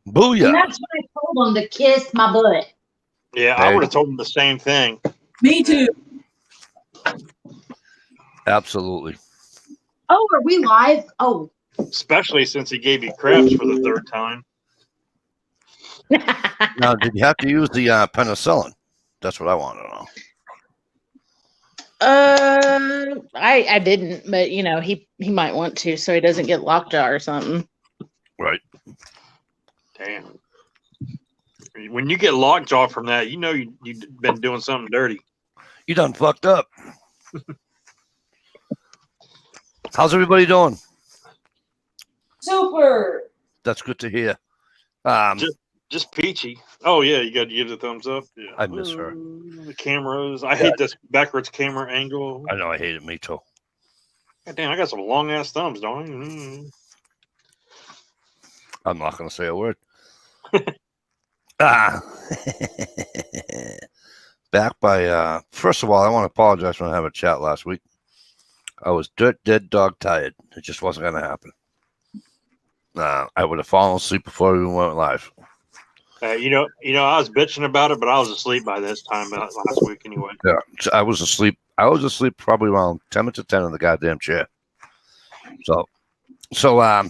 Booyah. And that's when I told him to kiss my butt. Yeah, I would have told him the same thing. Me too. Absolutely. Oh, are we live? Oh. Especially since he gave you crabs for the third time. Now, did you have to use the penicillin? That's what I want to know. I didn't, but he might want to, so he doesn't get lockjaw or something. Right. Damn. When you get lockjaw from that, you know you've been doing something dirty. You done fucked up. How's everybody doing? Super. That's good to hear. Just peachy. Oh yeah, you got to give the thumbs up. Yeah. I miss her. The cameras. I hate this backwards camera angle. I know I hate it. Me too. God damn, I got some long ass thumbs, don't I? I'm not going to say a word. Back by, first of all, I want to apologize for not having a chat last week. I was dead dog tired. It just wasn't going to happen. I would have fallen asleep before we went live. I was bitching about it, but I was asleep by this time last week anyway. Yeah, I was asleep. I was asleep probably around 10 to 10 in the goddamn chair. So now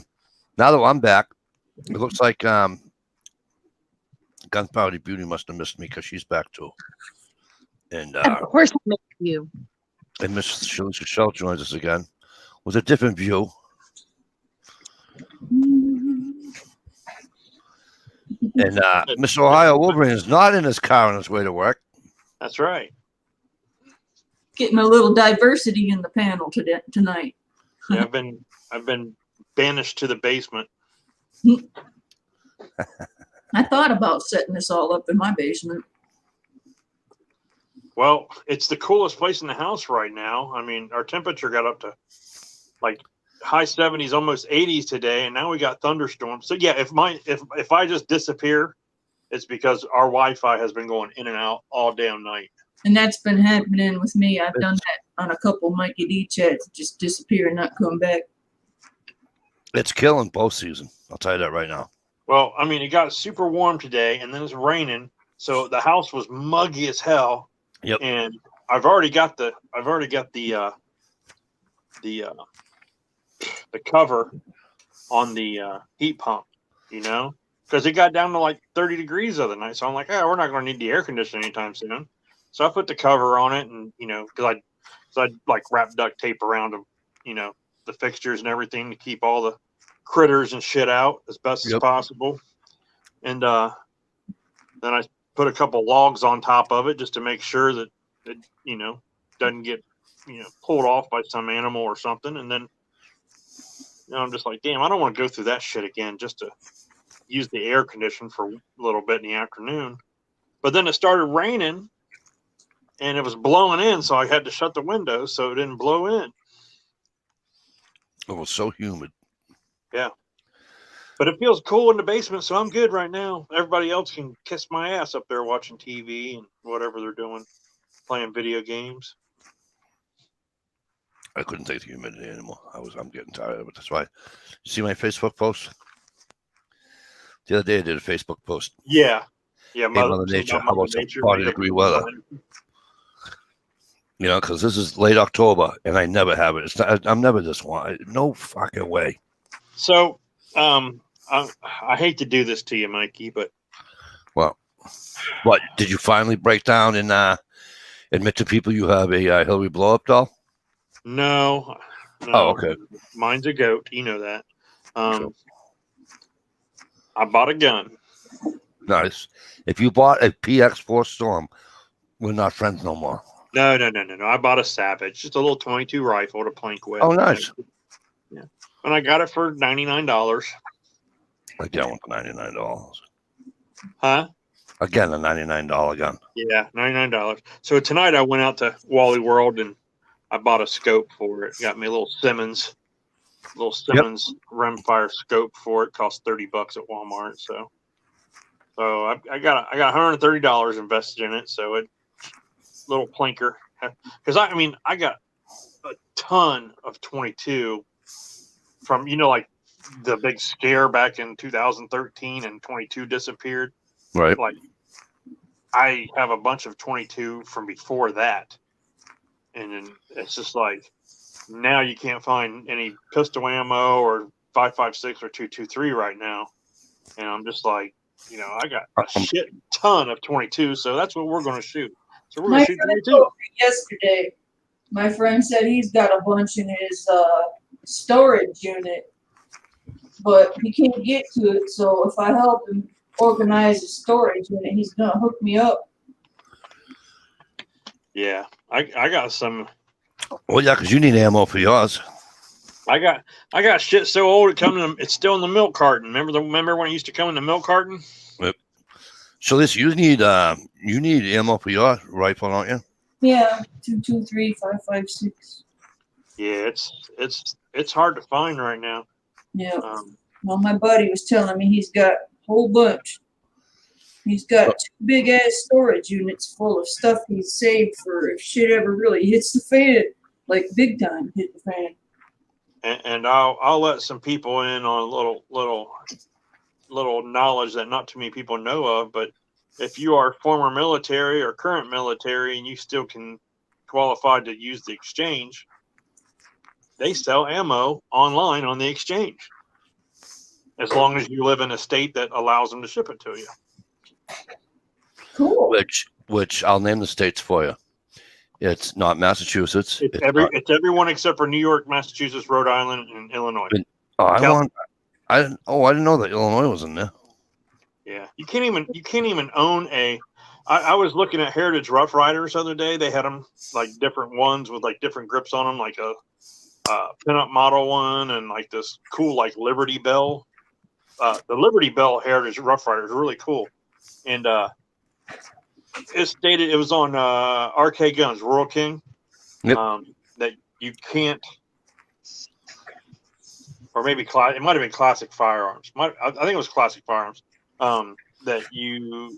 that I'm back, it looks like Gunpowder Beauty must have missed me because she's back too. And Of course I missed you. And Miss Shalisa Shell joins us again with a different view. And Mr. Ohio Wolverine is not in his car on his way to work. That's right. Getting a little diversity in the panel tonight. Yeah, I've been banished to the basement. I thought about setting this all up in my basement. Well, it's the coolest place in the house right now. I mean, our temperature got up to like high 70s, almost 80s today, and now we got thunderstorms. So yeah, if I just disappear, it's because our Wi-Fi has been going in and out all damn night. And that's been happening with me. I've done that on a couple Mikey D chats, just disappear and not come back. It's killing both seasons. I'll tell you that right now. Well, I mean, it got super warm today, and then it's raining, so the house was muggy as hell. Yep. And I've already got the cover on the heat pump, because it got down to like 30 degrees the other night. So I'm like, we're not going to need the air conditioning anytime soon. So I put the cover on it, and because I like wrap duct tape around them, the fixtures and everything to keep all the critters and shit out as best as possible. And then I put a couple logs on top of it just to make sure that it doesn't get pulled off by some animal or something. And then I'm just like, damn, I don't want to go through that shit again just to use the air conditioner for a little bit in the afternoon. But then it started raining and it was blowing in, so I had to shut the window so it didn't blow in. It was so humid. Yeah. But it feels cool in the basement, so I'm good right now. Everybody else can kiss my ass up there watching TV and whatever they're doing, playing video games. I couldn't take the humidity anymore. I'm getting tired of it. That's why. You see my Facebook post? The other day I did a Facebook post. Yeah. Yeah, Mother Nature. How about some 40-degree weather? Because this is late October, and I never have it. I'm never this one. No fucking way. So, I hate to do this to you, Mikey, but well, what did you finally break down and admit to people you have a Hillary blow-up doll? No. Oh, okay. Mine's a goat. You know that. Sure. I bought a gun. Nice. If you bought a PX4 Storm, we're not friends no more. No. I bought a Savage, just a little 22 rifle to plank with. Oh, nice. Yeah. And I got it for $99. Again, with $99. Huh? Again, a $99 gun. Yeah, $99. So tonight I went out to Wally World and I bought a scope for it. Got me a little Simmons rimfire scope for it. Cost $30 at Walmart. So I got $130 invested in it. So it little plinker, because I got a ton of 22 from like the big scare back in 2013 and 22 disappeared. Right. Like, I have a bunch of 22 from before that, and then it's just like now you can't find any pistol ammo or 5.56 or 2.23 right now, and I'm just like, I got a shit ton of 22, so that's what we're going to shoot. So we're going My to shoot friend 22. told me yesterday. My friend said he's got a bunch in his storage unit, but he can't get to it. So if I help him organize his storage unit, he's gonna hook me up. Yeah, I got some. Well, yeah, because you need ammo for yours. I got shit so old it's still in the milk carton. Remember when it used to come in the milk carton? Yep. So you need ammo for your rifle, don't you? Yeah, 223 556. Yeah, it's hard to find right now. Yeah. Well, my buddy was telling me he's got a whole bunch. He's got 2 big ass storage units full of stuff he's saved for if shit ever really hits the fan, like big time hit the fan. And I'll let some people in on a little knowledge that not too many people know of. But if you are former military or current military and you still can qualify to use the exchange, they sell ammo online on the exchange, as long as you live in a state that allows them to ship it to you. Cool. Which I'll name the states for you. It's not Massachusetts. It's everyone except for New York, Massachusetts, Rhode Island, and Illinois. I didn't know that Illinois was in there. Yeah, you can't even own a. I was looking at Heritage Rough Riders the other day. They had them like different ones with like different grips on them, like a pinup model one, and like this cool like Liberty Bell. The Liberty Bell Heritage Rough Rider is really cool, and it stated it was on RK Guns Rural King. Yep. That you can't, or maybe it might have been Classic Firearms. I think it was Classic Firearms. That you're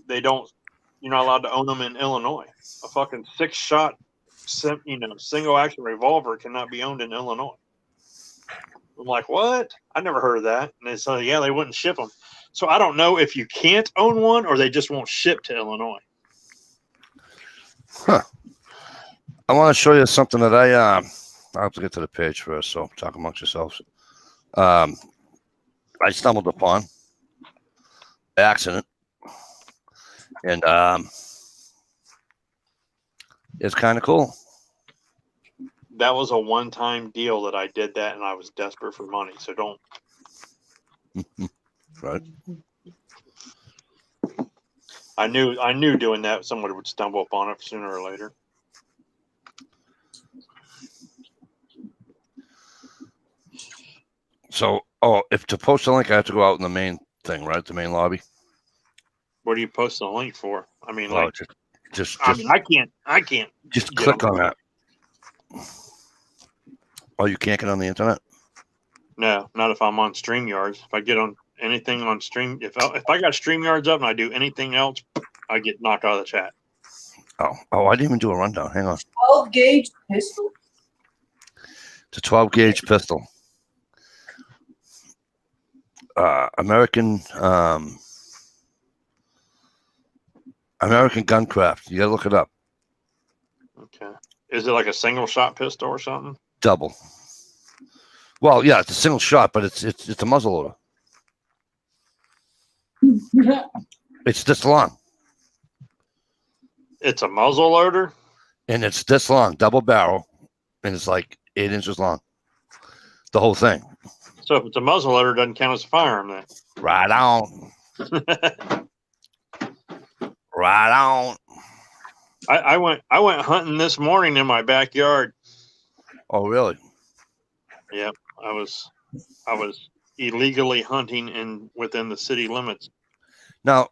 not allowed to own them in Illinois. A fucking 6-shot, single action revolver cannot be owned in Illinois. I'm like, what? I never heard of that. And they said, yeah, they wouldn't ship them. So I don't know if you can't own one or they just won't ship to Illinois. Huh. I want to show you something that I have to get to the page first, so talk amongst yourselves. I stumbled upon by accident, and it's kind of cool. That was a one-time deal that I did that, and I was desperate for money. So don't. Right. I knew doing that somebody would stumble upon it sooner or later. So, if to post a link, I have to go out in the main thing, right? The main lobby. What are you posting a link for? I mean, Well, like, just I can't. Just click on that. Oh, you can't get on the internet? No, not if I'm on StreamYards. If I get on anything on Stream, if I got StreamYards up and I do anything else, I get knocked out of the chat. Oh, I didn't even do a rundown. Hang on. 12 gauge pistol? It's a 12 gauge pistol. American Guncraft. You gotta look it up. Okay. Is it like a single shot pistol or something? Double. Well, yeah, it's a single shot, but it's a muzzle loader. It's this long. It's a muzzle loader? And it's this long, double barrel, and it's like 8 inches long. The whole thing. So if it's a muzzle loader, it doesn't count as a firearm then. Right on. Right on. I went hunting this morning in my backyard. Oh, really? Yep. I was illegally hunting within the city limits. Now,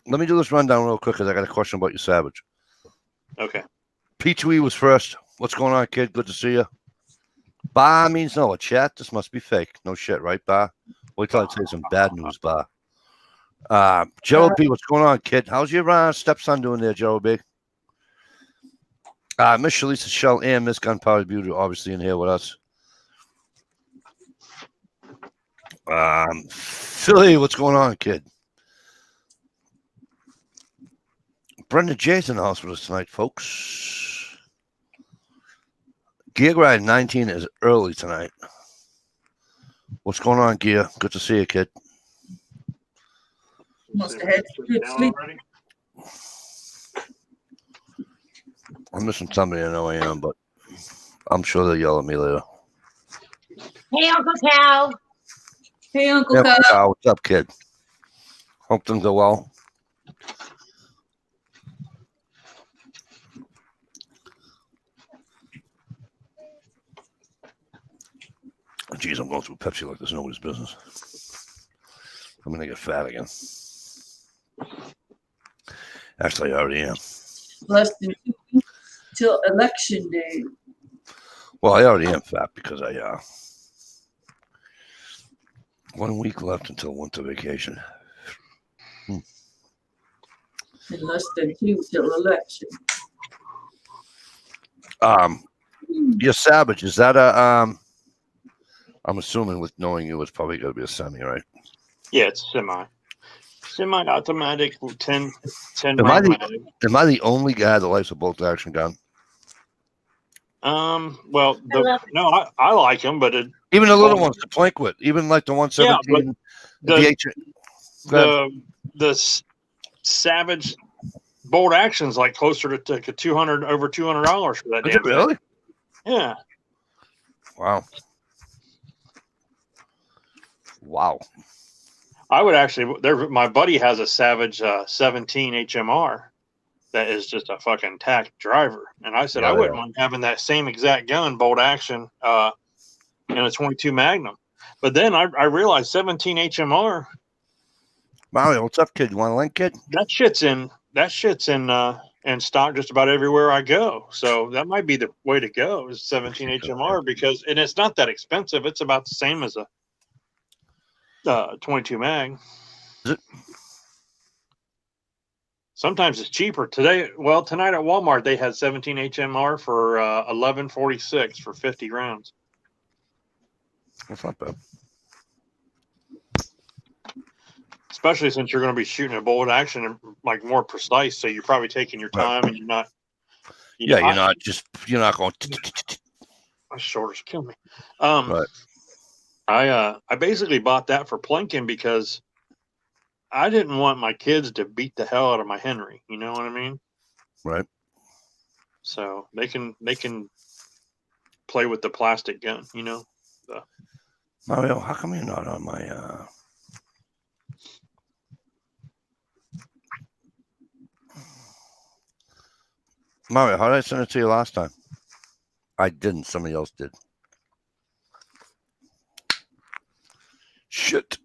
let me do this rundown real quick because I got a question about your Savage. Okay. Peachwee was first. What's going on, kid? Good to see you. Ba means no. A chat? This must be fake. No shit, right, Ba? Wait till I tell you some bad news, Ba. Gerald B, what's going on, kid? How's your stepson doing there, Gerald B? Miss Shalisa Shell and Miss Gunpowder Beauty obviously in here with us. Philly, what's going on, kid? Brenda J's in the house with us tonight, folks. Gear Ride 19 is early tonight. What's going on, Gear? Good to see you, kid. Must have had some good sleep. I'm missing somebody I know I am, but I'm sure they'll yell at me later. Hey, Uncle Cal. Hey, Uncle Yeah, Kyle. what's up, kid? Hope things are well. Geez, I'm going through Pepsi like there's nobody's business. I'm going to get fat again. Actually, I already am. Less than 2 weeks till election day. Well, I already am fat because 1 week left until winter vacation. And less than 2 till election. Your Savage, is that a I'm assuming with knowing you, it's probably going to be a semi, right? Yeah, it's semi-automatic 10 Am I round mag. the only guy that likes a bolt action gun? Well, I like them, but Even the little ones to plink with, even like the 117. the Savage bolt action's like closer to over $200 for that. Is it really? Yeah. Wow. I would actually. My buddy has a Savage 17 HMR that is just a fucking tack driver, and I said I wouldn't mind having that same exact gun, bolt action, in a 22 Magnum. But then I realized 17 HMR. Mario, what's up, kid? You want a link, kid? That shit's in stock just about everywhere I go. So that might be the way to go is 17 HMR because it's not that expensive. It's about the same as a 22 mag. Is it? Sometimes it's cheaper. Tonight at Walmart they had 17 HMR for $11.46 for 50 rounds. That's not bad. Especially since you're going to be shooting a bolt action and like more precise, so you're probably taking your time and you're not. You're not going. My shoulders kill me. Right. I basically bought that for plinking because I didn't want my kids to beat the hell out of my Henry. You know what I mean? Right. So they can play with the plastic gun. You know. Mario, how come you're not on my? Mario, how did I send it to you last time? I didn't. Somebody else did. Shit.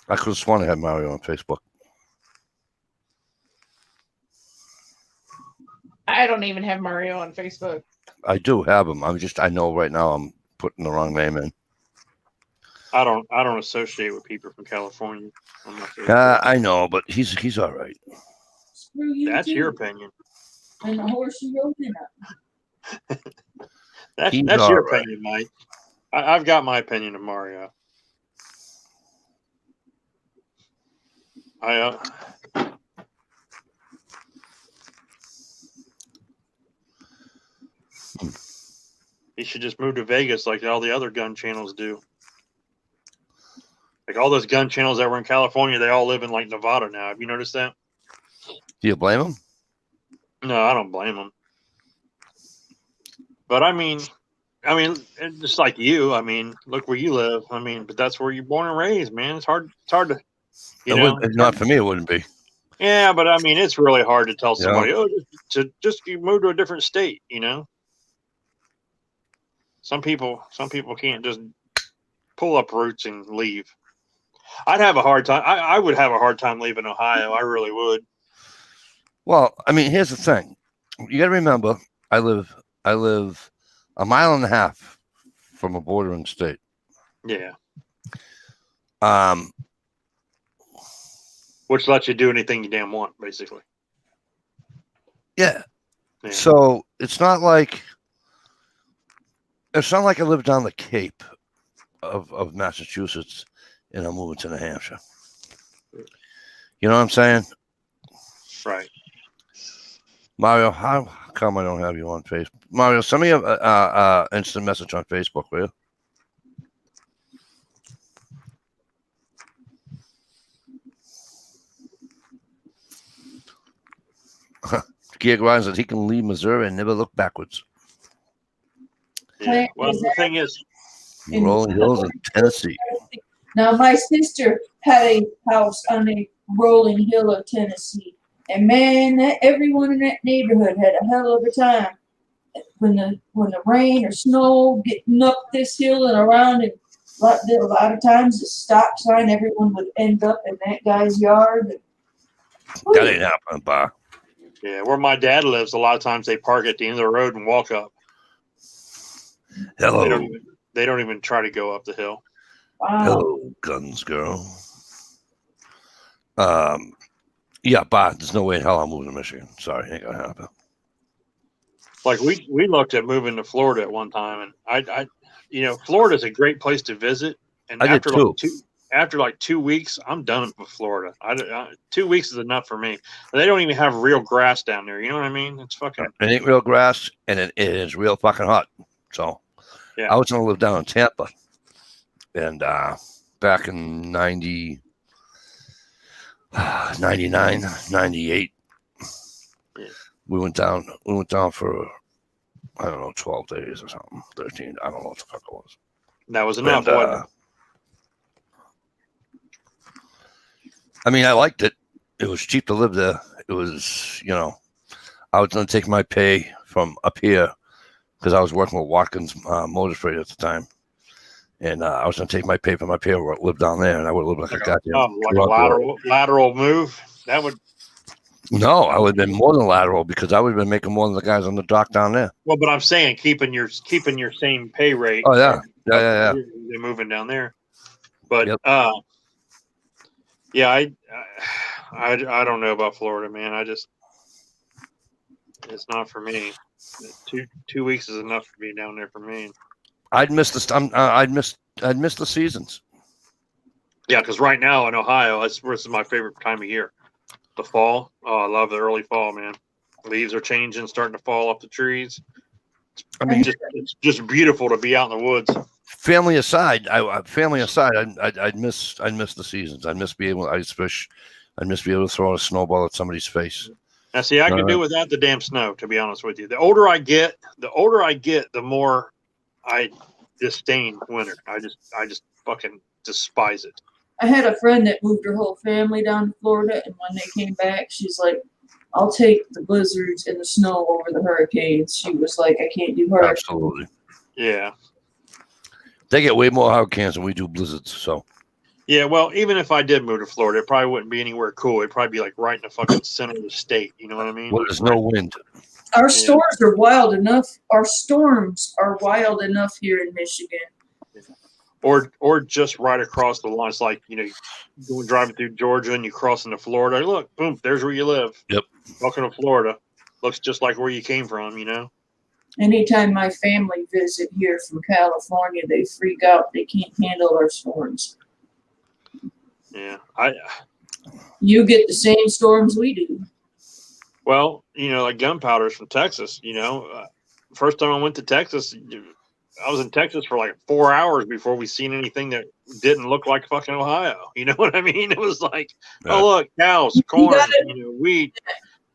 I could have sworn I had Mario on Facebook. I don't even have Mario on Facebook. I do have him. I know right now I'm putting the wrong name in. I don't associate with people from California. I know, but he's all right. Screw you. That's too. your opinion. And the horse you rode in up. That's your opinion, Mike. I've got my opinion of Mario. He should just move to Vegas like all the other gun channels do. Like all those gun channels that were in California, they all live in like Nevada now. Have you noticed that? Do you blame him? No, I don't blame them. But I mean, just like you. I mean, look where you live. I mean, but that's where you're born and raised, man. It's hard to, Not for me. It wouldn't be. Yeah, but I mean, it's really hard to tell somebody, just move to a different state. You know, some people can't just pull up roots and leave. I'd have a hard time. I would have a hard time leaving Ohio. I really would. Well, I mean, here's the thing. You got to remember, I live a mile and a half from a bordering state. Yeah. Um, Which lets you do anything you damn want, basically. Yeah. So it's not like, It's not like I live down the Cape of Massachusetts and I'm moving to New Hampshire. You know what I'm saying? Right. Mario, how come I don't have you on Facebook? Mario, send me a instant message on Facebook, will you? Gig says he can leave Missouri and never look backwards. Yeah. Well, the thing is, Rolling Hills in Tennessee. Now, my sister had a house on a rolling hill of Tennessee. And man, everyone in that neighborhood had a hell of a time when the rain or snow getting up this hill and around. And a lot of times the stop sign, everyone would end up in that guy's yard. That ain't happening, Bob. yeah, where my dad lives, a lot of times they park at the end of the road and walk up. Hello. They don't even try to go up the hill. Wow. Hello, guns girl. Yeah, Bob, there's no way in hell I'm moving to Michigan. Sorry, ain't gonna happen. Like we looked at moving to Florida at one time, and I Florida's a great place to visit. And I did too. After like 2 weeks, I'm done with Florida. 2 weeks is enough for me. They don't even have real grass down there. You know what I mean? It's fucking. It ain't real grass, and it is real fucking hot. So, Yeah. I was gonna live down in Tampa, and back in 99, 98, Yeah. we went down for I don't know 12 days or something, 13. I don't know what the fuck it was. That was enough. And, wasn't it? I mean, I liked it. It was cheap to live there. It was, I was going to take my pay from up here because I was working with Watkins Motor Freight at the time. And I was going to take my pay from up here where I lived down there, and I would live like a goddamn. Like a lateral move. That would. No, I would have been more than lateral because I would have been making more than the guys on the dock down there. Well, but I'm saying keeping your same pay rate. Oh, yeah. Yeah. They're moving down there. But, Yep. yeah, I don't know about Florida, man. It's not for me. 2 weeks is enough to be down there for me. I'd miss the seasons. Yeah, because right now in Ohio, this is my favorite time of year. The fall. Oh, I love the early fall, man. Leaves are changing, starting to fall off the trees. I mean, It's just beautiful to be out in the woods. Family aside, I'd miss the seasons. I'd miss being able to ice fish. I'd miss being able to throw a snowball at somebody's face. Now, see, I could do without the damn snow, to be honest with you. The older I get, the more I disdain winter. I just fucking despise it. I had a friend that moved her whole family down to Florida, and when they came back, she's like, I'll take the blizzards and the snow over the hurricanes. She was like, I can't do hurricanes. Absolutely. Yeah. They get way more hurricanes than we do blizzards. So. Yeah, well, even if I did move to Florida, it probably wouldn't be anywhere cool. It'd probably be like right in the fucking center of the state. You know what I mean? Well, there's no wind. Our storms are wild enough. Our storms are wild enough here in Michigan. Or just right across the line. It's like, going driving through Georgia and you cross into Florida. Look, boom, there's where you live. Yep. Welcome to Florida. Looks just like where you came from, Anytime my family visit here from California, they freak out. They can't handle our storms. Yeah. You get the same storms we do. Well, like gunpowder's from Texas, first time I went to Texas, I was in Texas for like 4 hours before we seen anything that didn't look like fucking Ohio. You know what I mean? It was like, oh, look, cows, corn, wheat,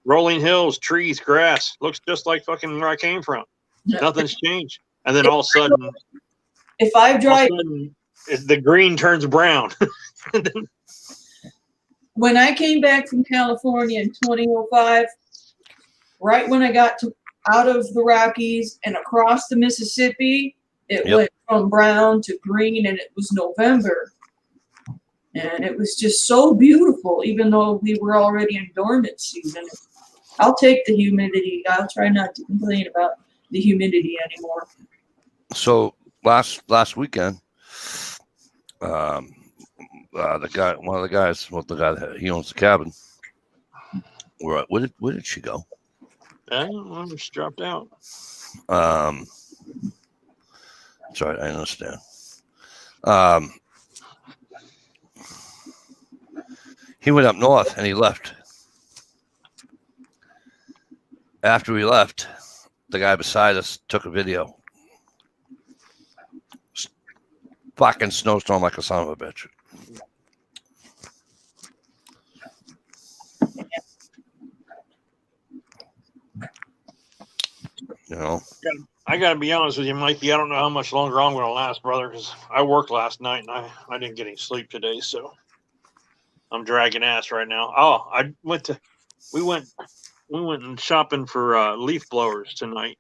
rolling hills, trees, grass. Looks just like fucking where I came from. Nothing's changed. And then all of a sudden, if I drive, the green turns brown. When I came back from California in 2005, right when I got out of the Rockies and across the Mississippi, it went from brown to green, and it was November. And it was just so beautiful, even though we were already in dormant season. I'll take the humidity. I'll try not to complain about the humidity anymore. So last weekend, the guy, he owns the cabin. Where did she go? I don't know. She dropped out. That's right. I understand. He went up north and he left. After we left, the guy beside us took a video. Fucking snowstorm like a son of a bitch. You know? I got to be honest with you, Mikey. I don't know how much longer I'm going to last, brother, because I worked last night and I didn't get any sleep today, so I'm dragging ass right now. Oh, we went and shopping for leaf blowers tonight,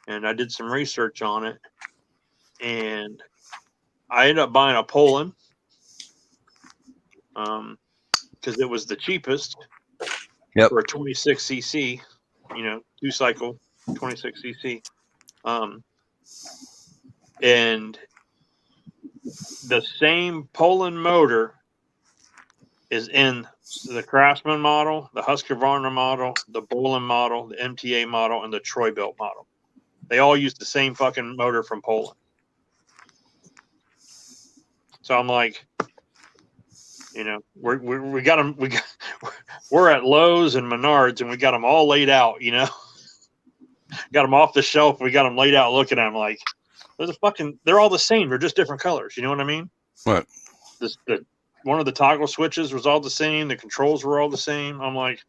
and I did some research on it, and I ended up buying a Poland, because it was the cheapest. Yep. For a 26 cc, 2-cycle 26 cc. And the same Poland motor is in the Craftsman model, the Husqvarna model, the Bolin model, the MTA model, and the Troy-Bilt model. They all use the same fucking motor from Poland. So I'm like, we got them. We're at Lowe's and Menards, and we got them all laid out. Got them off the shelf. We got them laid out, looking at them like they're all the same. They're just different colors. You know what I mean? Right. One of the toggle switches was all the same. The controls were all the same. I'm like,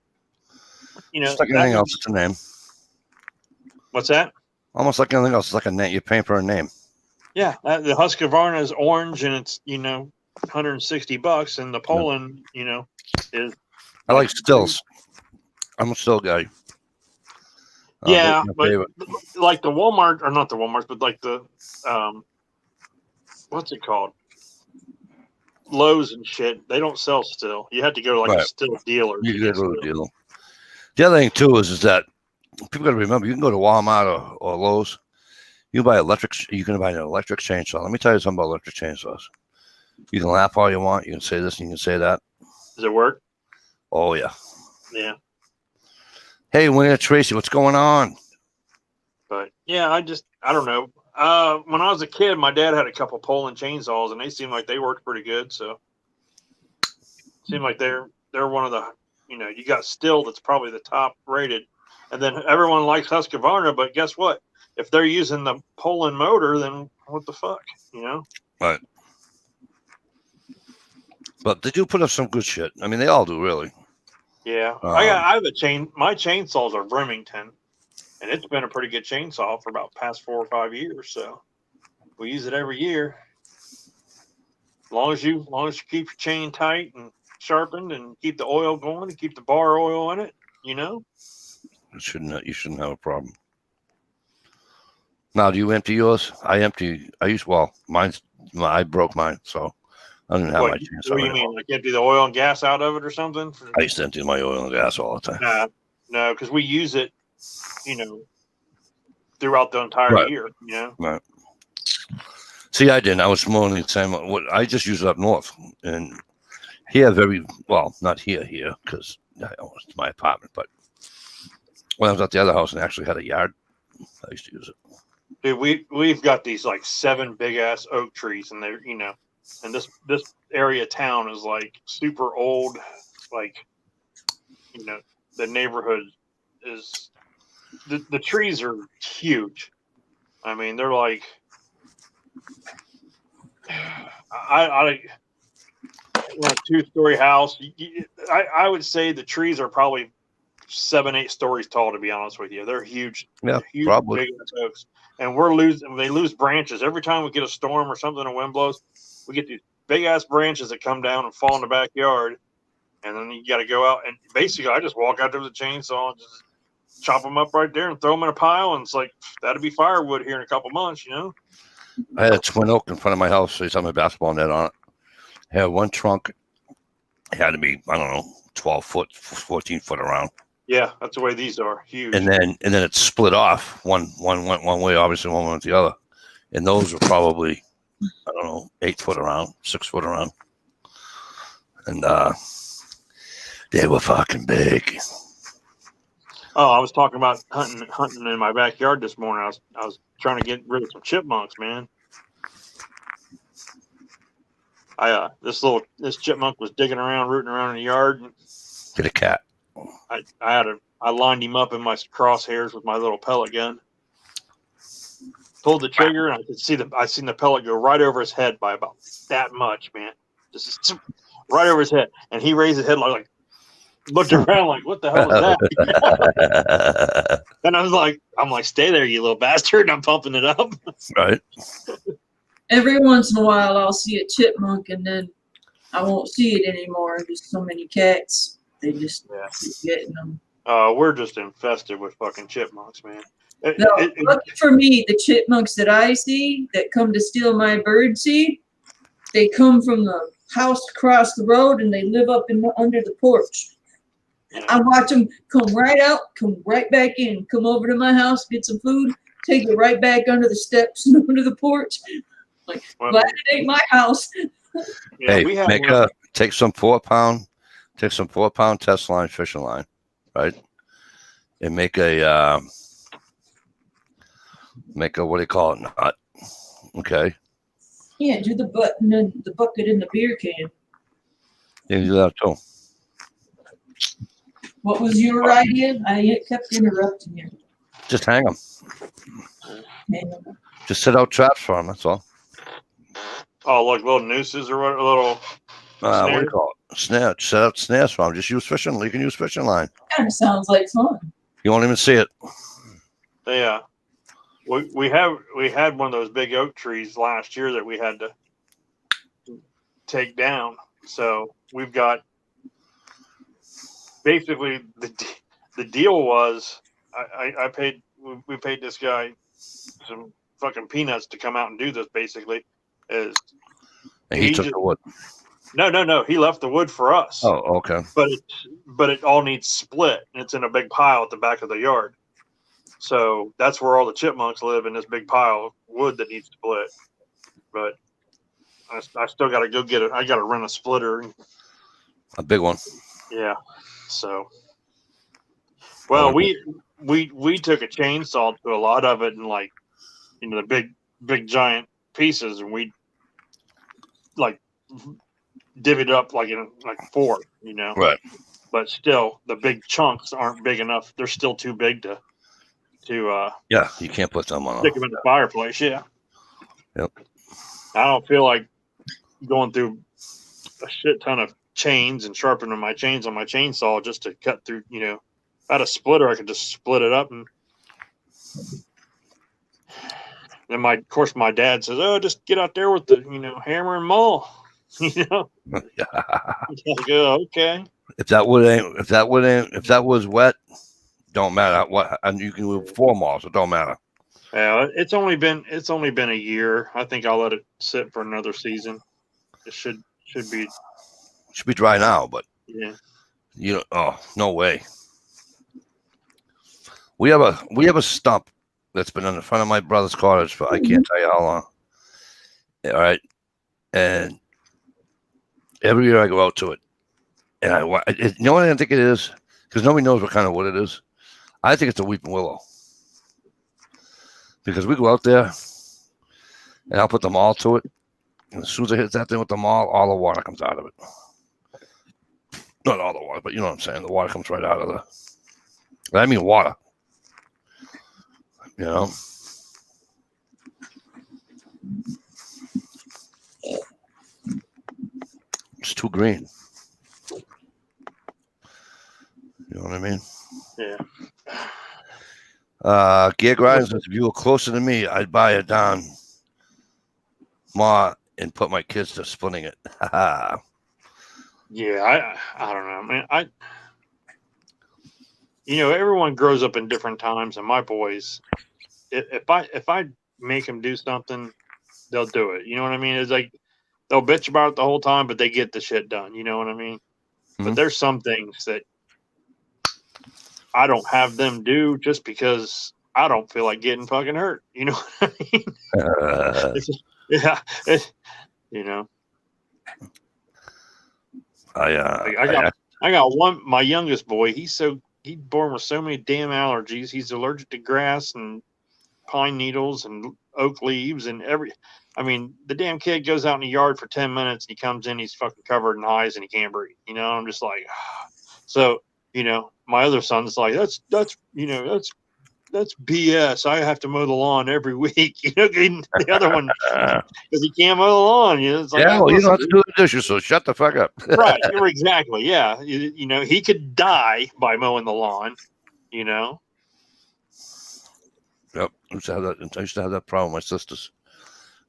just like anything else, it's a name. What's that? Almost like anything else. It's like a name. You're paying for a name. Yeah, the Husqvarna is orange, and it's $160, and the Poland, is. I like stills. I'm a still guy. Yeah, but like the Walmart, or not the Walmarts, but like the what's it called? Lowe's and shit. They don't sell still. You have to go to like a still dealer. You can go to a dealer. The other thing too is that people got to remember, you can go to Walmart or Lowe's. You can buy you can buy an electric chainsaw. Let me tell you something about electric chainsaws. You can laugh all you want. You can say this and you can say that. Does it work? Oh yeah. Yeah. Hey, Winnie Tracy, what's going on? But yeah, I don't know. When I was a kid, my dad had a couple Poland chainsaws, and they seemed like they worked pretty good. So, seemed like they're one of the, you got Stihl, that's probably the top rated, and then everyone likes Husqvarna. But guess what? If they're using the Poland motor, then what the fuck, Right. But they do put up some good shit. I mean, they all do, really. Yeah, I have my chainsaws are Remington, and it's been a pretty good chainsaw for about past 4 or 5 years. So we use it every year. As long as you keep your chain tight and sharpened, and keep the oil going, and keep the bar oil in it, You shouldn't have a problem. Now, do you empty yours? I broke mine, so I don't even have my chainsaw. What do you mean? Like empty the oil and gas out of it or something? I used to empty my oil and gas all the time. No, because we use it, throughout the entire year. Right. See, I didn't. I was more than the same. I just use it up north, and here not here because it's my apartment. But when I was at the other house and actually had a yard, I used to use it. Dude, we've got these like 7 big ass oak trees, and they're and this area of town is like super old. Like, the neighborhood is the trees are huge. I mean, they're like I 2-story house. I would say the trees are probably 7-8 stories tall, to be honest with you. They're huge. Yeah, huge, probably. big oaks. And they lose branches every time we get a storm or something, a wind blows. We get these big ass branches that come down and fall in the backyard, and then you got to go out and basically I just walk out there with a chainsaw and just chop them up right there and throw them in a pile, and it's like that'll be firewood here in a couple months. I had a twin oak in front of my house. So you saw my basketball net on it. I had one trunk. It had to be, I don't know, 12 foot, 14 foot around. Yeah, that's the way these are. Huge. And then it split off. One went one way, obviously one went the other. And those were probably, I don't know, 8 foot around, 6 foot around. And they were fucking big. Oh, I was talking about hunting in my backyard this morning. I was trying to get rid of some chipmunks, man. This chipmunk was digging around, rooting around in the yard. And Get a cat. I lined him up in my crosshairs with my little pellet gun. Pulled the trigger, and I seen the pellet go right over his head by about that much, man. Just right over his head, and he raised his head like looked around like, what the hell was that? And I'm like, stay there, you little bastard. And I'm pumping it up. Right. Every once in a while, I'll see a chipmunk, and then I won't see it anymore. There's so many cats. They just keep getting them. We're just infested with fucking chipmunks, man. Lucky for me, the chipmunks that I see that come to steal my bird seed, they come from the house across the road, and they live up under the porch. Yeah. I watch them come right out, come right back in, come over to my house, get some food, take it right back under the steps and under the porch. Like, glad it ain't my house. Yeah, hey, take some 4-pound test line, fishing line, right? And make a what do you call it, knot? Okay. Yeah, do the bucket in the beer can. You can do that too. What was your idea? I kept interrupting you. Just hang them. Just set out traps for them. That's all. Oh, like little nooses or what? Little. What do you call it? Snare. Set out snares for them. Just use fishing. You can use fishing line. Kind of sounds like fun. You won't even see it. Yeah. We had one of those big oak trees last year that we had to take down. So we've got basically the deal was we paid this guy some fucking peanuts to come out and do this. Basically, and he took the wood. No. He left the wood for us. Oh, okay. But it all needs split, and it's in a big pile at the back of the yard. So that's where all the chipmunks live, in this big pile of wood that needs split. But I still got to go get it. I got to rent a splitter. A big one. Yeah. So, well, we took a chainsaw to a lot of it, and the big giant pieces, and we divvied up in 4, Right. But still, the big chunks aren't big enough. They're still too big to yeah, you can't put them on. Stick them in the fireplace. Yeah. Yep. I don't feel like going through a shit ton of chains and sharpening my chains on my chainsaw just to cut through. If I had a splitter, I could just split it up. And then my dad says, "Oh, just get out there with the hammer and maul." I go, okay. If that was wet, don't matter what, and you can do 4 mauls. It don't matter. Yeah, it's only been a year. I think I'll let it sit for another season. It should be dry now, but yeah. Oh, no way. We have a stump that's been in the front of my brother's cottage for I can't tell you how long. All right, and every year I go out to it, and you know what I think it is, because nobody knows what kind of wood it is. I think it's a weeping willow, because we go out there, and I'll put the maul to it, and as soon as I hit that thing with the maul, all the water comes out of it. Not all the water, but you know what I'm saying. The water comes right out of the. I mean water. It's too green. You know what I mean? Yeah. Gear Grinders says, if you were closer to me, I'd buy it down more and put my kids to splitting it. Yeah, I don't know, man. Everyone grows up in different times, and my boys, if I make them do something, they'll do it. You know what I mean? It's like they'll bitch about it the whole time, but they get the shit done. You know what I mean? Mm-hmm. But there's some things that I don't have them do just because I don't feel like getting fucking hurt. You know what I mean? I got one. My youngest boy, he's so he's born with so many damn allergies. He's allergic to grass and pine needles and oak leaves and I mean, the damn kid goes out in the yard for 10 minutes and he comes in, he's fucking covered in hives and he can't breathe. You know, I'm just like, so, you know, my other son's like, that's BS. I have to mow the lawn every week. You know, the other one, because he can't mow the lawn. You know, it's like, Yeah, well, you don't have to do the dishes, so shut the fuck up. Right. You're exactly. Yeah. You know, he could die by mowing the lawn, you know. Yep. I used to have that problem with my sisters.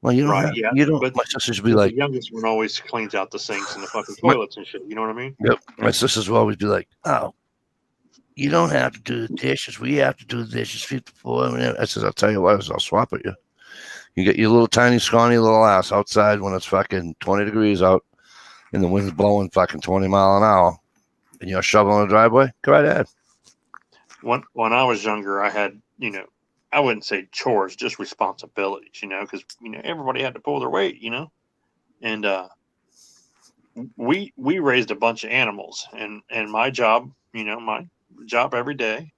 Well, you don't Right, have, yeah, you don't, but- my sisters would be But like, the youngest one always cleans out the sinks and the fucking toilets and shit. You know what I mean? yep. My sisters will always be like, oh, you don't have to do the dishes. We have to do the dishes before. I said, I'll tell you what, I'll swap it you. You get your little tiny scrawny little ass outside when it's fucking 20 degrees out and the wind's blowing fucking 20 mile an hour and you're shoveling the driveway. Go right ahead. When I was younger, I had, you know, I wouldn't say chores, just responsibilities, you know, because, you know, everybody had to pull their weight, you know, and we raised a bunch of animals, and my job, you know, my job every day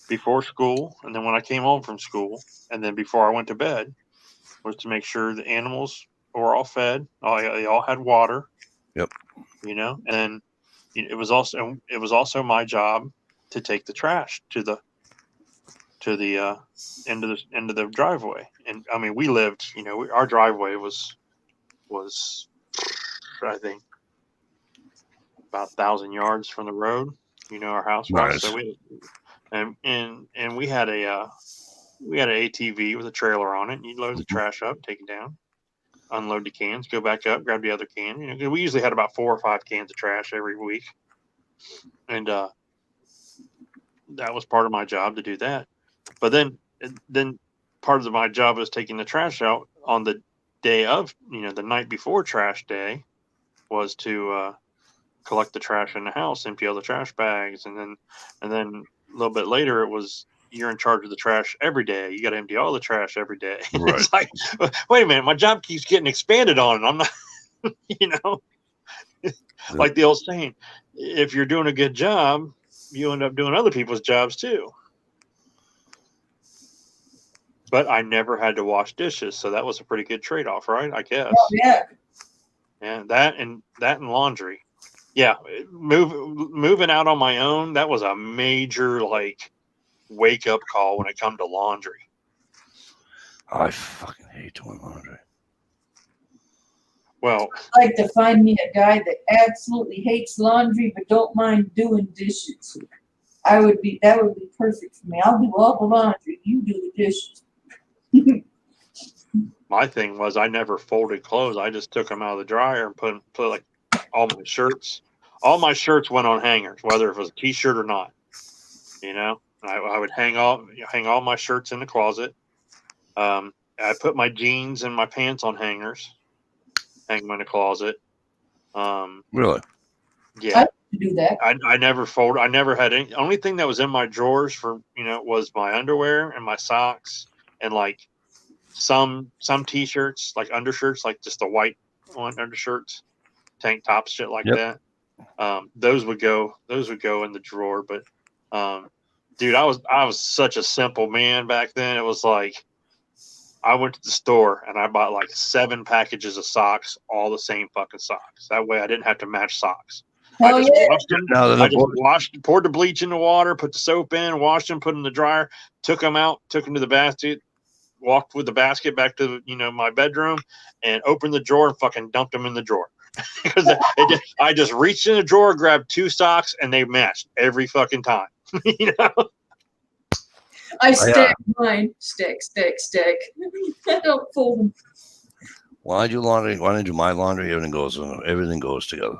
before school, and then when I came home from school, and then before I went to bed, was to make sure the animals were all fed, they all had water. Yep. You know, and you know, it was also my job to take the trash to the end of the driveway. And I mean, we lived, you know, our driveway was I think about 1,000 yards from the road. You know, our house was. Nice. So we had an ATV with a trailer on it, and you'd load the trash up, take it down, unload the cans, go back up, grab the other can. You know, 'cause we usually had about 4 or 5 cans of trash every week, and that was part of my job to do that. But then part of my job was taking the trash out on the day of, you know, the night before trash day, was to collect the trash in the house, empty all the trash bags, and then a little bit later it was, you're in charge of the trash every day. You got to empty all the trash every day. Right. It's like, wait a minute, my job keeps getting expanded on, and I'm not, you know, like the old saying, if you're doing a good job, you end up doing other people's jobs too. But I never had to wash dishes, so that was a pretty good trade-off, right? I guess. Oh, yeah. And that and laundry. Yeah, moving out on my own, that was a major like wake up call when it come to laundry. I fucking hate doing laundry. Well, I'd like to find me a guy that absolutely hates laundry but don't mind doing dishes. That would be perfect for me. I'll do all the laundry. You do the dishes. my thing was I never folded clothes. I just took them out of the dryer and put like all my shirts. All my shirts went on hangers, whether it was a t-shirt or not. You know, I would hang all my shirts in the closet. I put my jeans and my pants on hangers, hang them in the closet. Really? Yeah. To do that. I never folded. I never had any. Only thing that was in my drawers for, you know, was my underwear and my socks and like some t-shirts, like undershirts, like just the white one undershirts, tank tops, shit like that. Those would go in the drawer. But dude, I was such a simple man back then. It was like I went to the store and I bought like 7 packages of socks, all the same fucking socks. That way I didn't have to match socks. Hell I just yeah. washed them. I just poured the bleach in the water, put the soap in, washed them, put them in the dryer, took them out, took them to the basket, walked with the basket back to, you know, my bedroom, and opened the drawer and fucking dumped them in the drawer. Because I just reached in the drawer, grabbed 2 socks, and they matched every fucking time. You know? I stack mine. Stack. I don't fold them. When I do laundry, when I do my laundry, everything goes together.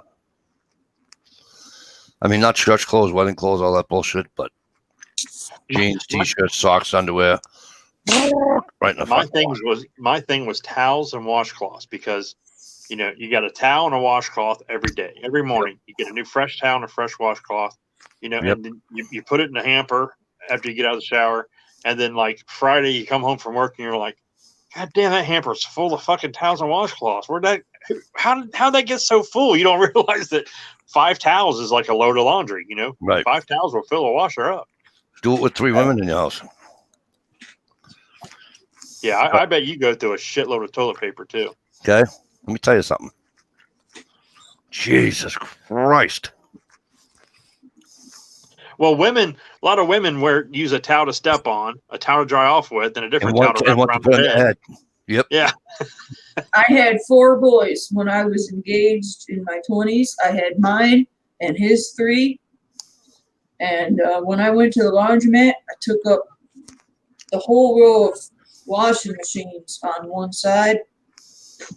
I mean, not church clothes, wedding clothes, all that bullshit, but jeans, t-shirts, socks, underwear. Right in the my thing was towels and washcloths, because, you know, you got a towel and a washcloth every day. Every morning you get a new fresh towel and a fresh washcloth, you know, and then you put it in a hamper after you get out of the shower, and then like Friday you come home from work and you're like, God damn, that hamper's full of fucking towels and washcloths. How'd that get so full? You don't realize that 5 towels is like a load of laundry. You know, Right. 5 towels will fill a washer up. Do it with 3 women in your house. Yeah, I bet you go through a shitload of toilet paper too. Okay. Let me tell you something. Jesus Christ. Well, a lot of women use a towel to step on, a towel to dry off with, and a different towel to wrap around the head. Yep. Yeah. I had 4 boys when I was engaged in my 20s. I had mine and his 3. And when I went to the laundromat, I took up the whole row of washing machines on one side.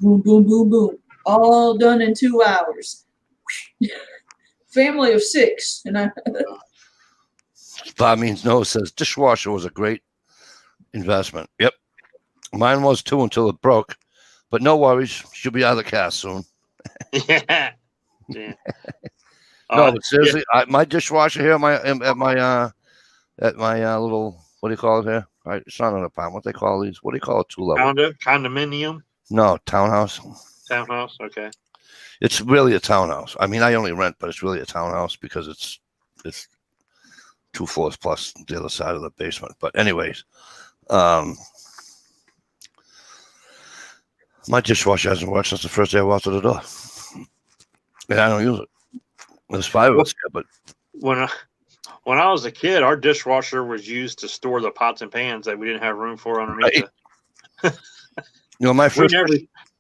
Boom, boom, boom, boom. All done in 2 hours. Family of 6. And Bob Means No says dishwasher was a great investment. Yep. Mine was too until it broke. But no worries. She'll be out of the cast soon. Yeah. Yeah. No, but seriously, my dishwasher here at my little, what do you call it here? Right, it's not an apartment. What they call these? What do you call it? 2-level? Condominium? No, townhouse. Townhouse? Okay. It's really a townhouse. I mean, I only rent, but it's really a townhouse because it's 2 floors plus the other side of the basement. But anyways, my dishwasher hasn't worked since the first day I walked through the door. And I don't use it. There's 5 of us here, but When I was a kid, our dishwasher was used to store the pots and pans that we didn't have room for underneath it. you know, my first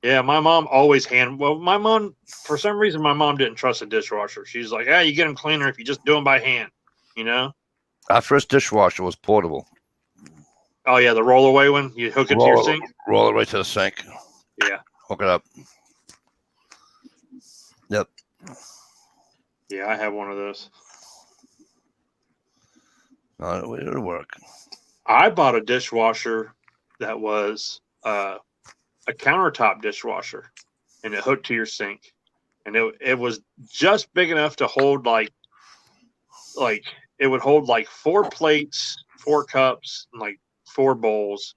my mom always my mom, for some reason, my mom didn't trust a dishwasher. She's like, you get them cleaner if you just do them by hand, you know? our first dishwasher was portable. Oh, yeah, the roll-away one? You hook it to your sink? Roll it right to the sink. Yeah. Hook it up. Yep. Yeah, I have one of those. It'll work. I bought a dishwasher that was a countertop dishwasher, and it hooked to your sink, and it was just big enough to hold like it would hold like 4 plates, 4 cups, and like 4 bowls,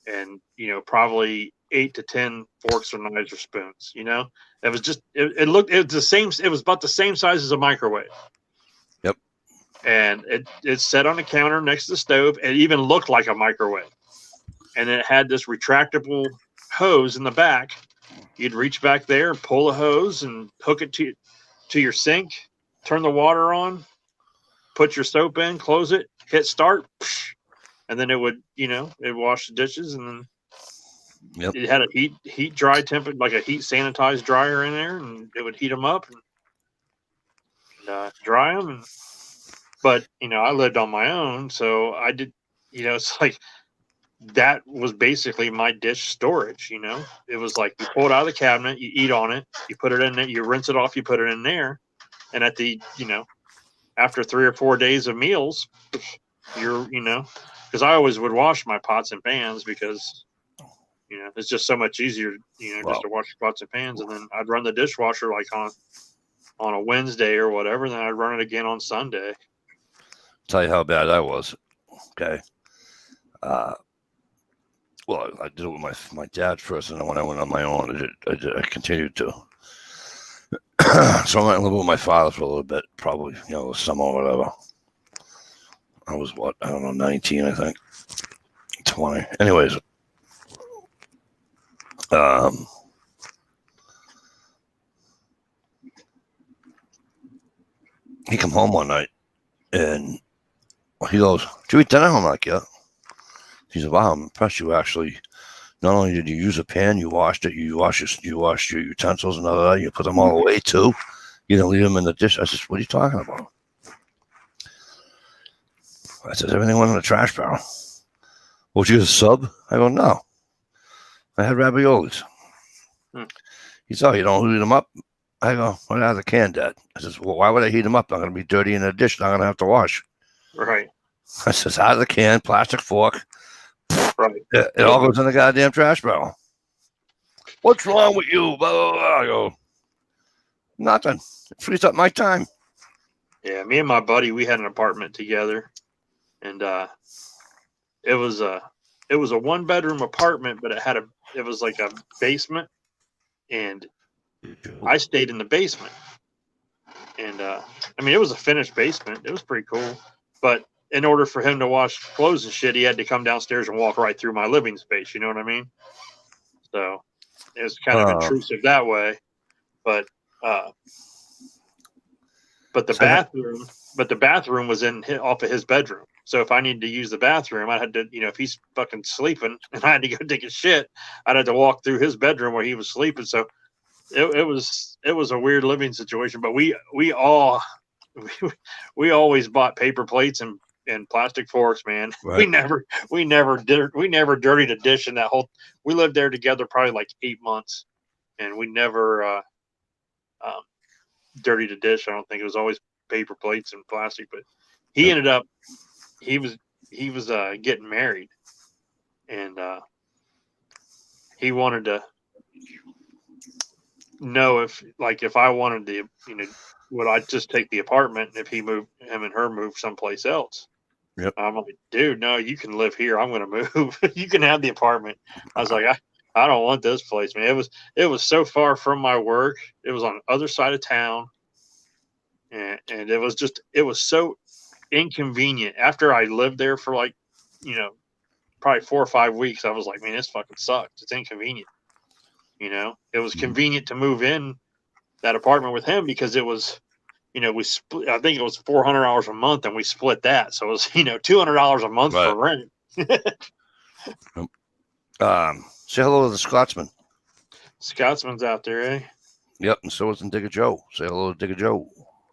and probably 8 to 10 forks or knives or spoons. It was just it was the same. It was about the same size as a microwave. Yep. And it sat on the counter next to the stove. It even looked like a microwave, and it had this retractable hose in the back. You'd reach back there and pull the hose and hook it to your sink, turn the water on, put your soap in, close it, hit start, and then it would, it'd wash the dishes, and then it had a heat dry temperature, like a heat sanitized dryer in there, and it would heat them up and dry them. But I lived on my own, so I did. It's like that was basically my dish storage. It was like you pull it out of the cabinet, you eat on it, you put it in there, you rinse it off, you put it in there, and at the after 3 or 4 days of meals, you're because I always would wash my pots and pans because it's just so much easier just to wash your pots and pans, and then I'd run the dishwasher like on a Wednesday or whatever, and then I'd run it again on Sunday. Tell you how bad I was. Okay. Well, I did it with my dad first, and then when I went on my own, I continued to. So I went and lived with my father for a little bit, probably, summer or whatever. I was, 19, I think. 20. Anyways. He come home one night, and he goes, "Did you eat dinner?" I'm like, "Yeah." He said, "Wow, I'm impressed. You actually, not only did you use a pan, you washed it, you washed your utensils and all that, you put them all away too. You didn't leave them in the dish." I said, "What are you talking about?" I said, "Everything went in the trash barrel." "Would you use a sub?" I go, "No. I had raviolis." He said, "Oh, you don't heat them up?" I go, "Well, out of the can, Dad." I says, "Well, why would I heat them up? I'm going to be dirty in the dish. I'm going to have to wash." Right. I says, "Out of the can, plastic fork." Right. It all goes in the goddamn trash barrel. "What's wrong with you?" Blah, blah, blah. I go, "Nothing. It frees up my time." Yeah, me and my buddy, we had an apartment together, and it was a 1-bedroom apartment, but it was like a basement, and I stayed in the basement. And I mean, it was a finished basement. It was pretty cool. But in order for him to wash clothes and shit, he had to come downstairs and walk right through my living space. You know what I mean? So it was kind of intrusive that way. But the bathroom was off of his bedroom. So if I needed to use the bathroom, I had to, if he's fucking sleeping and I had to go take a shit, I'd have to walk through his bedroom where he was sleeping. So it was a weird living situation. But we always bought paper plates and plastic forks, man. Right. We never dirtied a dish in that whole. We lived there together probably like 8 months, and we never dirtied a dish. I don't think. It was always paper plates and plastic. But he ended up he was getting married, and he wanted to know if I wanted to, would I just take the apartment if him and her moved someplace else? Yep. I'm like, dude, no, you can live here. I'm going to move. You can have the apartment. I was like, I don't want this place, man. It was so far from my work. It was on the other side of town. And it was so inconvenient. After I lived there for like, probably 4 or 5 weeks, I was like, man, this fucking sucks. It's inconvenient. It was convenient to move in that apartment with him because it was, we split. I think it was $400 a month, and we split that, so it was $200 a month for rent. Say hello to the Scotsman. Scotsman's out there, eh? Yep, and so is Digger Joe. Say hello to Digger Joe.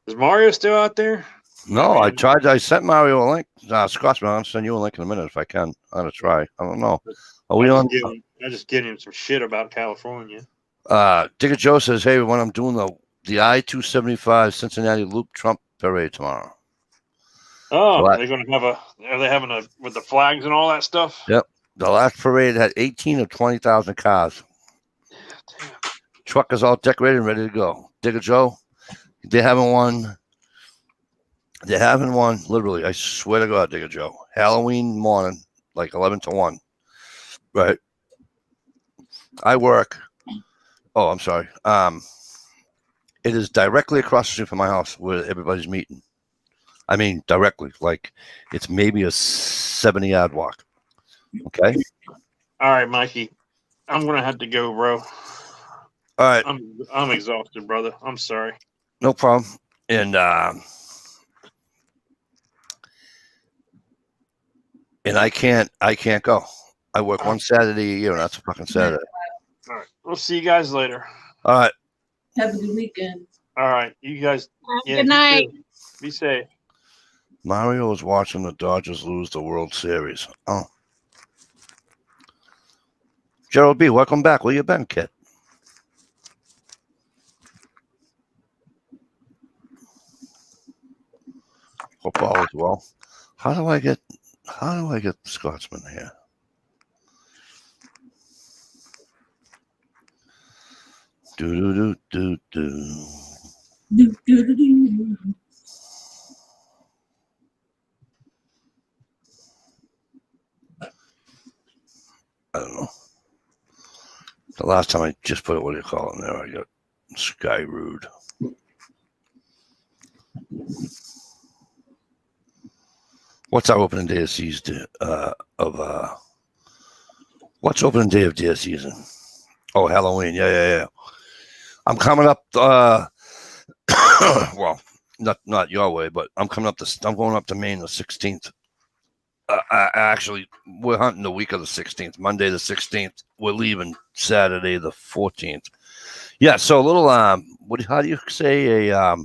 Is Mario still out there? No, I tried. I sent Mario a link. Scotsman, I'll send you a link in a minute if I can. I'm gonna try. I don't know. Are we on? I just get him some shit about California. Digger Joe says, "Hey, when I'm doing the I-275 Cincinnati Loop Trump Parade tomorrow." Oh, so they're going to have are they having with the flags and all that stuff? Yep. The last parade had 18 of 20,000 cars. Damn. Truck is all decorated and ready to go. Digger Joe, they haven't won. They haven't won, literally. I swear to God, Digger Joe. Halloween morning, like 11 to 1. Right. I work. Oh, I'm sorry. It is directly across the street from my house where everybody's meeting. I mean, directly. Like, it's maybe a 70-yard walk. Okay? All right, Mikey. I'm going to have to go, bro. All right. I'm exhausted, brother. I'm sorry. No problem. And I can't go. I work one Saturday a year, and that's a fucking Saturday. All right. We'll see you guys later. All right. Have a good weekend. All right. You guys. Good night. Be safe. Mario is watching the Dodgers lose the World Series. Oh. Gerald B., welcome back. Where you been, kid? Hope all is well. How do I get Scotsman here? Do. I don't know. The last time I just put it, what do you call it in there? I got Sky Rude. What's our opening day of season? What's opening day of deer season? Oh, Halloween. Yeah. I'm coming up. Well, not your way, but I'm coming up. I'm going up to Maine the 16th. Actually, we're hunting the week of the 16th, Monday the 16th. We're leaving Saturday the 14th. Yeah, so a little how do you say a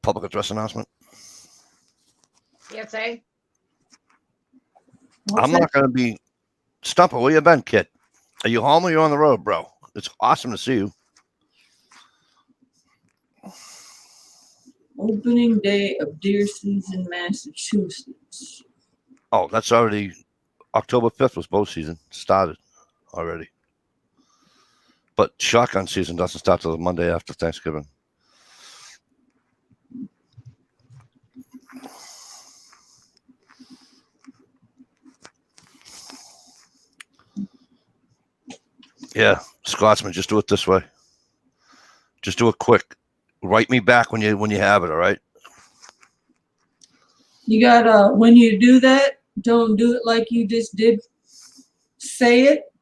public address announcement? PSA. I'm not going to be Stumper. Where you been, kid? Are you home or you on the road, bro? It's awesome to see you. Opening day of deer season, Massachusetts. Oh, that's already October 5th was bow season started already. But shotgun season doesn't start till the Monday after Thanksgiving. Yeah, Scotsman, just do it this way. Just do it quick. Write me back when you have it. All right. You gotta, when you do that, don't do it like you just did. Say it.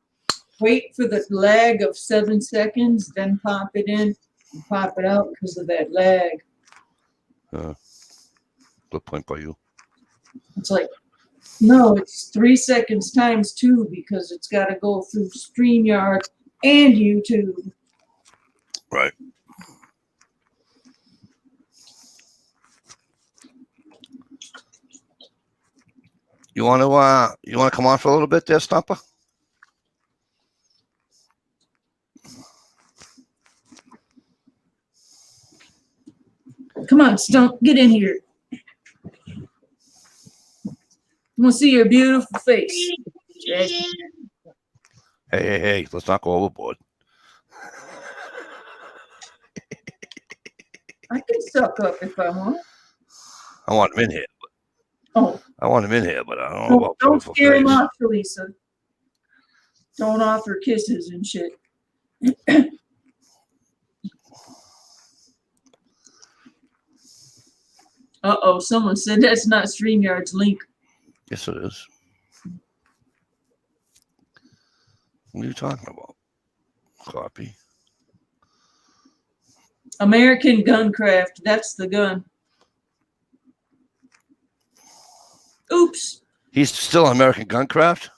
Wait for the lag of 7 seconds, then pop it in and pop it out because of that lag. Good point by you. It's like, no, it's 3 seconds times 2 because it's got to go through StreamYard and YouTube. Right. You want to come on for a little bit there, Stumper? Come on, Stump, get in here. I want to see your beautiful face. Yes. Hey, let's not go overboard. I can suck up if I want. I want him in here. Oh, I want him in here, but I don't know about don't beautiful scare him face. off, Lisa. Don't offer kisses and shit. Uh-oh, someone said that's not StreamYard's link. Yes, it is. What are you talking about? Copy. American Guncraft, that's the gun. Oops. He's still on American Guncraft?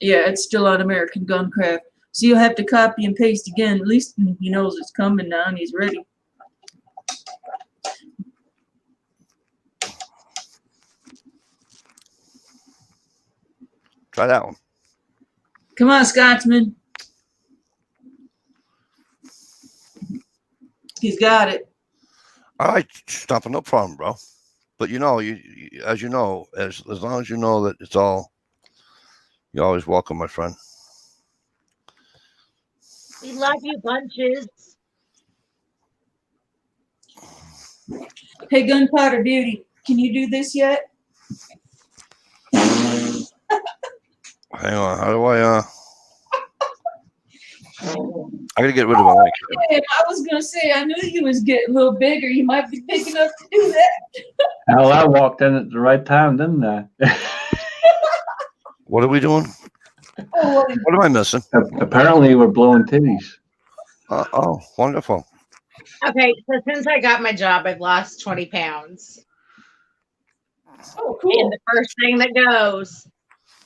Yeah, it's still on American Guncraft. So you'll have to copy and paste again. At least he knows it's coming now and he's ready. Try that one. Come on, Scotsman. He's got it. All right, Stumper, no problem, bro. But you, as long as you know that it's all, you're always welcome, my friend. We love you, bunches. Hey, Gunpowder Beauty, can you do this yet? Hang on, how do I gotta get rid of my link. I was gonna say I knew you was getting a little bigger. You might be big enough to do that. Hell, I walked in at the right time, didn't I? What are we doing? Oh, What am I missing? Apparently, we're blowing titties. Oh, wonderful. Okay, so since I got my job, I've lost 20 pounds. oh, And cool. the first thing that goes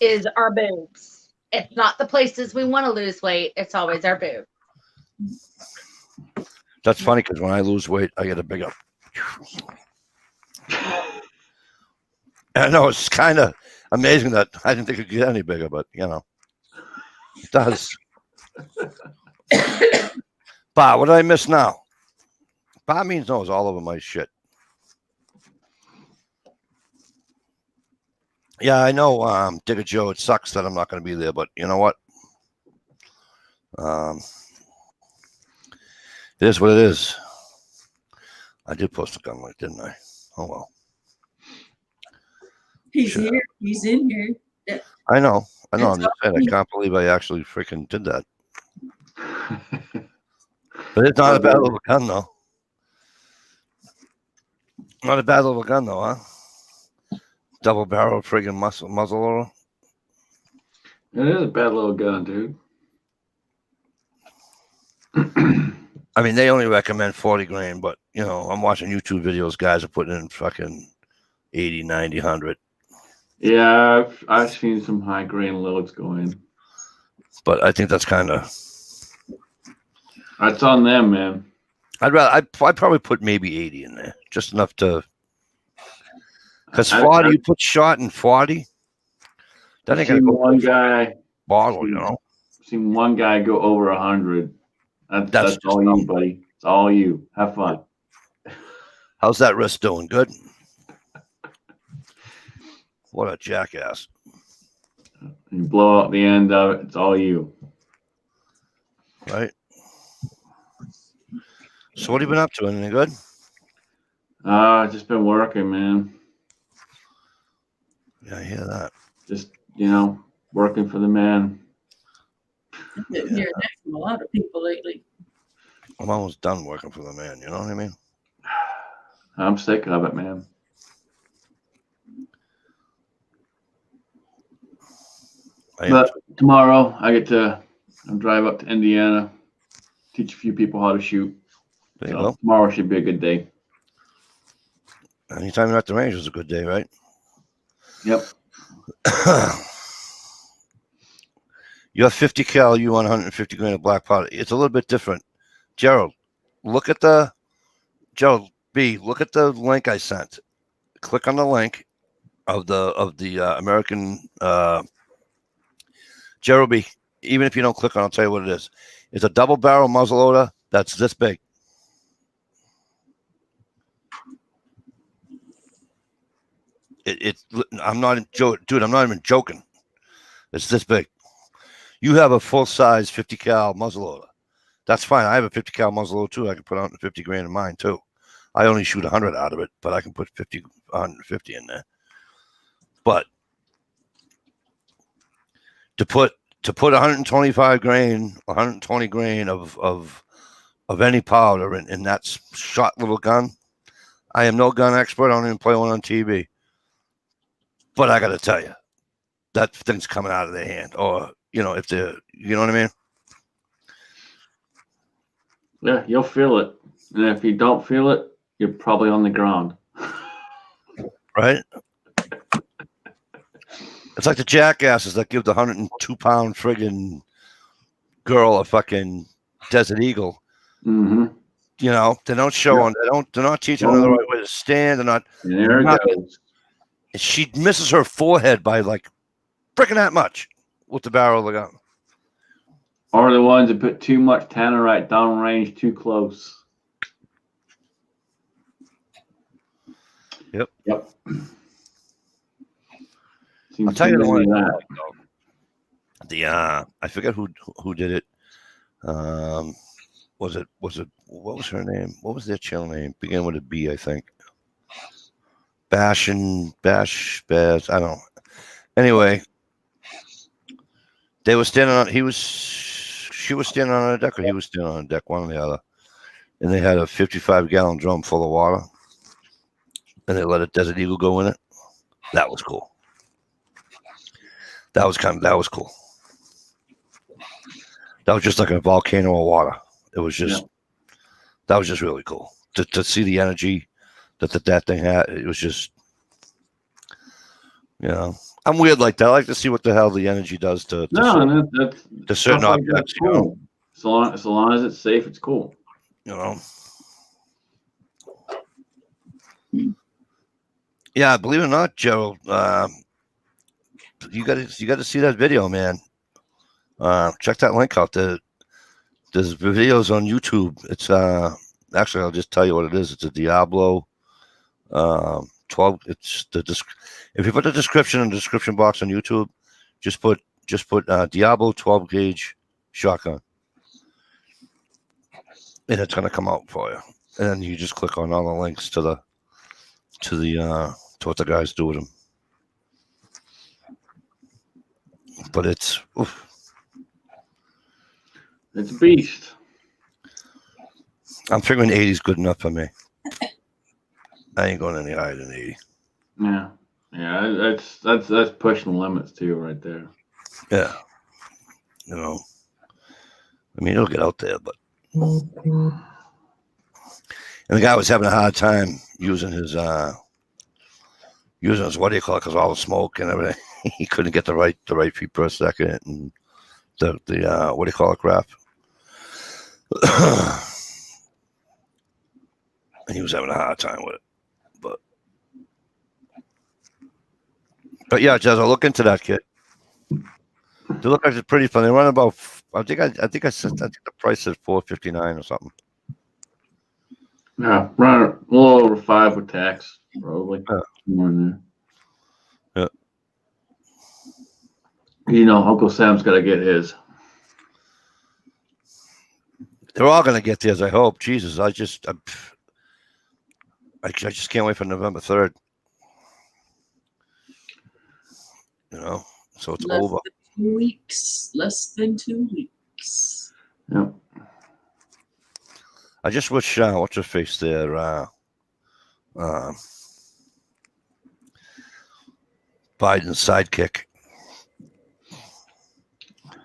is our boobs. It's not the places we want to lose weight. It's always our boobs. That's funny because when I lose weight, I get a bigger. I know it's kind of amazing that I didn't think it could get any bigger, but it does. Bob, what did I miss now? Bob means knows all over my shit. Yeah, I know, Digger Joe. It sucks that I'm not going to be there, but you know what? It is what it is. I did post a gun link, didn't I? Oh well. He's Sure. here. He's in here. I know. I'm That's just saying. I can't believe I actually freaking did that. But it's not a bad little gun, though. Not a bad little gun, though, huh? Double barrel friggin' muzzle loader. It is a bad little gun, dude. I mean, they only recommend 40 grain, but, I'm watching YouTube videos. Guys are putting in fucking 80, 90, 100. Yeah, I've seen some high grain loads going. But I think that's kind of... That's on them, man. I'd probably put maybe 80 in there. Just enough to... Because 40, you put shot in 40, that ain't I've going to seen go one guy. bottle, Seen one guy go over 100. That's all you, buddy. It's all you. Have fun. How's that wrist doing? Good? What a jackass. You blow out the end of it. It's all you. Right? So what have you been up to? Anything good? Just been working, man. Yeah, I hear that. Just, working for the man. I've been hearing that from a lot of people lately. I'm almost done working for the man. You know what I mean? I'm sick of it, man. But tomorrow I get to drive up to Indiana, teach a few people how to shoot. There you go. Tomorrow should be a good day. Anytime you're at the range is a good day, right? Yep. You have 50 cal, you want 150 grain of black powder. It's a little bit different. Gerald, look at the link I sent. Click on the link of the American Gerald B. Even if you don't click on it, I'll tell you what it is. It's a double barrel muzzleloader that's this big. I'm not even joking. It's this big. You have a full size 50 cal muzzleloader. That's fine. I have a 50 cal muzzleloader too. I can put out 50 grain in mine too. I only shoot 100 out of it, but I can put 150 in there. But to put 125 grain, 120 grain of any powder in that shot little gun, I am no gun expert. I don't even play one on TV. But I got to tell you, that thing's coming out of their hand. Or, if they're, you know what I mean? Yeah, you'll feel it. And if you don't feel it, you're probably on the ground. Right? It's like the jackasses that give the 102-pound friggin' girl a fucking Desert Eagle. Mm-hmm. They don't show on. They're not teaching her the right way to stand. They're not. And there it goes. She misses her forehead by like freaking that much with the barrel of the gun. Or the ones that put too much tannerite down range too close. Yep. I'll tell you the one. I forget who did it. Was it what was her name? What was their channel name? Began with a B, I think. Bash, I don't know. Anyway, they were standing on. She was standing on a deck, or he was standing on a deck, one or the other, and they had a 55-gallon drum full of water, and they let a Desert Eagle go in it. That was cool. That was cool. That was just like a volcano of water. It was just, That was just really cool to see the energy that thing had. It was just, I'm weird like that. I like to see what the hell the energy does to certain objects. Cool. As long as it's safe, it's cool. Yeah, believe it or not, Gerald, you got to see that video, man. Check that link out. There's videos on YouTube. It's actually, I'll just tell you what it is. It's a Diablo 12. It's if you put the description in the description box on YouTube, just put Diablo 12 gauge shotgun, and it's gonna come out for you. And then you just click on all the links to what the guys do with them. But it's a beast. I'm figuring 80's good enough for me. I ain't going any higher than 80. Yeah, that's pushing the limits too, right there. Yeah, I mean, it'll get out there, but and the guy was having a hard time using his what do you call it? Because all the smoke and everything, he couldn't get the right feet per second, and the what do you call it, crap. And he was having a hard time with it, but yeah, Jez, I'll look into that kit. They look like it's pretty fun. They run about. I think the price is $4.59 or something. Yeah, run a little over $5 with tax, probably. Yeah. Uncle Sam's got to get his. They're all going to get theirs, I hope. Jesus, I just can't wait for November 3rd. So it's over. Less than 2 weeks. Yep. I just wish what's her face there? Biden's sidekick.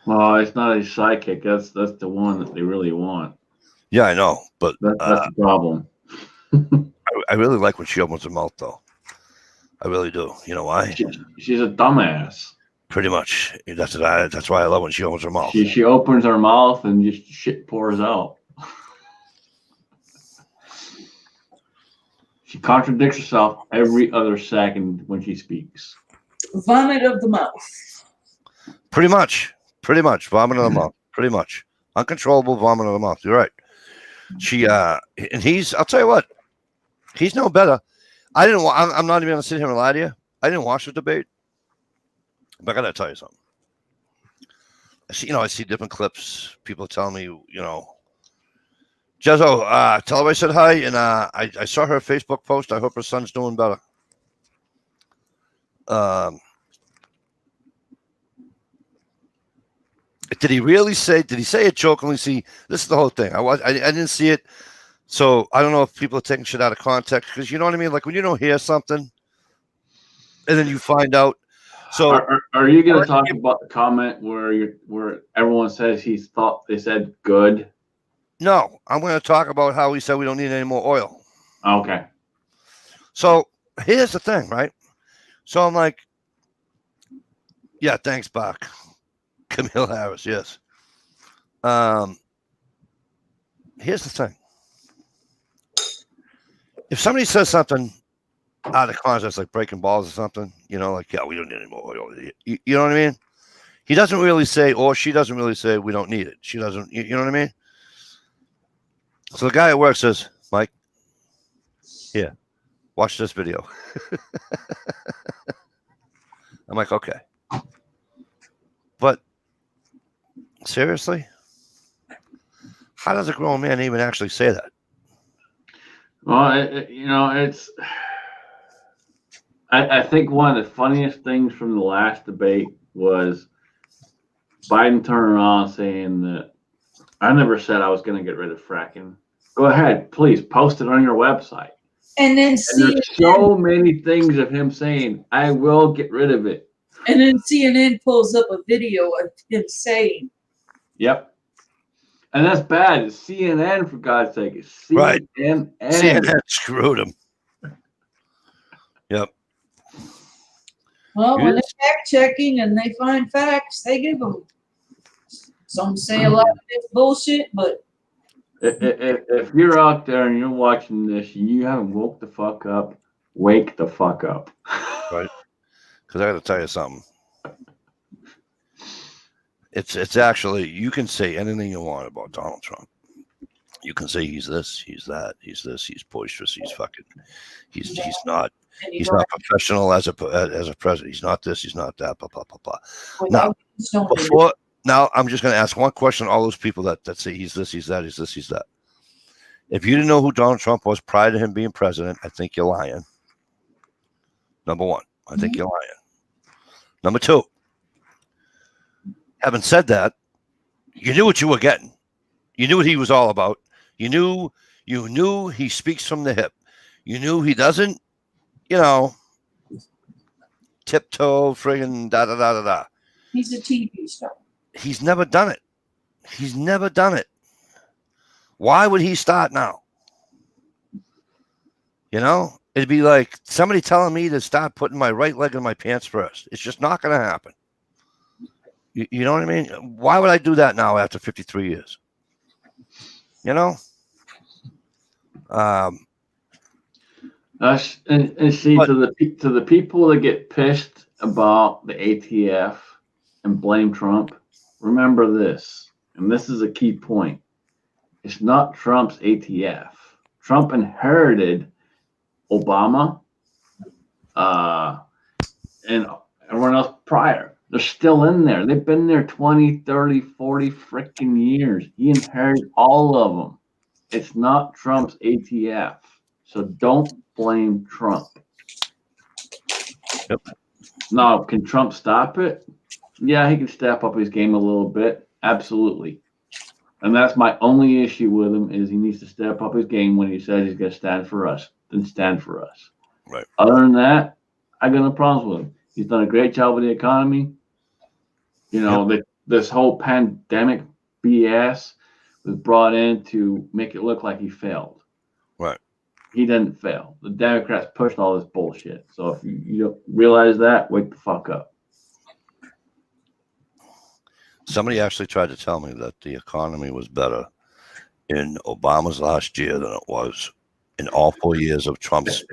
Well, it's not his sidekick. That's the one that they really want. Yeah, I know, but That's the problem. I really like when she opens her mouth, though. I really do. You know why? She's a dumbass. Pretty much. That's why I love when she opens her mouth. She opens her mouth and just shit pours out. She contradicts herself every other second when she speaks. Vomit of the mouth. Pretty much. Vomit of the mouth. Pretty much. Uncontrollable vomit of the mouth. You're right. She and I'll tell you what, he's no better. I'm not even gonna sit here and lie to you. I didn't watch the debate, but I gotta tell you something. I see different clips. People telling me, Jezzo, tell her I said hi, and I saw her Facebook post. I hope her son's doing better. Did he say it jokingly? See, this is the whole thing. I didn't see it, so I don't know if people are taking shit out of context, because you know what I mean? Like when you don't hear something and then you find out. So are you going to talk about the comment where everyone says they said good? No, I'm going to talk about how he said we don't need any more oil. Okay. So here's the thing, right? So I'm like, yeah, thanks, Bach. Camille Harris, yes. Here's the thing. If somebody says something out of context, like breaking balls or something, like, yeah, we don't need any more oil. You know what I mean? He doesn't really say, or she doesn't really say, we don't need it. She doesn't, you know what I mean? So the guy at work says, Mike, here, watch this video. I'm like, okay. But seriously? How does a grown man even actually say that? Well, it's. I think one of the funniest things from the last debate was Biden turning around saying that I never said I was going to get rid of fracking. Go ahead, please post it on your website. And then there's so many things of him saying, I will get rid of it. And then CNN pulls up a video of him saying. Yep. And that's bad. It's CNN, for God's sake. It's CNN. Right. CNN screwed him. Yep. Well, when they're fact checking and they find facts, they give them. Some say a lot of it's bullshit, but if you're out there and you're watching this and you haven't woke the fuck up, wake the fuck up. Right. Because I got to tell you something. It's actually, you can say anything you want about Donald Trump. You can say he's this, he's that, he's this, he's boisterous, he's fucking, he's not professional as a president. He's not this, he's not that, blah blah blah blah. Now I'm just going to ask one question: all those people that say he's this, he's that, he's this, he's that. If you didn't know who Donald Trump was prior to him being president, I think you're lying. Number one, I think you're lying. Number two, having said that, you knew what you were getting. You knew what he was all about. You knew he speaks from the hip. You knew he doesn't, tiptoe, friggin' da da da da da. He's a TV star. He's never done it. He's never done it. Why would he start now? It'd be like somebody telling me to start putting my right leg in my pants first. It's just not going to happen. You know what I mean? Why would I do that now after 53 years? And see, to the people that get pissed about the ATF and blame Trump, remember this, and this is a key point. It's not Trump's ATF. Trump inherited Obama and everyone else prior. They're still in there. They've been there 20, 30, 40 freaking years. He inherited all of them. It's not Trump's ATF. So don't blame Trump. Yep. Now, can Trump stop it? Yeah, he can step up his game a little bit. Absolutely. And that's my only issue with him is he needs to step up his game when he says he's going to stand for us. Then stand for us. Right. Other than that, I got no problems with him. He's done a great job with the economy. You know, this whole pandemic BS was brought in to make it look like he failed. Right. He didn't fail. The Democrats pushed all this bullshit. So if you don't realize that, wake the fuck up. Somebody actually tried to tell me that the economy was better in Obama's last year than it was in all 4 years of Trump's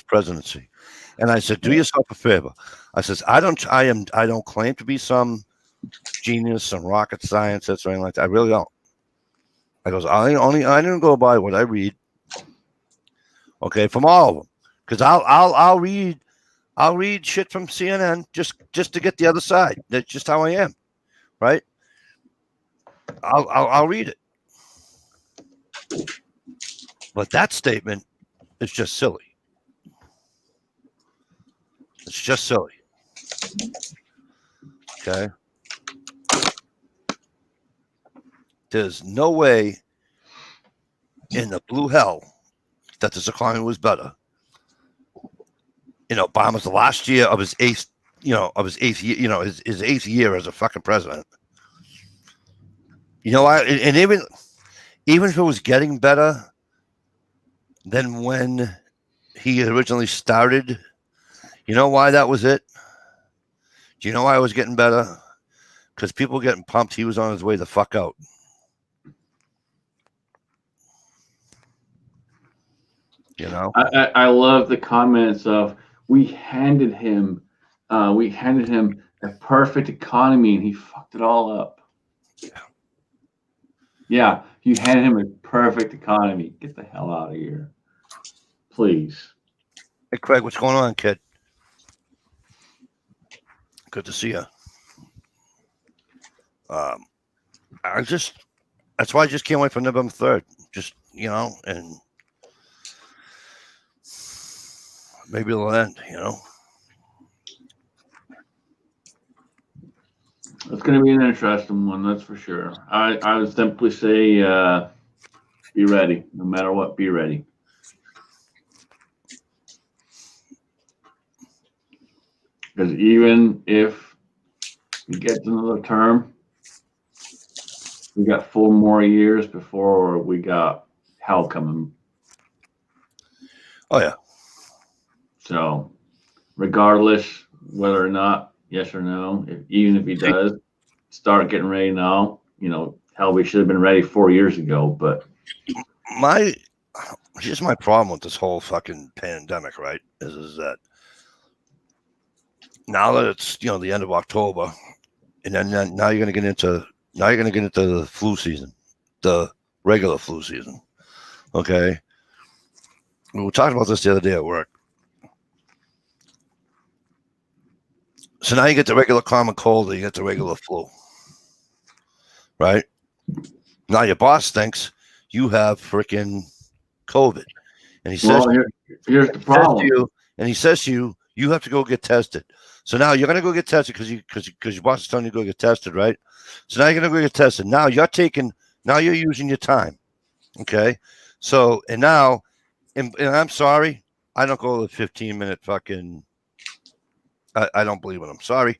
presidency. And I said, do yourself a favor. I says, I don't claim to be some genius, some rocket scientist or anything like that. I really don't. I goes, I didn't go by what I read. Okay, from all of them. Because I'll read shit from CNN just to get the other side. That's just how I am. Right? I'll read it. But that statement is just silly. It's just silly. Okay? There's no way in the blue hell that this economy was better in Obama's last year of his eighth year, his 8th year as a fucking president. You know, and even if it was getting better than when he originally started, you know why that was it? Do you know why it was getting better? Because people were getting pumped. He was on his way the fuck out. You know, I love the comments of we handed him a perfect economy and he fucked it all up. Yeah, you handed him a perfect economy. Get the hell out of here, please. Hey Craig, what's going on, kid? Good to see you. That's why I just can't wait for November 3rd. Just, and maybe it'll end, It's going to be an interesting one, that's for sure. I would simply say be ready. No matter what, be ready. Because even if we get another term, we got 4 more years before we got hell coming. Oh, yeah. So, regardless whether or not, yes or no, even if he does, start getting ready now. Hell, we should have been ready 4 years ago. But here's my problem with this whole fucking pandemic, right? Is that now that it's the end of October, and then now you're gonna get into the flu season, the regular flu season. Okay, we were talking about this the other day at work. So now you get the regular common cold, and you get the regular flu, right? Now your boss thinks you have freaking COVID, and he says, here's the problem. He says to you, you have to go get tested. So now you're gonna go get tested because your boss is telling you to go get tested, right? So now you're gonna go get tested. Now you're using your time, okay? So and I'm sorry, I don't go the 15-minute fucking. I don't believe it. I'm sorry.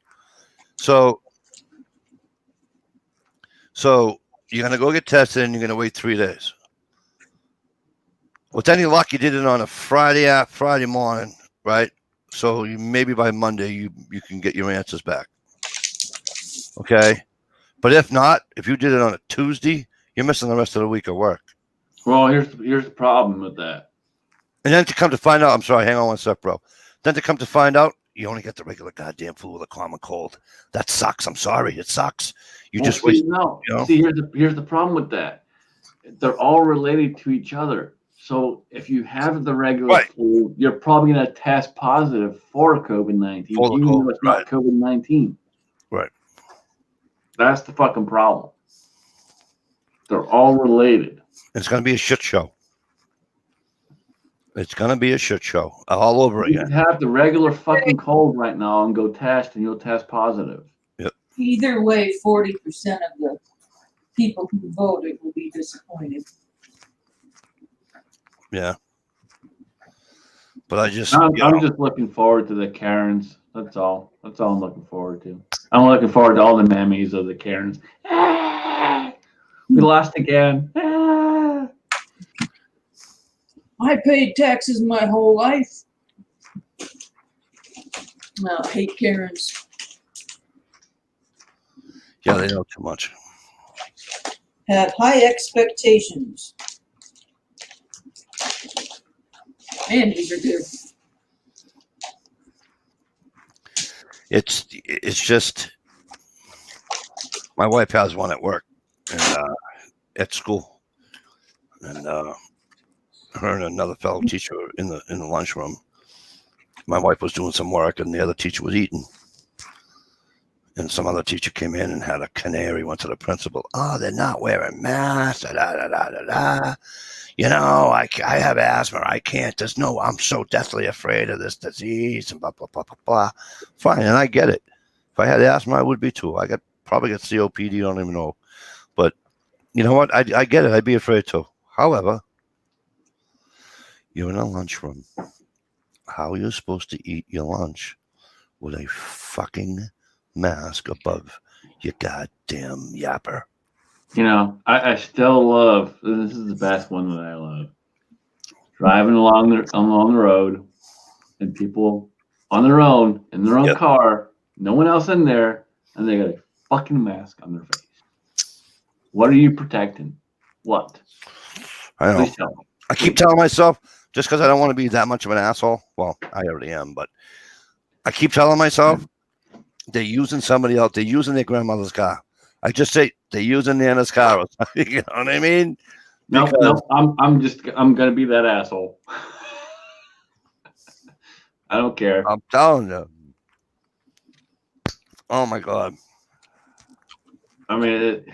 So you're gonna go get tested and you're gonna wait 3 days. With any luck, you did it on a Friday morning, right? So maybe by Monday you can get your answers back. Okay, but if not, if you did it on a Tuesday, you're missing the rest of the week of work. Well, here's the problem with that. And then to come to find out, I'm sorry, hang on one sec, bro. Then to come to find out, you only get the regular goddamn flu with a common cold. That sucks. I'm sorry, it sucks. Just wait. No. See, here's the problem with that. They're all related to each other. So if you have the regular flu, you're probably going to test positive for COVID-19, even though it's not COVID-19. Right. That's the fucking problem. They're all related. It's going to be a shit show. It's going to be a shit show all over again. You can have the regular fucking cold right now and go test, and you'll test positive. Yep. Either way, 40% of the people who voted will be disappointed. Yeah. But I just, I'm just looking forward to the Karens. That's all. That's all I'm looking forward to. I'm looking forward to all the memes of the Karens. Ah, we lost again. Ah. I paid taxes my whole life. No, I hate Karens. yeah, they know too much. Have high expectations. Man, these are good. It's just my wife has one at work and at school, and her and another fellow teacher in the lunchroom. My wife was doing some work, and the other teacher was eating. And some other teacher came in and had a canary. Went to the principal. Oh, they're not wearing masks. Da, da, da, da, da, da. You know, I have asthma. I can't. I'm so deathly afraid of this disease and blah, blah, blah, blah, blah. Fine, and I get it. If I had asthma, I would be too. Probably got COPD, don't even know. But you know what? I get it. I'd be afraid too. However, you're in a lunchroom. How are you supposed to eat your lunch with a fucking mask above your goddamn yapper? You know, I still love. This is the best one that I love. Driving along the road, and people on their own in their own car, no one else in there, and they got a fucking mask on their face. What are you protecting? What? I know. Please tell me. I keep telling myself, just because I don't want to be that much of an asshole. Well, I already am, but I keep telling myself they're using somebody else. They're using their grandmother's car. I just say they're using Nana's car. You know what I mean? No, I'm gonna be that asshole. I don't care. I'm telling you. Oh my God. I mean,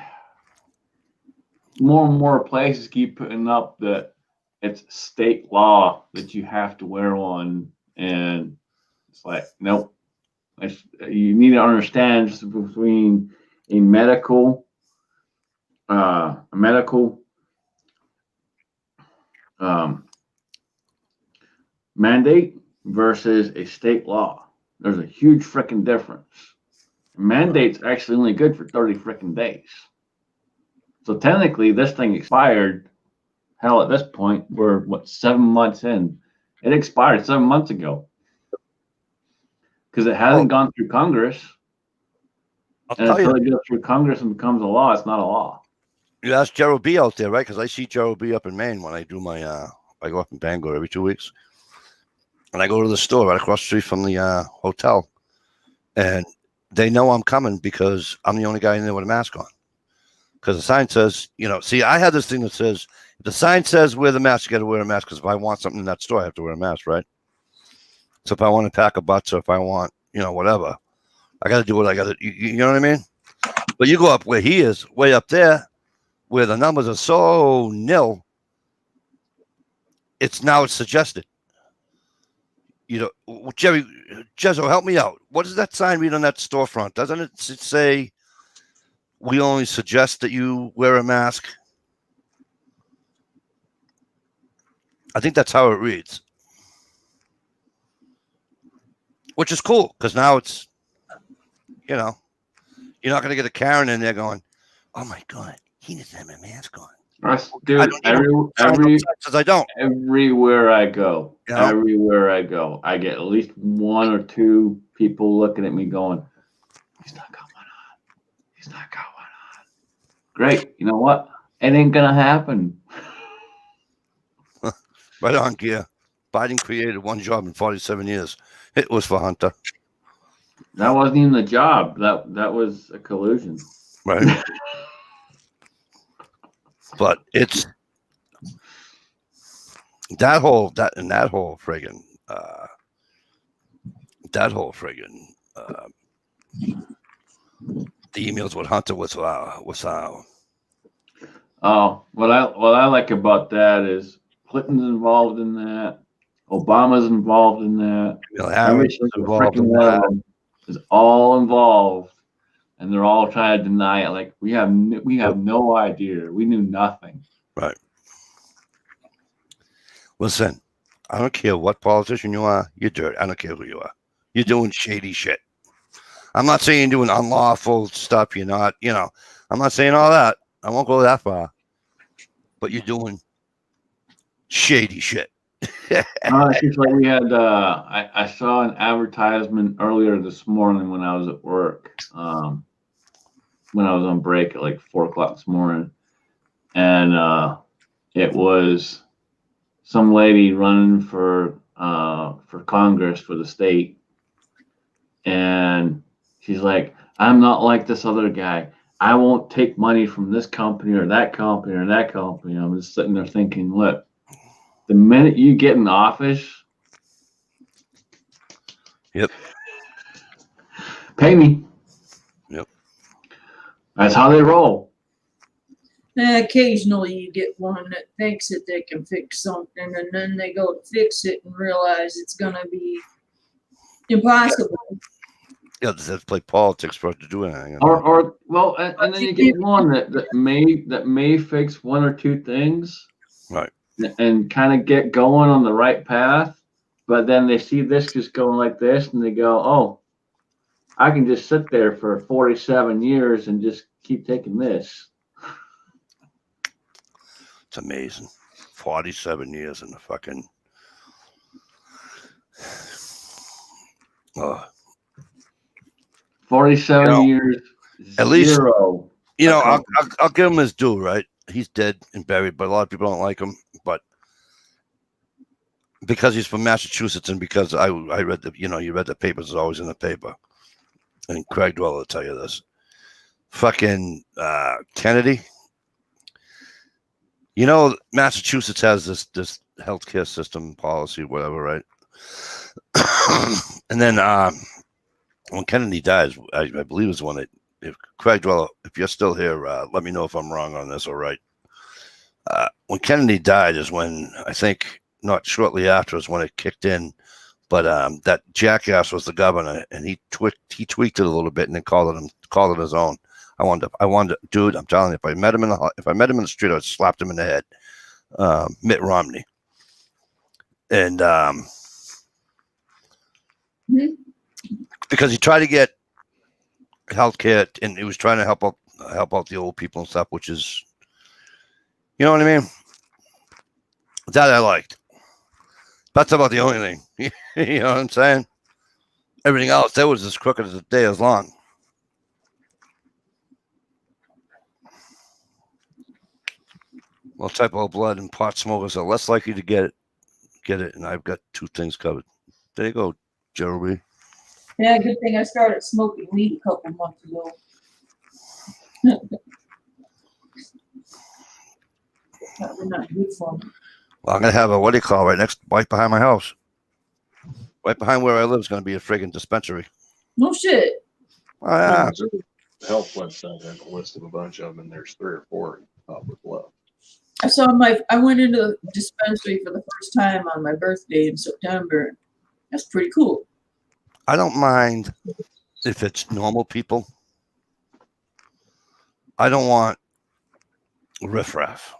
more and more places keep putting up that it's state law that you have to wear one, and it's like, nope. You need to understand just between a medical mandate versus a state law. There's a huge freaking difference. A mandate's actually only good for 30 freaking days. So technically, this thing expired. Hell, at this point, we're 7 months in. It expired 7 months ago because it hasn't gone through Congress. And until it goes through Congress and becomes a law, it's not a law. You ask Gerald B out there, right? Because I see Gerald B up in Maine when I do my I go up in Bangor every 2 weeks. And I go to the store right across the street from the hotel. And they know I'm coming because I'm the only guy in there with a mask on. Because the sign says, see, I had this thing that says, if the sign says wear the mask, you got to wear a mask. Because if I want something in that store, I have to wear a mask, right? So if I want a pack of butts or if I want, whatever, I got to do what I got to, you know what I mean? But you go up where he is, way up there, where the numbers are so nil, it's suggested. Jerry, Jezzo, help me out. What does that sign read on that storefront? Doesn't it say we only suggest that you wear a mask? I think that's how it reads. Which is cool, because now it's, you're not going to get a Karen in there going, oh my God, he doesn't have a mask on. Dude, everywhere I go, I get at least 1 or 2 people looking at me going, he's not got one on. He's not got one on. Great. You know what? It ain't going to happen. Right on, Gear. Biden created one job in 47 years. It was for Hunter. That wasn't even a job. That was a collusion. Right. But it's that whole friggin' the emails with Hunter was Oh, what I like about that is Clinton's involved in that, Obama's involved in that, Harris is involved in that. Is all involved, and they're all trying to deny it. Like we have no idea. We knew nothing. Right. Listen, I don't care what politician you are. You're dirty. I don't care who you are. You're doing shady shit. I'm not saying you're doing unlawful stuff. You're not, I'm not saying all that. I won't go that far. But you're doing shady shit. It's just like we had, I saw an advertisement earlier this morning when I was at work, when I was on break at like 4 o'clock this morning. And it was some lady running for Congress for the state. And she's like, I'm not like this other guy. I won't take money from this company or that company or that company. I'm just sitting there thinking, look, the minute you get in office, Yep. Pay me. Yep. That's how they roll. Occasionally you get one that thinks that they can fix something, and then they go to fix it and realize it's going to be impossible. Yeah, they have to play politics for it to do anything. And then you get one that may fix one or two things, Right. and kind of get going on the right path, but then they see this just going like this, and they go, "Oh, I can just sit there for 47 years and just keep taking this." It's amazing. 47 years in the fucking. Oh. 47 years. At least, zero. I'll give him his due, right? He's dead and buried, but a lot of people don't like him. But because he's from Massachusetts, and because I read you read the papers, it's always in the paper. And Craig Dwell will tell you this. Fucking Kennedy. Massachusetts has this healthcare system policy, whatever, right? And then when Kennedy dies, I believe it was when if Craig Dwell, if you're still here, let me know if I'm wrong on this or right. When Kennedy died is when, I think, not shortly after is when it kicked in, but that jackass was the governor, and he tweaked it a little bit and then called it his own. I wanted, dude, I'm telling you, if I met him in the street, I'd slapped him in the head. Mitt Romney. And because he tried to get healthcare, and he was trying to help out the old people and stuff, which is, you know what I mean? That I liked. That's about the only thing. You know what I'm saying? Everything else, that was as crooked as the day is long. Well, type O blood and pot smokers are less likely to get it, and I've got 2 things covered. There you go, Jeremy. Yeah, good thing I started smoking weed a couple months ago. Probably not good for me. Well, I'm gonna have a right behind my house, right behind where I live is gonna be a friggin' dispensary. No shit. Oh yeah. The health website has a list of a bunch of them, and there's 3 or 4 with left. I went into the dispensary for the first time on my birthday in September. That's pretty cool. I don't mind if it's normal people. I don't want riffraff.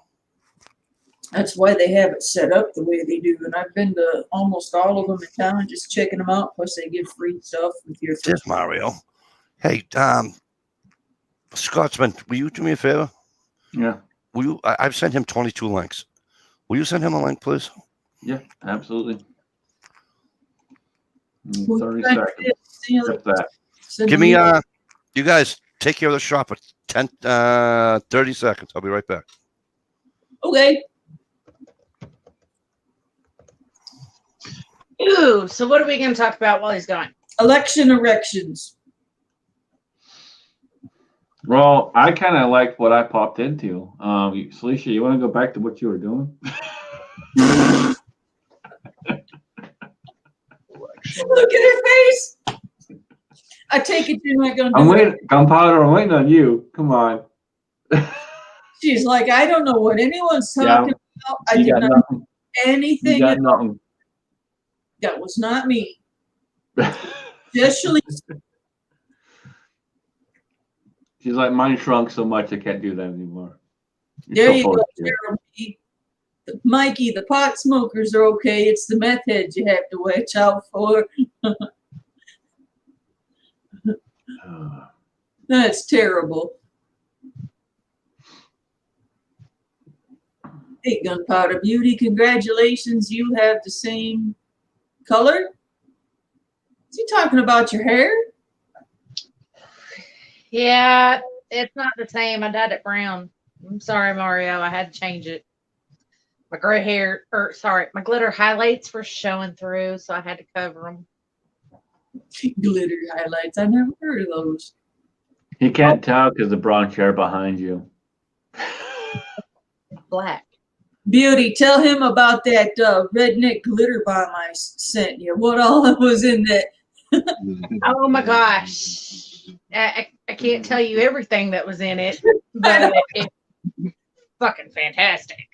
That's why they have it set up the way they do. And I've been to almost all of them in town, just checking them out. Plus, they give free stuff with your. There's Mario. Hey, Scotsman, will you do me a favor? Yeah. Will you? I've sent him 22 links. Will you send him a link, please? Yeah, absolutely. Well, 30 thank seconds. you. Just that. Give me you guys take care of the shop for 30 seconds. I'll be right back. Okay. Ooh, so what are we going to talk about while he's gone? Election erections. Well, I kind of liked what I popped into. Celicia, you want to go back to what you were doing? Look at her face. I take it you're not going to do I'm it. waiting, Gunpowder. I'm waiting on you. Come on. She's like, I don't know what anyone's talking about. I You did got not nothing. do anything. You got nothing. That was not me. Just Shalise. She's like, mine shrunk so much I can't do that anymore. There you go, Jeremy. Jeremy. Mikey, the pot smokers are okay. It's the meth heads you have to watch out for. That's terrible. Hey, Gunpowder Beauty, congratulations. You have the same color. Is he talking about your hair? Yeah, it's not the same. I dyed it brown. I'm sorry, Mario. I had to change it. My gray hair, or sorry, my glitter highlights were showing through, so I had to cover them. Glitter highlights. I never heard of those. He can't tell because the brown chair behind you. Black. Beauty, tell him about that redneck glitter bomb I sent you. What all was in that? Oh my gosh. I can't tell you everything that was in it, but it's fucking fantastic.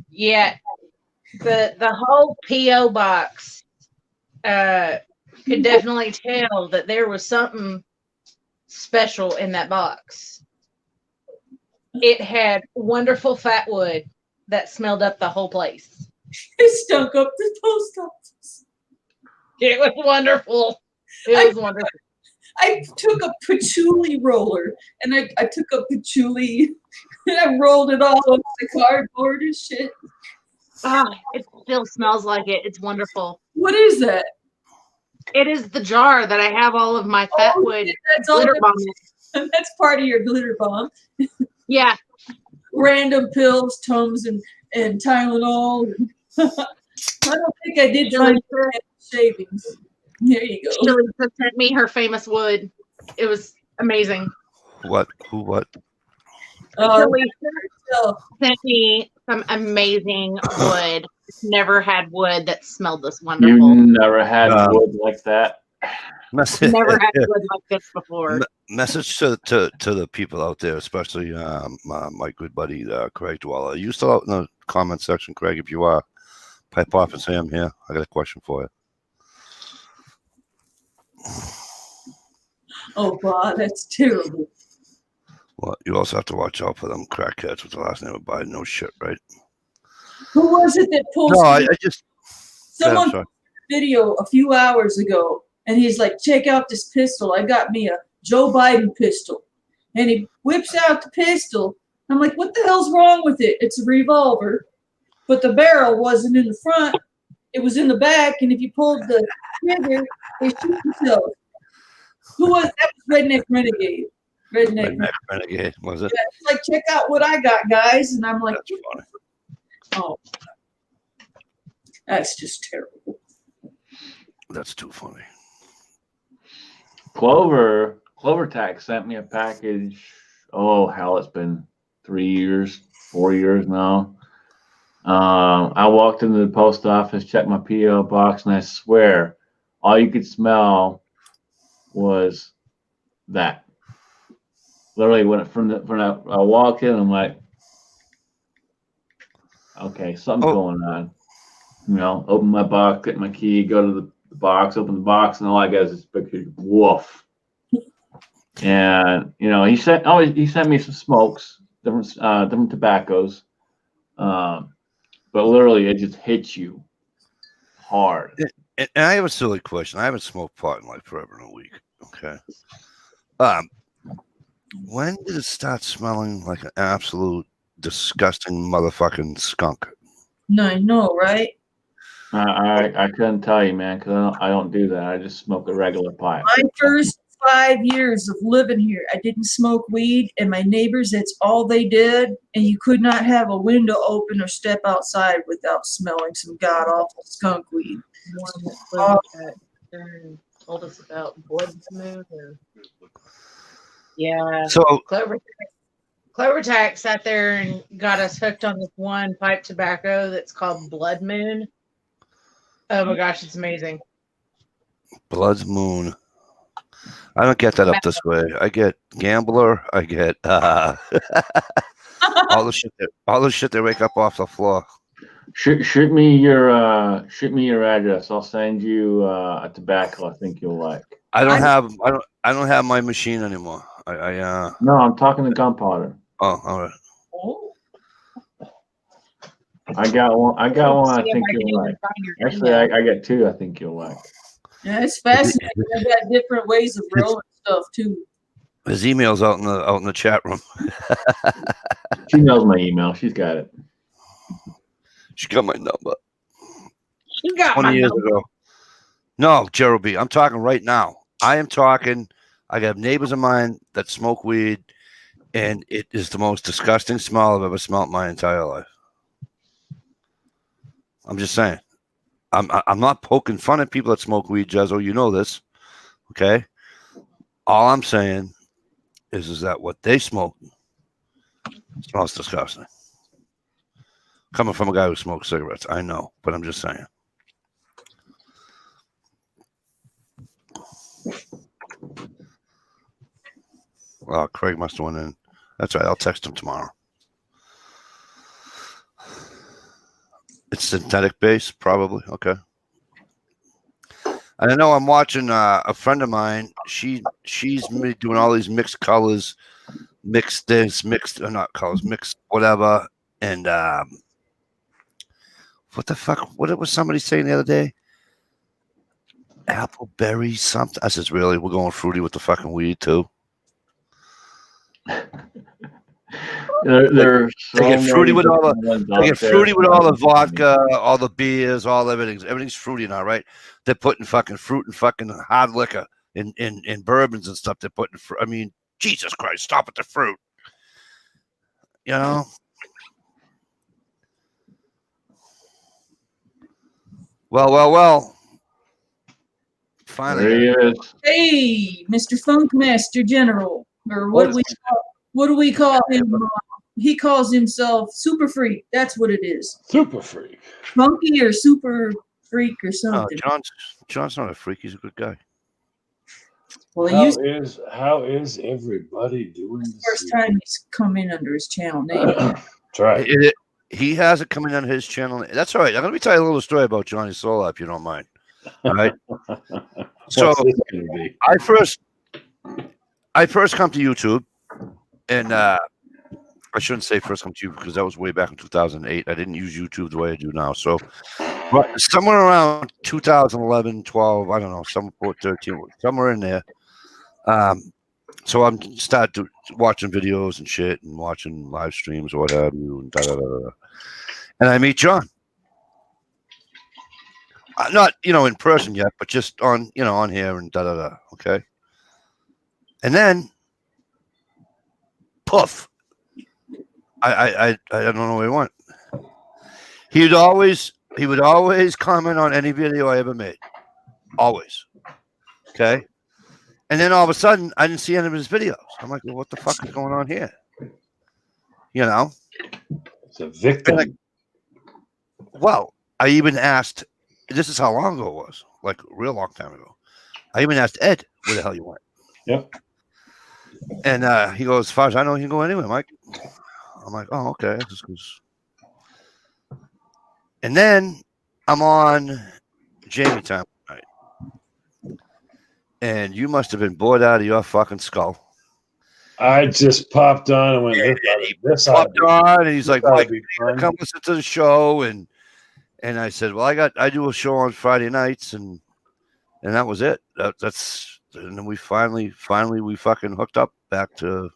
Yeah. The whole P.O. box could definitely tell that there was something special in that box. It had wonderful fat wood that smelled up the whole place. It stunk up the post office. It was wonderful. It was wonderful. I took a patchouli roller and I took a patchouli and I rolled it all over the cardboard and shit. Ah, it still smells like it. It's wonderful. What is that? It is the jar that I have all of my fat wood Yeah, that's all glitter bomb in. that's part of your glitter bomb. Yeah. Random pills, Tums, and Tylenol. I don't think I did find shavings. There you go. She sent me her famous wood. It was amazing. What? Who? What? Shelly So, sent me some amazing wood. Never had wood that smelled this You wonderful. never had wood like that. Message, Never had wood like this before. message to the people out there, especially my good buddy Craig Dweller. Are you still out in the comment section, Craig? If you are, pipe off and say I'm here. I got a question for you. oh God, that's terrible. Well, you also have to watch out for them crackheads with the last name of Biden. No shit, right? Who was it that posted? No, I just Someone sorry. posted a video a few hours ago, and he's like, "Check out this pistol. I got me a Joe Biden pistol." And he whips out the pistol. I'm like, "What the hell's wrong with it? It's a revolver, but the barrel wasn't in the front; it was in the back. And if you pulled the trigger, they shoot themselves." Who was that? Was Redneck Renegade. Redneck Renegade, was it? Yeah, it's like, check out what I got, guys. And I'm like, That's funny. oh, that's just terrible. That's too funny. Clover Tax sent me a package. Oh hell, it's been 3 years, 4 years now. I walked into the post office, checked my PO box, and I swear, all you could smell was that. Literally, when I walk in, I'm like, okay, something's going on. You know, open my box, get my key, go to the box, open the box, and all I got is this big woof. And you know, he sent me some smokes, different tobaccos, but literally, it just hits you hard. And I have a silly question. I haven't smoked pot in like forever in a week. Okay. When did it start smelling like an absolute disgusting motherfucking skunk? No, I know, right? I couldn't tell you, man, because I don't do that. I just smoke a regular pipe. My first 5 years of living here, I didn't smoke weed, and my neighbors, that's all they did. And you could not have a window open or step outside without smelling some god awful skunk weed. One that told us about blood moon. Yeah. So Clover Tack sat there and got us hooked on this one pipe tobacco that's called Blood Moon. Oh my gosh, it's amazing. Blood Moon. I don't get that up this way. I get Gambler. I get all the shit they wake up off the floor. Shoot me your address. I'll send you a tobacco I think you'll like. I don't have my machine anymore. No, I'm talking to gunpowder. Oh, all right. Oh. I got one. I got one. I See if think I can you'll even like. find your Actually, email. I got two. I think you'll like. Yeah, it's fascinating. I got different ways of rolling stuff too. His email's out in the chat room. She knows my email. She's got it. She got my number. You got 20 my years number. ago. No, Gerald B. I'm talking right now. I am talking. I got neighbors of mine that smoke weed, and it is the most disgusting smell I've ever smelled in my entire life. I'm just saying. I'm not poking fun at people that smoke weed, Jezzo. You know this, okay? All I'm saying is that what they smoke smells disgusting. Coming from a guy who smokes cigarettes, I know, but I'm just saying. Well, Craig must have went in. That's right. I'll text him tomorrow. It's synthetic base, probably. Okay. And I know I'm watching a friend of mine. She's doing all these mixed colors, mixed this, mixed or not colors, mixed whatever. And what the fuck? What was somebody saying the other day? Apple berry something. I said, really? We're going fruity with the fucking weed too. There's They get fruity with all the vodka. vodka, all the beers, all everything. Everything's fruity now, right? They're putting fucking fruit and fucking hard liquor in bourbons and stuff. They're putting I mean, Jesus Christ, stop at the fruit. You know? Well. Finally. There he is. Hey, Mr. Funkmaster General, or what do we call him? He calls himself Super Freak. That's what it is. Super freak. Funky or Super Freak or No, something. John's not a freak. He's a good guy. Well, he How used is everybody doing? the first time he's come in under his channel name. That's right. He has it coming on his channel. That's all right. I'm going to tell you a little story about Johnny Sola, if you don't mind. All right. So What's this gonna be? I first come to YouTube, and I shouldn't say first come to you because that was way back in 2008. I didn't use YouTube the way I do now. So somewhere around 2011, 12, I don't know, somewhere 13, somewhere in there. So I'm started watching videos and shit and watching live streams or what have you, and and I meet John. Not in person yet, but just on on here and okay. And then poof. I don't know where he went. He would always comment on any video I ever made. Always. Okay. And then all of a sudden I didn't see any of his videos. I'm like, well, what the fuck is going on here? It's a victim. Well, I even asked, this is how long ago it was, like a real long time ago. I even asked Ed where the hell you went. Yep. And he goes, as far as I know, you can go anywhere, Mike. I'm like, oh, okay. And then I'm on Jamie time night. And you must have been bored out of your fucking skull. I just popped on and went, this Popped on, and he's like, Mike, fun. come listen to the show. And I said, well, I do a show on Friday nights, and that was it. And then we finally we fucking hooked up back to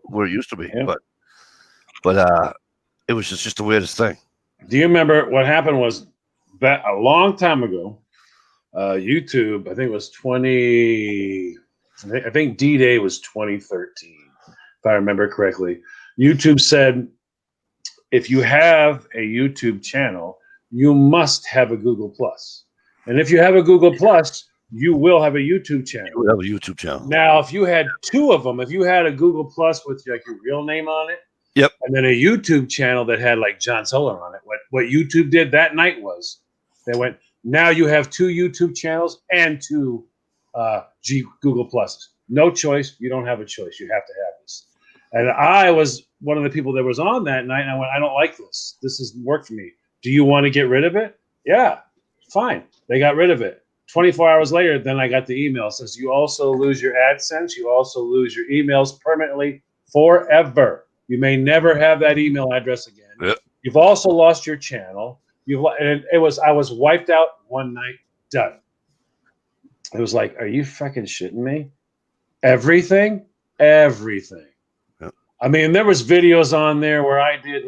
where it used to be. Yeah. But it was just the weirdest thing. Do you remember what happened was back a long time ago? YouTube, I think it was I think D-Day was 2013, if I remember correctly. YouTube said, if you have a YouTube channel, you must have a Google Plus. And if you have a Google Plus, you will have a YouTube channel. You have a YouTube channel. Now, if you had two of them, if you had a Google Plus with like your real name on it, yep, and then a YouTube channel that had like John Solar on it, what YouTube did that night was they went, now you have two YouTube channels and two Google Pluses. No choice. You don't have a choice. You have to have this. And I was one of the people that was on that night, and I went, I don't like this. This doesn't work for me. Do you want to get rid of it? Yeah, fine. They got rid of it. 24 hours later, then I got the email. It says you also lose your AdSense. You also lose your emails permanently forever. You may never have that email address again. Yep. You've also lost your channel. I was wiped out one night. Done. It was like, are you fucking shitting me? Everything. Yep. I mean, there was videos on there where I did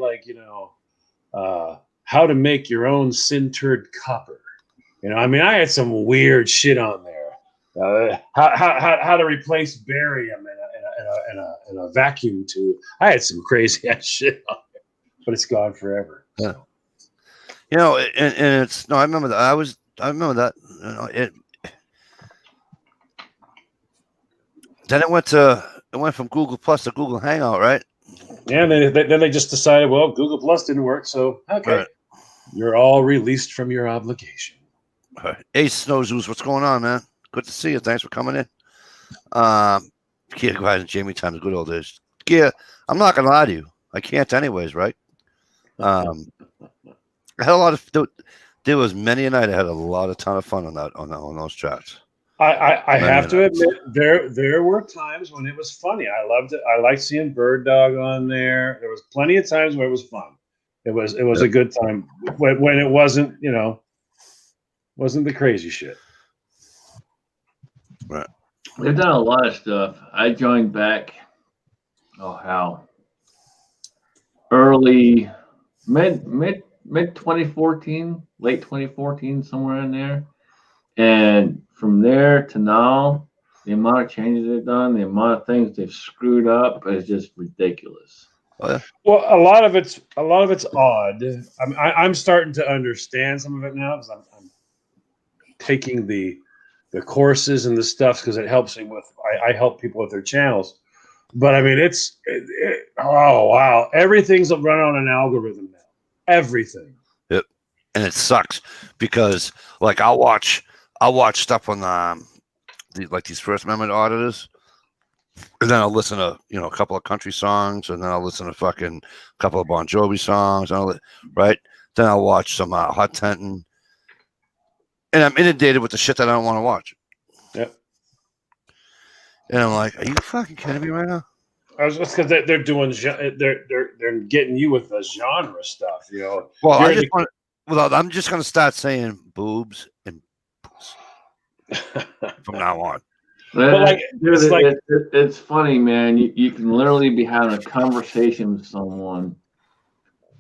how to make your own sintered copper. I mean, I had some weird shit on there. How to replace barium in a vacuum tube. I had some crazy ass shit on there, but it's gone forever. Yeah. And it's I remember that. I remember that. Then it went from Google Plus to Google Hangout, right? Yeah, and then they just decided, well, Google Plus didn't work, so okay, Right. You're all released from your obligation. All right. Ace Snowzoos, what's going on, man? Good to see you. Thanks for coming in. Kia, go ahead and Jamie time the good old days. Kia, I'm not gonna lie to you. I can't anyways, right? I had a lot of there was many a night I had a ton of fun on those tracks. I have to admit there were times when it was funny. I loved it. I liked seeing Bird Dog on there. There was plenty of times where it was fun. It was a good time when it wasn't wasn't the crazy shit. Right. They've done a lot of stuff. I joined back. How early mid 2014, late 2014, somewhere in there. And from there to now, the amount of changes they've done, the amount of things they've screwed up is just ridiculous. Oh, yeah. Well, a lot of it's odd. I'm starting to understand some of it now because I'm taking the courses and the stuff because it helps me with. I help people with their channels, but I mean oh wow, everything's run on an algorithm now. Everything. Yep, and it sucks because like I'll watch stuff on these First Amendment auditors, and then I'll listen to a couple of country songs, and then I'll listen to fucking a couple of Bon Jovi songs, right? Then I'll watch some Hot Tentin', and I'm inundated with the shit that I don't want to watch. Yep. And I'm like, are you fucking kidding me right now? I was just because they're doing they're getting you with the genre stuff, Well, I'm just gonna start saying boobs and from now on. But it's funny, man. You can literally be having a conversation with someone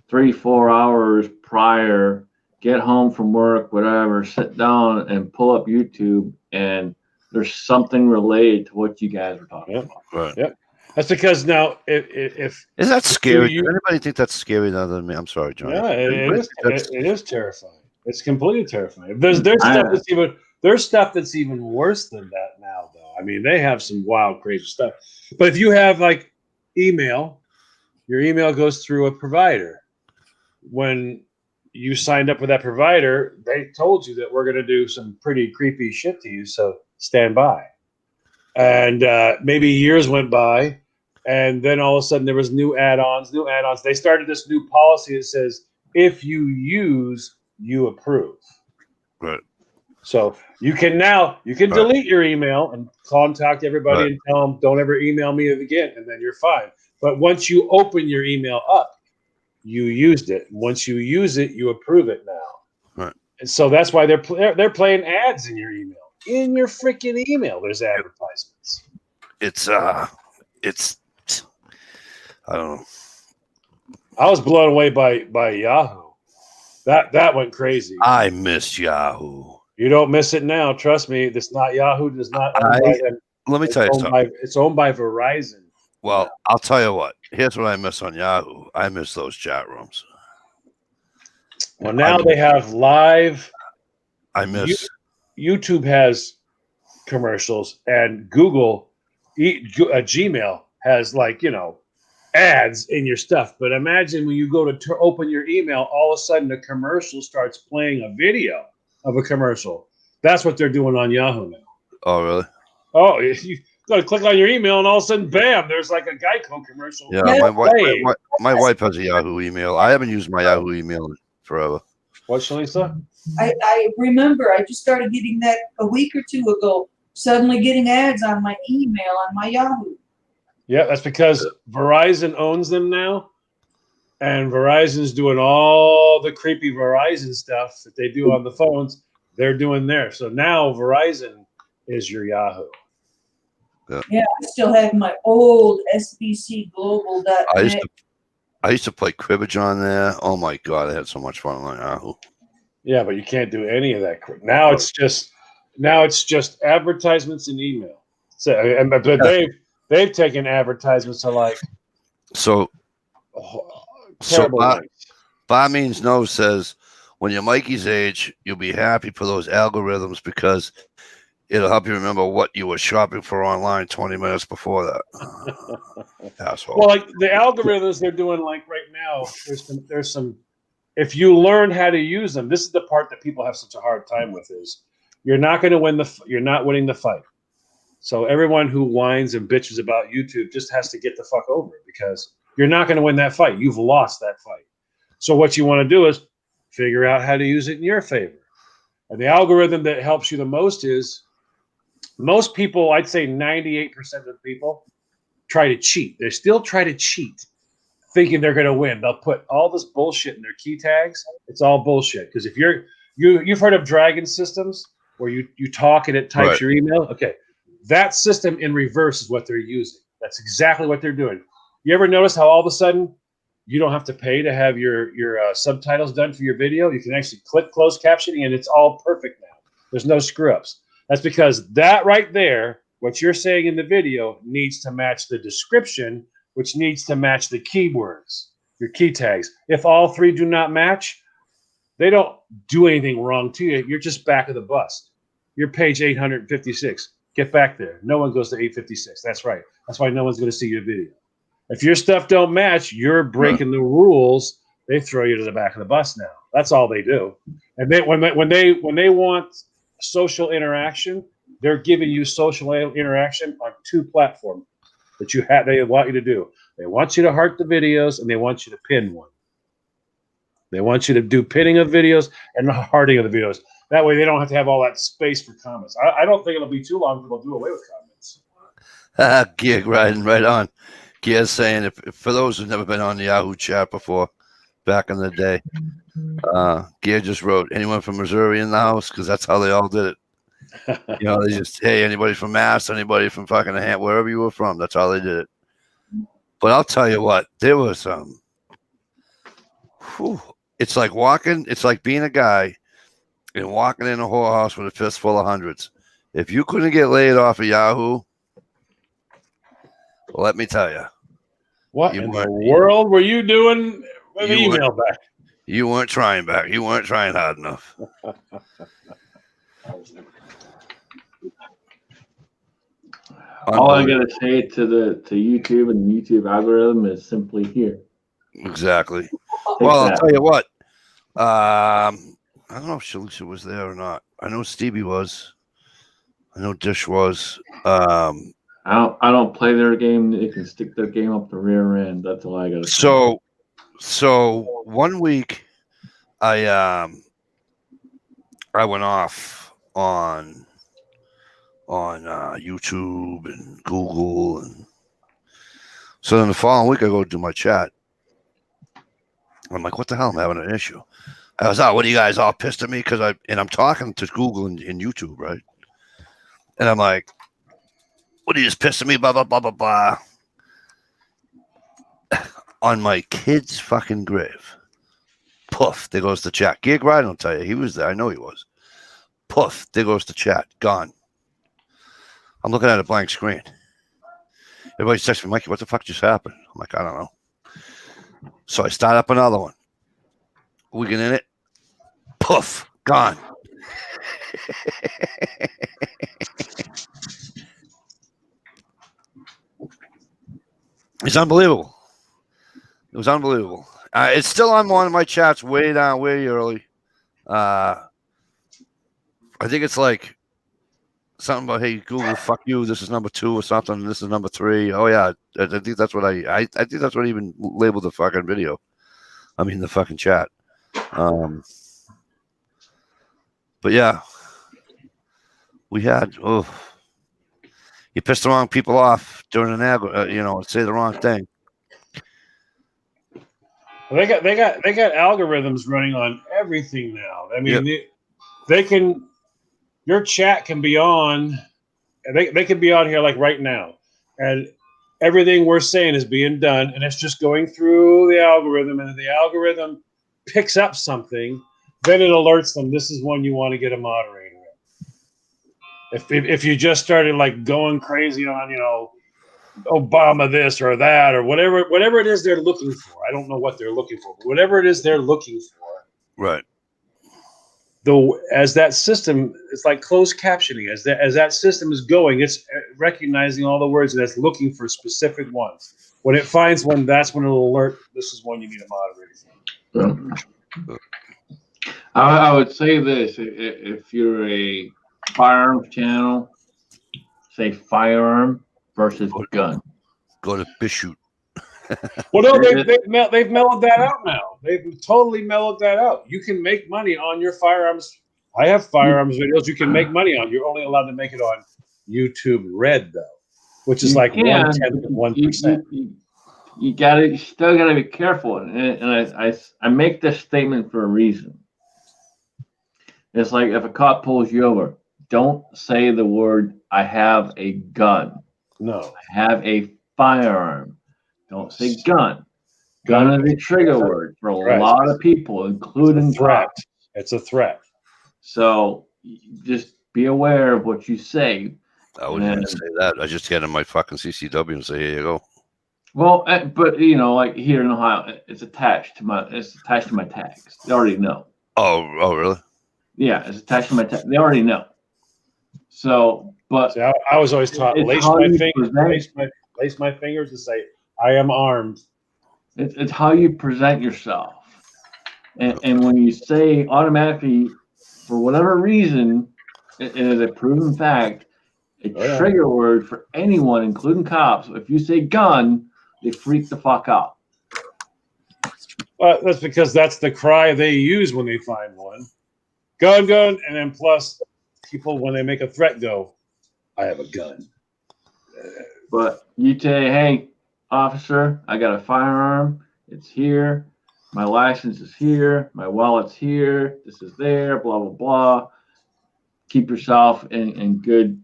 3-4 hours prior, get home from work, whatever, sit down and pull up YouTube, and there's something related to what you guys were talking about. Right. Yep. That's because now, if is that scary? Does anybody think that's scary other than me? I'm sorry, John. Yeah, it is terrifying. It's completely terrifying. There's stuff that's even worse than that now, though. I mean, they have some wild, crazy stuff. But if you have like email, your email goes through a provider. When you signed up with that provider, they told you that we're going to do some pretty creepy shit to you, so stand by. And maybe years went by, and then all of a sudden there was new add-ons. They started this new policy that says if you use, you approve. Right. So you can delete your email and contact everybody and tell them don't ever email me again, and then you're fine. But once you open your email up, you used it. Once you use it, you approve it now. Right. And so that's why they're playing ads in your email. In your freaking email, there's advertisements. It's I don't know. I was blown away by Yahoo. That went crazy. I miss Yahoo. You don't miss it now. Trust me. It's not Yahoo. Does not. Let me tell you something. It's owned by Verizon. Well, I'll tell you what. Here's what I miss on Yahoo. I miss those chat rooms. Well, now they have live. I miss. YouTube has commercials, and Google, Gmail has ads in your stuff. But imagine when you go to open your email, all of a sudden a commercial starts playing a video of a commercial. That's what they're doing on Yahoo now. Oh, really? Oh, you got to click on your email, and all of a sudden, bam! There's like a Geico commercial. Yeah, my wife has a Yahoo email. I haven't used my Yahoo email in forever. What, Shalisa? I remember I just started getting that a week or two ago. Suddenly getting ads on my email on my Yahoo. Yeah, that's because Verizon owns them now, and Verizon's doing all the creepy Verizon stuff that they do on the phones. They're doing there. So now Verizon is your Yahoo. Yeah, I still have my old SBCglobal.net. I used to play cribbage on there. Oh my god, I had so much fun on Yahoo. Yeah, but you can't do any of that. Now it's just advertisements and email. So, but they've taken advertisements to like So terrible lengths. By means no says when you're Mikey's age, you'll be happy for those algorithms because it'll help you remember what you were shopping for online 20 minutes before that. Asshole. Well, like the algorithms they're doing, like right now, there's some. If you learn how to use them, this is the part that people have such a hard time with: is you're not going to win you're not winning the fight. So everyone who whines and bitches about YouTube just has to get the fuck over it because you're not going to win that fight. You've lost that fight. So what you want to do is figure out how to use it in your favor. And the algorithm that helps you the most is most people, I'd say 98% of people try to cheat. They still try to cheat, thinking they're going to win. They'll put all this bullshit in their key tags. It's all bullshit. Because if you've heard of Dragon systems where you talk and it types Right. your email. Okay. That system in reverse is what they're using. That's exactly what they're doing. You ever notice how all of a sudden you don't have to pay to have your subtitles done for your video? You can actually click closed captioning and it's all perfect now. There's no screw ups. That's because that right there, what you're saying in the video needs to match the description, which needs to match the keywords, your key tags. If all three do not match, they don't do anything wrong to you. You're just back of the bus. You're page 856. Get back there. No one goes to 856. That's right. That's why no one's going to see your video. If your stuff don't match, you're breaking the rules. They throw you to the back of the bus now. That's all they do. And then when they want social interaction, they're giving you social interaction on two platforms that they want you to do. They want you to heart the videos and they want you to pin one. They want you to do pinning of videos and the hearting of the videos. That way they don't have to have all that space for comments. I don't think it'll be too long until they'll do away with comments. Gig riding right on. Gear's saying if for those who've never been on the Yahoo chat before, back in the day, Gear just wrote anyone from Missouri in the house because that's how they all did it. You know, they just hey anybody from Mass, anybody from fucking wherever you were from. That's how they did it. But I'll tell you what, there was it's like walking. It's like being a guy and walking in a whorehouse with a fist full of hundreds. If you couldn't get laid off of Yahoo, well, let me tell you. What in the world were you doing with the email back? You weren't trying back. You weren't trying hard enough. All I gotta say to YouTube and the YouTube algorithm is simply here. Exactly. Well, I'll tell you what. I don't know if Shalisha was there or not. I know Stevie was. I know Dish was. I don't play their game. They can stick their game up the rear end. That's all I gotta say. So 1 week, I went off on YouTube and Google, and so then the following week I go do my chat. I'm like, what the hell? I'm having an issue. I was what are you guys all pissed at me? Because I'm talking to Google and YouTube, right? And I'm like, what are you just pissed at me? Blah, blah, blah, blah, blah. On my kid's fucking grave. Poof, there goes the chat. Gig Ride, I'll tell you. He was there. I know he was. Poof, there goes the chat. Gone. I'm looking at a blank screen. Everybody's texting me, Mikey, what the fuck just happened? I'm like, I don't know. So I start up another one. We get in it. Poof, gone. It's unbelievable. It was unbelievable. It's still on one of my chats way down, way early. I think it's like something about, hey, Google, fuck you. This is number 2 or something. This is number 3. Oh, yeah. I think that's what I think that's what I even labeled the fucking video. I mean, the fucking chat. But yeah, we had you pissed the wrong people off during an say the wrong thing. They got algorithms running on everything now. I mean, they can. Your chat can be on. They can be on here like right now, and everything we're saying is being done, and it's just going through the algorithm, and if the algorithm picks up something, then it alerts them. This is one you want to get a moderator. If you just started like going crazy on Obama this or that or whatever it is they're looking for, I don't know what they're looking for, but whatever it is they're looking for, right? Though, as that system, it's like closed captioning. As that system is going, it's recognizing all the words and it's looking for specific ones. When it finds one, that's when it'll alert. This is one you need a moderator for. I would say this: if you're a firearms channel, say firearm versus gun. Go to Bishop. Well, no, they've mellowed that out now. They've totally mellowed that out. You can make money on your firearms. I have firearms videos you can make money on. You're only allowed to make it on YouTube Red, though, which is like 1/10 of 1%. You still gotta be careful, and I make this statement for a reason. It's like if a cop pulls you over, don't say the word "I have a gun." No, I have a firearm. Don't say gun. Gun is a trigger word for a lot of people, including threat. cops. It's a threat. So just be aware of what you say. I wouldn't even say that. I just get in my fucking CCW and say, "Here you go." Well, but like here in Ohio, it's attached to my tags. They already know. Oh, really? Yeah, it's attached to my tag. They already know. So, but See, I was always taught lace my fingers and say, "I am armed." It's how you present yourself, and when you say automatically, for whatever reason, it is a proven fact, a trigger word for anyone, including cops. If you say gun, they freak the fuck out. That's because that's the cry they use when they find one. Gun, and then plus people when they make a threat go, "I have a gun." But you say, "Hey, officer, I got a firearm. It's here. My license is here. My wallet's here. This is there. Blah blah blah." Keep yourself in good,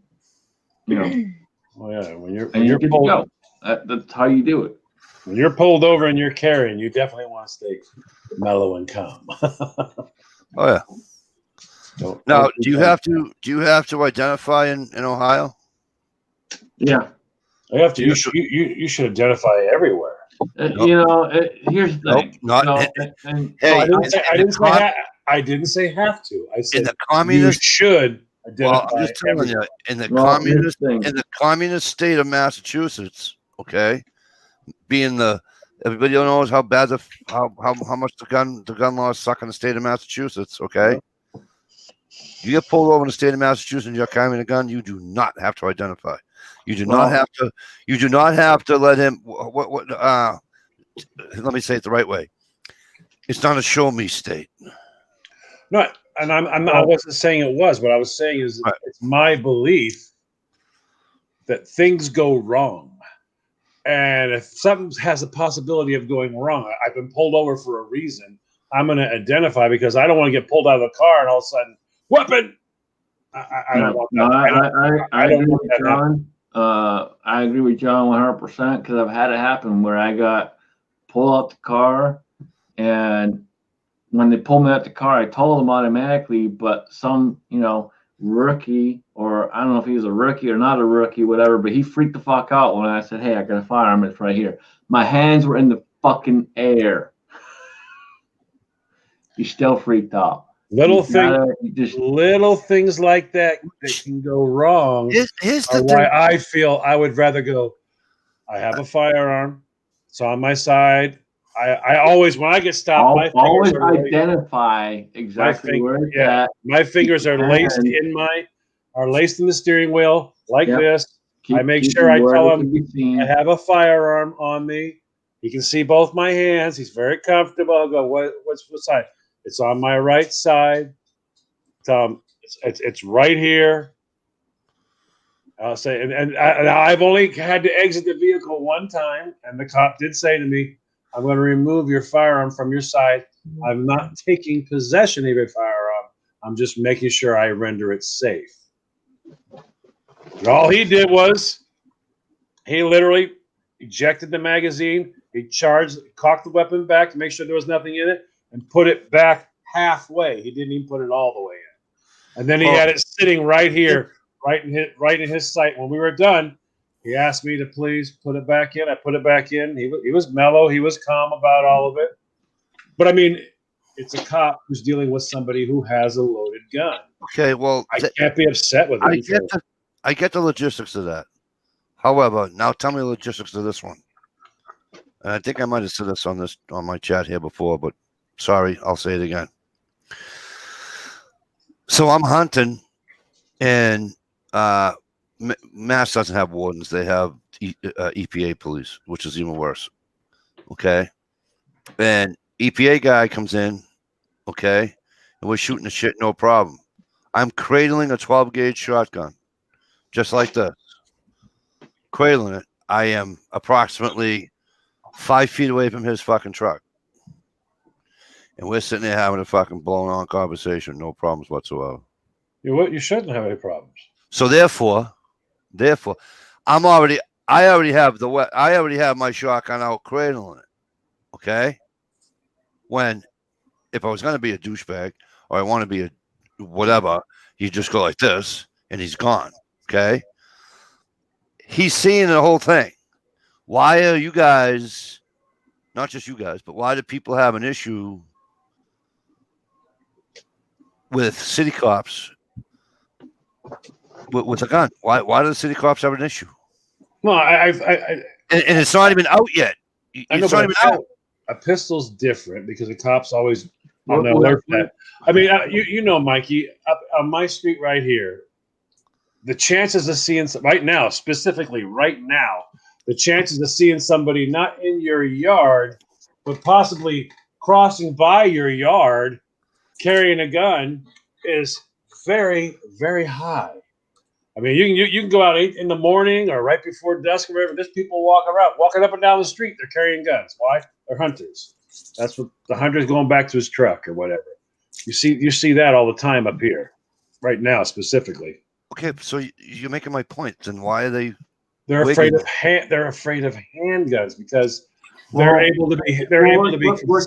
Oh yeah, when you're good pulled, to go. That's how you do it. When you're pulled over and you're carrying, you definitely want to stay mellow and calm. Oh yeah. Now, do you have to identify in Ohio? Yeah. You have to. You should identify everywhere. Here's the thing. I didn't say have to. I said in the communist, you should identify. Well, I'm just telling you, in the communist state of Massachusetts, okay, everybody knows how bad how much the gun laws suck in the state of Massachusetts, okay. You get pulled over in the state of Massachusetts and you're carrying a gun, you do not have to identify. You do not have to. You do not have to let him. Let me say it the right way. It's not a show me state. No, and I wasn't saying it was. What I was saying is It's my belief that things go wrong, and if something has a possibility of going wrong, I've been pulled over for a reason. I'm going to identify because I don't want to get pulled out of the car and all of a sudden weapon. I don't want that. I agree with John. I agree with John 100% because I've had it happen where I got pulled out the car, and when they pulled me out the car, I told them automatically, but some, rookie, or I don't know if he was a rookie or not a rookie, whatever, but he freaked the fuck out when I said, "Hey, I got a firearm, it's right here." My hands were in the fucking air. He still freaked out. Little things like that can go wrong. Here's the why I feel I would rather go. I have a firearm. It's on my side. I always, when I get stopped, my fingers always identify exactly where it's at. My fingers are laced in the steering wheel like this. I make sure I tell him I have a firearm on me. He can see both my hands. He's very comfortable. I'll go, what side? It's on my right side. It's right here. I'll say, and I've only had to exit the vehicle one time, and the cop did say to me, "I'm going to remove your firearm from your side. I'm not taking possession of your firearm. I'm just making sure I render it safe." And all he did was he literally ejected the magazine. He cocked the weapon back to make sure there was nothing in it, and put it back halfway. He didn't even put it all the way in. And then he had it sitting right here, right in his sight. When we were done, he asked me to please put it back in. I put it back in. He was mellow. He was calm about all of it. But I mean, it's a cop who's dealing with somebody who has a loaded gun. Okay, well, I can't be upset with him. I get the logistics of that. However, now tell me the logistics of this one. And I think I might have said this on my chat here before, but sorry, I'll say it again. So I'm hunting, and Mass doesn't have wardens. They have EPA police, which is even worse. Okay, and EPA guy comes in, okay, and we're shooting the shit, no problem. I'm cradling a 12-gauge shotgun, just like this. Cradling it. I am approximately 5 feet away from his fucking truck. And we're sitting there having a fucking blown on conversation, no problems whatsoever. You shouldn't have any problems. So therefore, I already have my shotgun out cradling it. Okay? If I was gonna be a douchebag or I want to be a whatever, you just go like this and he's gone. Okay? He's seeing the whole thing. Why are you guys, not just you guys, but why do people have an issue with city cops with a gun? Why do the city cops have an issue? No, and it's not even out yet. It's not even out. A pistol's different because the cops always on the alert for that. I mean, you know, Mikey, up on my street right here, the chances of seeing right now, specifically right now, the chances of seeing somebody not in your yard, but possibly crossing by your yard carrying a gun is very, very high. I mean, you can go out in the morning or right before dusk or whatever. There's people walking up and down the street. They're carrying guns. Why? They're hunters. That's what the hunter's going back to his truck or whatever. You see that all the time up here, right now specifically. Okay, so you're making my point. Then why are they? They're afraid of handguns because they're able to be. We're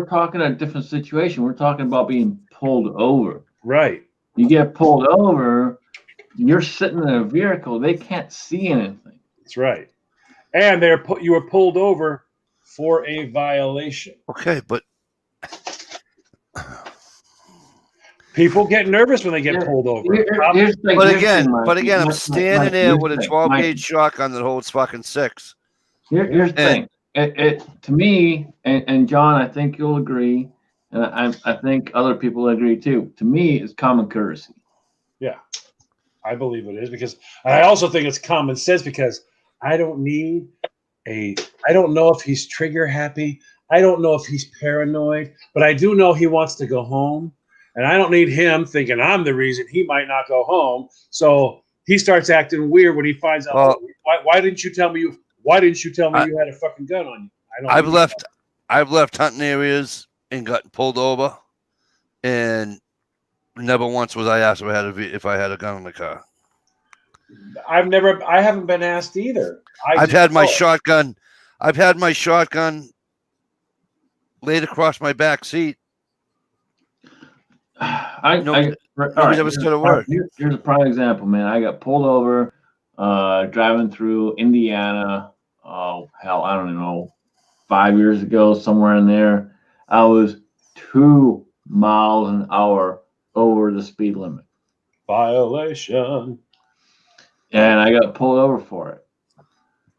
talking a different situation. We're talking about being pulled over. Right. You get pulled over. You're sitting in a vehicle. They can't see anything. That's right. And you were pulled over for a violation. Okay, but people get nervous when they get pulled over. But again, I'm standing there with a 12-gauge shotgun that holds fucking 6. Here's the thing. It to me, and John, I think you'll agree, and I think other people agree too. To me, it's common courtesy. Yeah, I believe it is because I also think it's common sense because I don't know if he's trigger happy. I don't know if he's paranoid, but I do know he wants to go home. And I don't need him thinking I'm the reason he might not go home. So he starts acting weird when he finds out. Why didn't you tell me you had a fucking gun on you? I've left hunting areas and gotten pulled over, and never once was I asked if I had a gun in the car. I haven't been asked either. I've had my shotgun laid across my back seat. Here's a prime example, man. I got pulled over driving through Indiana. Oh hell, I don't know, 5 years ago, somewhere in there. I was 2 miles an hour over the speed limit. Violation. And I got pulled over for it.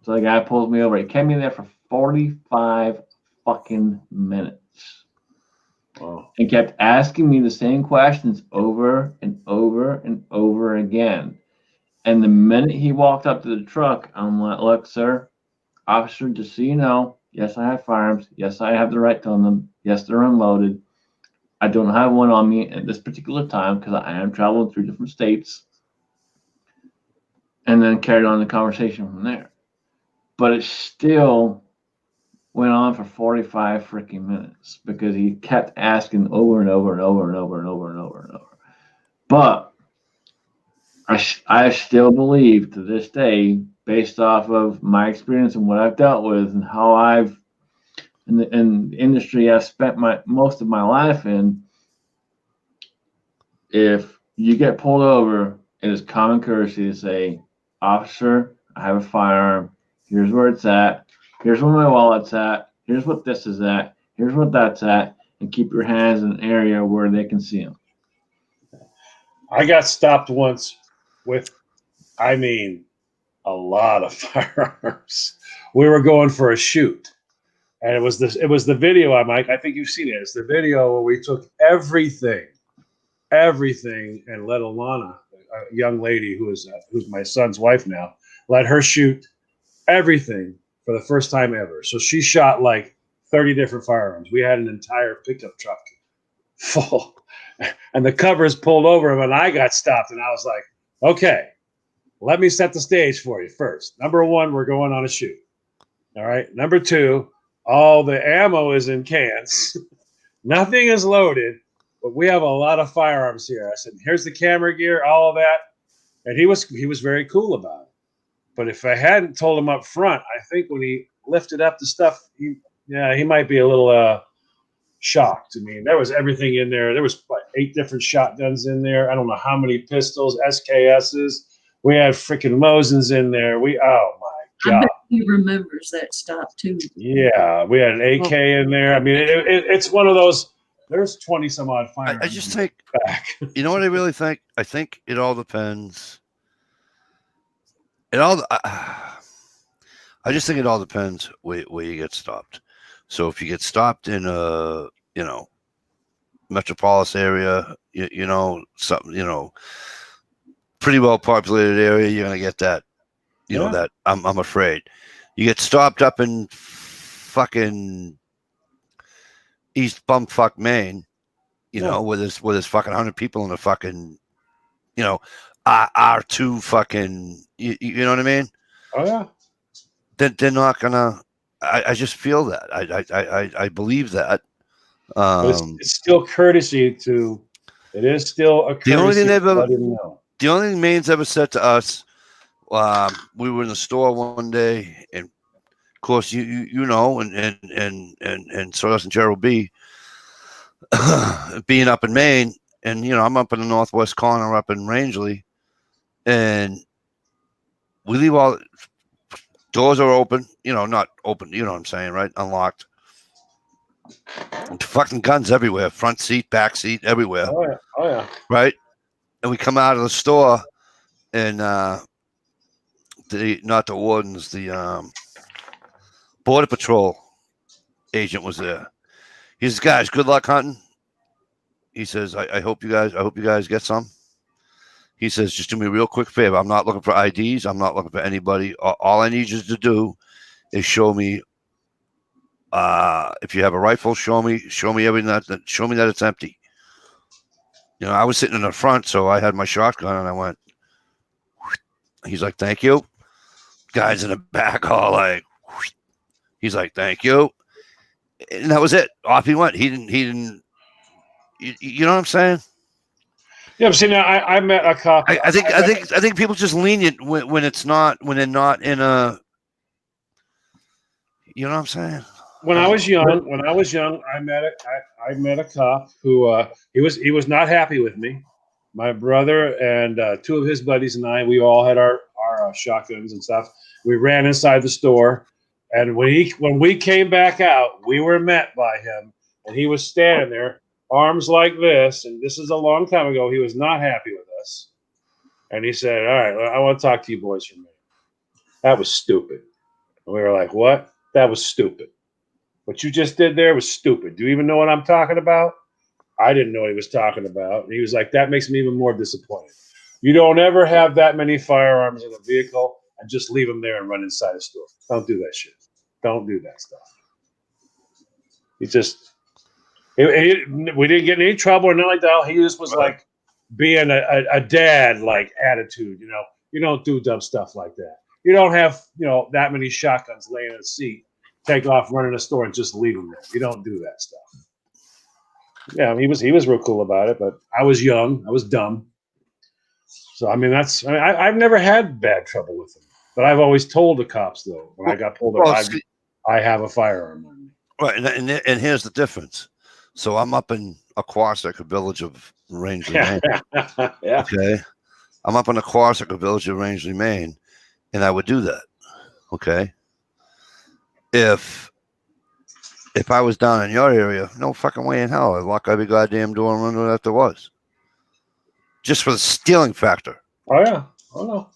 So the guy pulls me over. He kept me there for 45 fucking minutes. Wow. And kept asking me the same questions over and over and over again. And the minute he walked up to the truck, I'm like, look, sir, officer, just so you know, yes, I have firearms. Yes, I have the right to own them. Yes, they're unloaded. I don't have one on me at this particular time because I am traveling through different states. And then carried on the conversation from there. But it still went on for 45 freaking minutes because he kept asking over and over and over and over and over and over and over. But I still believe to this day, based off of my experience and what I've dealt with and how I've in the industry I've spent most of my life in, if you get pulled over, it is common courtesy to say, "Officer, I have a firearm. Here's where it's at. Here's where my wallet's at. Here's what this is at. Here's what that's at," and keep your hands in an area where they can see them. I got stopped once with, I mean, a lot of firearms. We were going for a shoot, and it was the video. I think you've seen it. It's the video where we took everything, and let Alana, a young lady who's my son's wife now, let her shoot everything for the first time ever. So she shot like 30 different firearms. We had an entire pickup truck full, and the covers pulled over him, and I got stopped, and I was like, okay, let me set the stage for you first. Number one, we're going on a shoot. All right. Number two, all the ammo is in cans. Nothing is loaded, but we have a lot of firearms here. I said, here's the camera gear, all of that. And he was very cool about it. But if I hadn't told him up front, I think when he lifted up the stuff, he might be a little shocked. I mean, there was everything in there. There was like 8 different shotguns in there. I don't know how many pistols, SKSs. We had freaking Mosins in there. Oh my I God. bet he remembers that stop too. Yeah, we had an AK in there. I mean, it's one of those. There's 20 some odd firearms. I just think, back. you know what I really think? I think it all depends. I just think it all depends where you get stopped. So if you get stopped in a, metropolis area, something, pretty well populated area, you're gonna get that. That I'm afraid. You get stopped up in fucking East Bumfuck, Maine, where there's fucking 100 people in a fucking, R2 fucking, you know what I mean? Oh yeah. They're not gonna. I just feel that. I believe that. But it's still courtesy to. It is still a courtesy. The only thing the only thing Maine's ever said to us, we were in the store one day, and of course you know, and so doesn't Gerald B. Being up in Maine, and I'm up in the northwest corner, up in Rangeley, and we leave all doors are open, not open, you know what I'm saying, right? Unlocked. Fucking guns everywhere, front seat, back seat, everywhere. Oh yeah. Right? And we come out of the store, and not the wardens, the border patrol agent was there. He says, "Guys, good luck hunting." He says, I hope you guys get some. He says, "Just do me a real quick favor. I'm not looking for IDs. I'm not looking for anybody. All I need you to do is show me, if you have a rifle, show me everything show me that it's empty." I was sitting in the front, so I had my shotgun, and I went. He's like, "Thank you." Guys in the back all like, he's like, "Thank you," and that was it. Off he went. He didn't. You know what I'm saying? Yeah, but see, now I met a cop. I think people just lenient when they're not in a. You know what I'm saying? When I was young, I met a cop who he was not happy with me. My brother and 2 of his buddies and I, we all had our shotguns and stuff. We ran inside the store, and when we came back out, we were met by him, and he was standing there, arms like this, and this is a long time ago. He was not happy with us, and he said, "All right, I want to talk to you boys for a minute. That was stupid." And we were like, "What? That was stupid. What you just did there was stupid. Do you even know what I'm talking about?" I didn't know what he was talking about. And he was like, "That makes me even more disappointed. You don't ever have that many firearms in a vehicle and just leave them there and run inside a store. Don't do that shit. Don't do that stuff." We didn't get in any trouble or nothing like that. All he just was like being a dad like attitude. You don't do dumb stuff like that. You don't have that many shotguns laying in a seat, take off, run in a store, and just leave them there. You don't do that stuff. Yeah, he was real cool about it, but I was young, I was dumb. So I've never had bad trouble with him, but I've always told the cops though when I got pulled over, I have a firearm on me. Right, and here's the difference. So I'm up in Aquasic, a village of Rangeley, Maine. Yeah. Okay, I'm up in Aquasic, a village of Rangeley, Maine, and I would do that. Okay, if I was down in your area, no fucking way in hell I'd lock every goddamn door and window that there was, just for the stealing factor. Oh yeah. Oh no.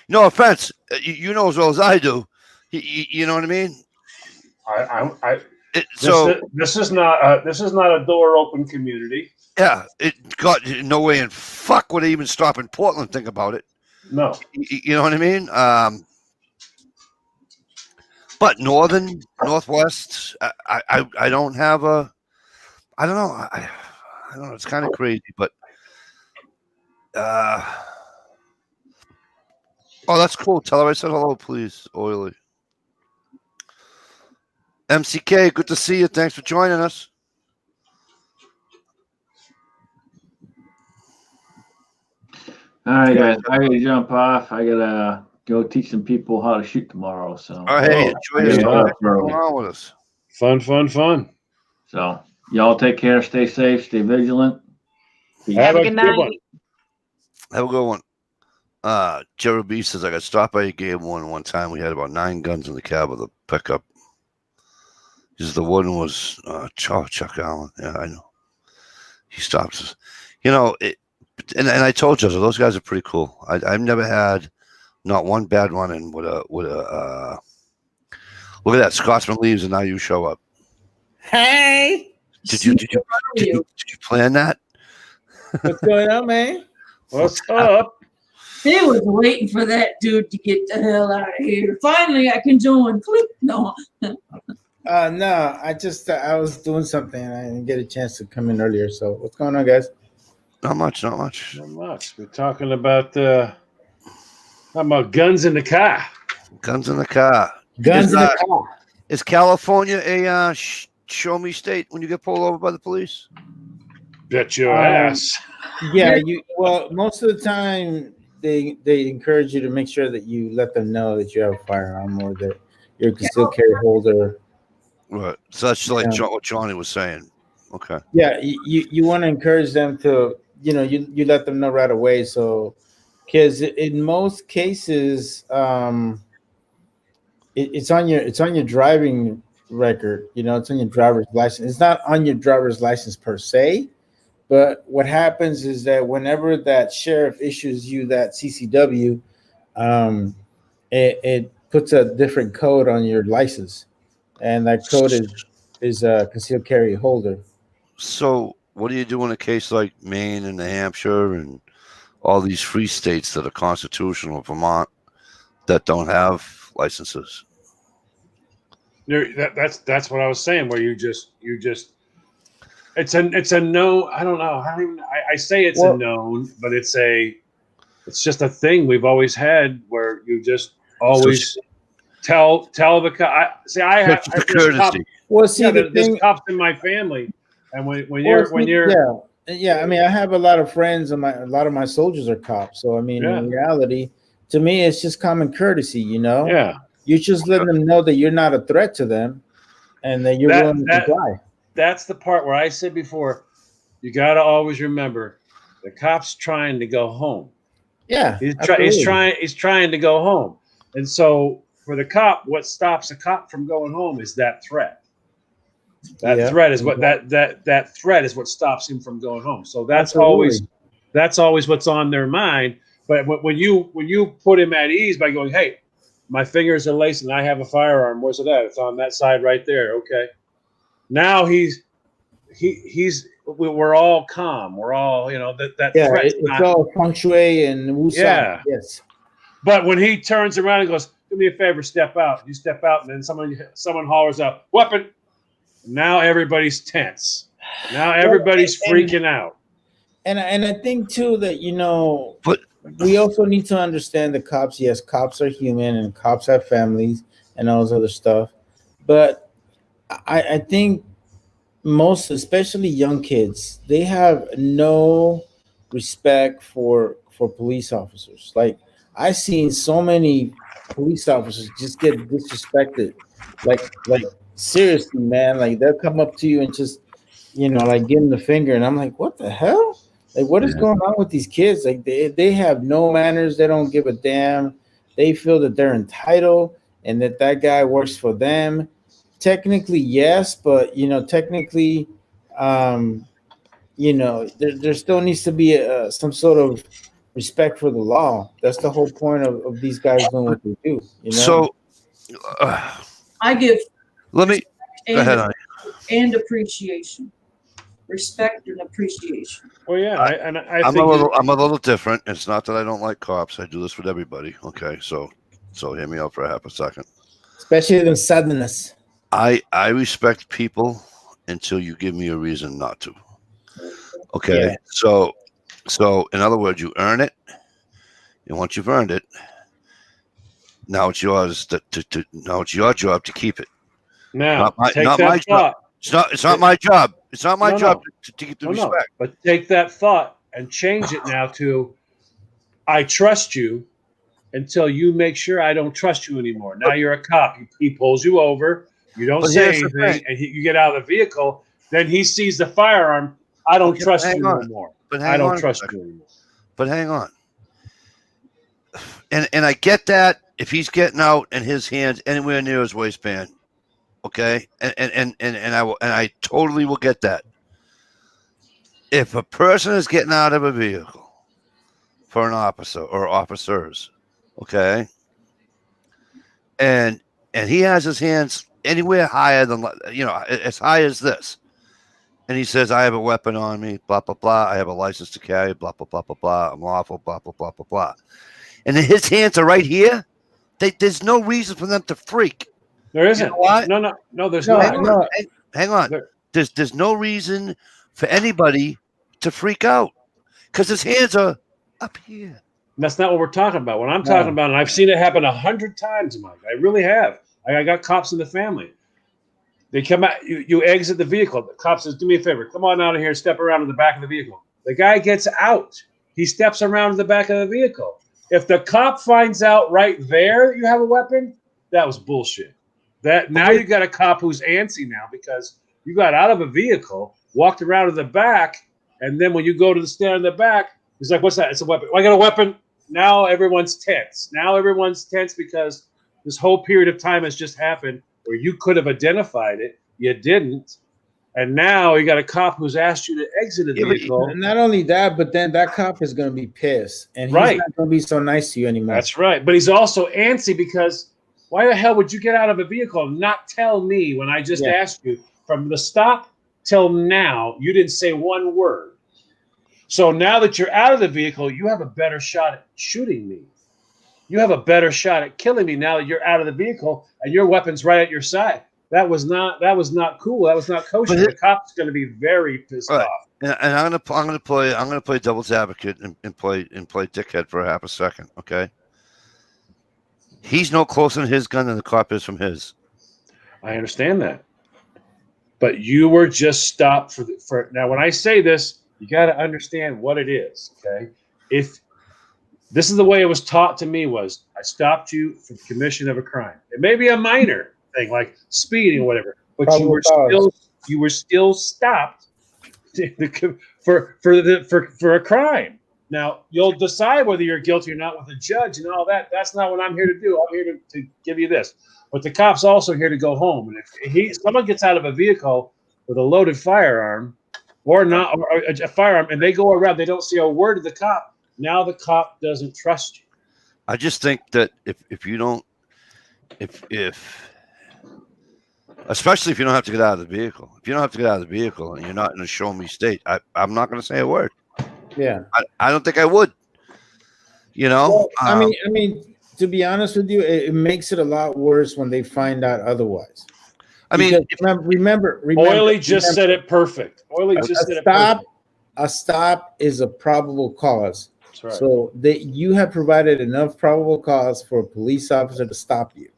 No offense, you know as well as I do. You know what I mean? This is not a door open community. Yeah, it got no way in fuck would I even stop in Portland. Think about it. No, you know what I mean. But northwest, I don't have a. I don't know. I don't know. It's kind of crazy, but. Oh, that's cool. Tell her I said hello, please, Oily. MCK, good to see you. Thanks for joining us. All right, guys. I gotta jump off. I gotta go teach some people how to shoot tomorrow. So, Hey, enjoy your stuff. What's going on with us? Fun. So, y'all take care. Stay safe. Stay vigilant. Have a good night. Have a good one. Jerry B says I got stopped by a game one time. We had about 9 guns in the cab of the pickup. Because the one was Chuck Allen. Yeah, I know. He stops us. And I told you, those guys are pretty cool. I've never had not one bad one. And with a look at that, Scotsman leaves and now you show up. Hey, Did you plan that? what's going on, man? What's up? He was waiting for that dude to get the hell out of here. Finally, I can join. Click. No. No, I just I was doing something and I didn't get a chance to come in earlier. So what's going on, guys? Not much. Not much. We're talking about guns in the car. Guns in the car. Guns in the car. Is California a show me state when you get pulled over by the police? Bet your ass. Yeah, most of the time they encourage you to make sure that you let them know that you have a firearm or that you're a concealed carry holder. Right. So that's like what Johnny was saying. Okay. Yeah, you want to encourage them to, you let them know right away. So, because in most cases, it's on your driving record. It's on your driver's license. It's not on your driver's license per se, but what happens is that whenever that sheriff issues you that CCW, it puts a different code on your license, and that code is a concealed carry holder. So what do you do in a case like Maine and New Hampshire and all these free states that are constitutional, Vermont, that don't have licenses? That's what I was saying. Where you just it's a no. I don't know. I say it's a known, but it's just a thing we've always had where you just always tell the cop. I have courtesy. There's cops in my family, and when you're I mean, I have a lot of friends, and a lot of my soldiers are cops. So I mean, in reality, to me, it's just common courtesy. Yeah. You just let them know that you're not a threat to them, and that you're willing to comply. That's the part where I said before, you got to always remember, the cop's trying to go home. Yeah, he's trying to go home, and so for the cop, what stops a cop from going home is that threat. That threat is what that threat is what stops him from going home. So that's always what's on their mind. But when you put him at ease by going, hey, my fingers are laced and I have a firearm. Where's it at? It's on that side right there. Okay. Now we're all calm. We're all, that threat. It's all feng shui and wusa. Yeah. Yes. But when he turns around and goes, do me a favor, step out. You step out and then someone hollers out, weapon. Now everybody's tense. Now everybody's freaking out. And I think too that But we also need to understand the cops. Yes, cops are human, and cops have families and all this other stuff. But I think most, especially young kids, they have no respect for police officers. Like I've seen so many police officers just get disrespected. Like seriously, man. Like they'll come up to you and just like give them the finger, and I'm like, what the hell? Like, what is Yeah. going on with these kids? Like, they have no manners. They don't give a damn. They feel that they're entitled and that guy works for them. Technically, yes, but technically, there still needs to be some sort of respect for the law. That's the whole point of these guys doing what they do. so I give let me go ahead. and, and appreciation, respect and appreciation. Well, yeah, I I'm think a little different. It's not that I don't like cops. I do this with everybody. Okay, so hear me out for a half a second. Especially the Southerners. I respect people until you give me a reason not to. Okay, Yeah. so in other words, you earn it, and once you've earned it, now it's yours now it's your job to keep it. now take not that my thought. job. It's not my job. It's not my job to keep the No, respect. but take that thought and change it now to, I trust you until you make sure I don't trust you anymore. Now you're a cop. He pulls you over. You don't But say here's the anything, thing. and you get out of the vehicle. Then he sees the firearm. I don't Okay, trust hang you no on. more. But I hang don't on a trust second. you anymore. But hang on. And I get that if he's getting out and his hands anywhere near his waistband, okay, and I totally will get that. If a person is getting out of a vehicle for an officer or officers, okay, and he has his hands anywhere higher than as high as this, and he says, "I have a weapon on me, blah blah blah. I have a license to carry, blah blah blah blah blah. I'm lawful, blah blah blah blah blah." And then his hands are right here. There's no reason for them to freak. There isn't. You know what? No, there's No, not. no. Hang on. There- There's no reason for anybody to freak out because his hands are up here. That's not what we're talking about. What I'm No. talking about, and I've seen it happen 100 times, Mike. I really have. I got cops in the family. They come out, you exit the vehicle. The cop says, "Do me a favor, come on out of here, step around to the back of the vehicle." The guy gets out. He steps around to the back of the vehicle. If the cop finds out right there you have a weapon, that was bullshit. That now you got a cop who's antsy now because you got out of a vehicle, walked around to the back, and then when you go to the stand in the back, he's like, "What's that?" "It's a weapon." "I got a weapon." Now everyone's tense. Now everyone's tense because this whole period of time has just happened where you could have identified it, you didn't, and now you got a cop who's asked you to exit a Yeah, but vehicle. Not only that, but then that cop is going to be pissed, and he's Right. not going to be so nice to you anymore. That's right. But he's also antsy because why the hell would you get out of a vehicle and not tell me when I just asked you from the stop till now? You didn't say one word. So now that you're out of the vehicle, you have a better shot at shooting me. You have a better shot at killing me now that you're out of the vehicle and your weapon's right at your side. That was not cool. That was not kosher. But The cop's going to be very pissed Right. off. And I'm gonna play devil's advocate and play dickhead for a half a second. Okay. He's no closer to his gun than the cop is from his. I understand that, but you were just stopped for now. When I say this, you got to understand what it is. Okay, if this is the way it was taught to me, was I stopped you for the commission of a crime. It may be a minor thing like speeding or whatever, but you were still stopped for a crime. Now you'll decide whether you're guilty or not with a judge and all that. That's not what I'm here to do. I'm here to give you this. But the cop's also here to go home. And if someone gets out of a vehicle with a loaded firearm or a firearm, and they go around, they don't say a word to the cop. Now the cop doesn't trust you. I just think that if you don't, especially if you don't have to get out of the vehicle, if you don't have to get out of the vehicle and you're not in a show me state, I'm not going to say a word. Yeah. I don't think I would. Well, I mean, to be honest with you, it makes it a lot worse when they find out otherwise. I mean, Because remember, Oily just said it perfect. Oily just said it perfect. a stop is a probable cause. That's right. So that you have provided enough probable cause for a police officer to stop you.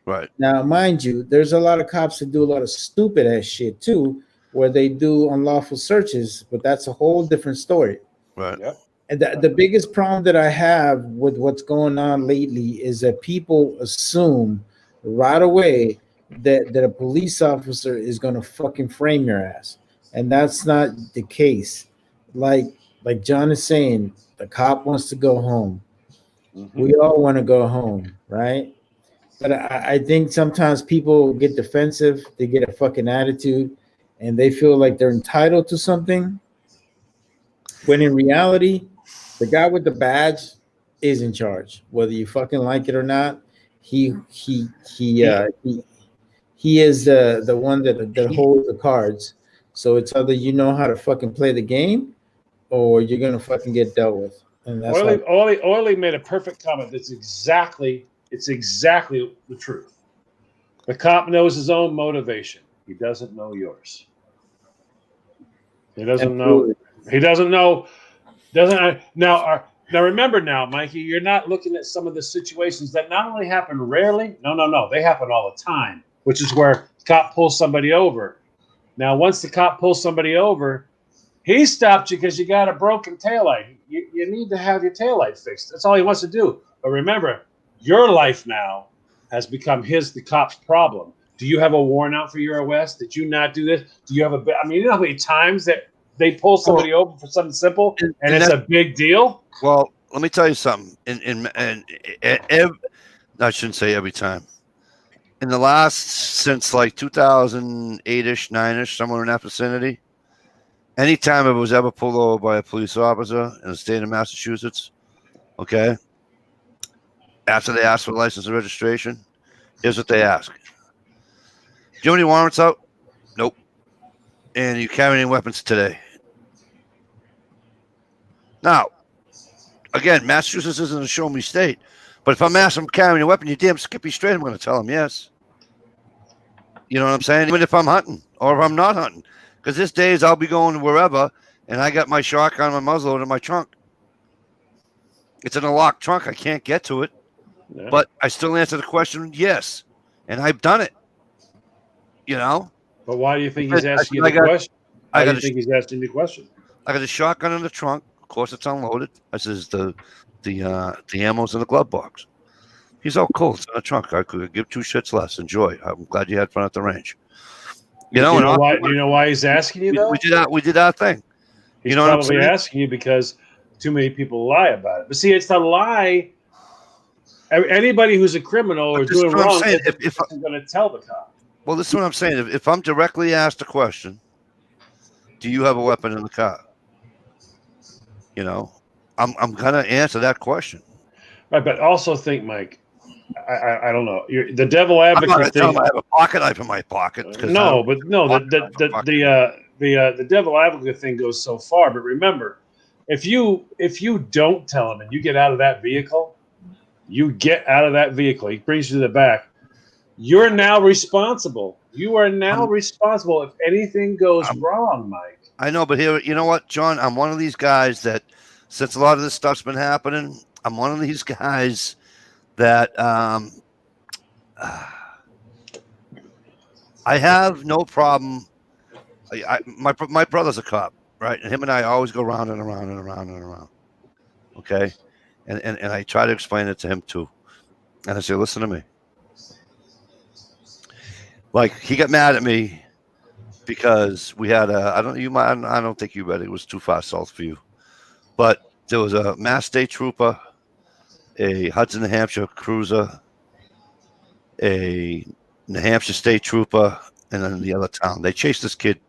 right. Now, mind you, there's a lot of cops that do a lot of stupid ass shit too, where they do unlawful searches, but that's a whole different story. Right. Yep. And the biggest problem that I have with what's going on lately is that people assume right away that a police officer is going to fucking frame your ass. And that's not the case. Like John is saying, the cop wants to go home. Mhm. We all want to go home, right? But I think sometimes people get defensive, they get a fucking attitude, and they feel like they're entitled to something. When in reality, the guy with the badge is in charge, whether you fucking like it or not. He is the one that holds the cards. So it's either you know how to fucking play the game, or you're gonna fucking get dealt with. And that's Oily made a perfect comment. It's exactly the truth. The cop knows his own motivation. He doesn't know yours. He doesn't know. He doesn't know. Now remember now, Mikey, you're not looking at some of the situations that not only happen rarely. No. They happen all the time, which is where the cop pulls somebody over. Now, once the cop pulls somebody over, he stopped you because you got a broken taillight. You need to have your taillight fixed. That's all he wants to do. But remember, your life now has become the cop's problem. Do you have a warrant out for your arrest? Did you not do this? Do you have you know how many times that they pull somebody over for something simple and it's a big deal? Well, let me tell you something. I shouldn't say every time. In the last, since like 2008-ish, 9-ish, somewhere in that vicinity, anytime I was ever pulled over by a police officer in the state of Massachusetts, okay, after they ask for license and registration, here's what they ask. Do you have any warrants out? Nope. And you carry any weapons today? Now, again, Massachusetts isn't a show me state, but if I'm asking them carrying a weapon, you damn skippy straight, I'm going to tell them yes. You know what I'm saying? Even if I'm hunting or if I'm not hunting. Because there's days I'll be going wherever and I got my shotgun, my muzzleloader in my trunk. It's in a locked trunk. I can't get to it. Yeah. But I still answer the question yes. And I've done it. You know? But why do you think he's asking you the question? Why do you think he's asking the question? I got a shotgun in the trunk. Of course, it's unloaded. I says the ammo's in the glove box. He's all cool. It's in the trunk. I could give two shits less. Enjoy. I'm glad you had fun at the range. You know why? Do you know why he's asking you though? We did our thing. He's probably asking you because too many people lie about it. But see, it's a lie. Anybody who's a criminal or doing wrong isn't going to tell the cop. Well, this is what I'm saying. If I'm directly asked a question, do you have a weapon in the car? You know, I'm gonna answer that question. Right, but also think, Mike. I don't know. The devil advocate I'm not thing. I have a pocket knife in my pocket. No, the devil advocate thing goes so far. But remember, if you don't tell him and you get out of that vehicle, he brings you to the back. You're now responsible. You are now responsible if anything goes wrong, Mike. I know, but here, you know what, John? I'm one of these guys that, since a lot of this stuff's been happening, I'm one of these guys that I have no problem. My brother's a cop, right? And him and I always go round and around and around and around. Okay? And I try to explain it to him too. And I say, listen to me. Like, he got mad at me because we had I don't think you read it. It was too far south for you. But there was a Mass State Trooper, a Hudson, New Hampshire cruiser, a New Hampshire State Trooper, and then the other town. They chased this kid.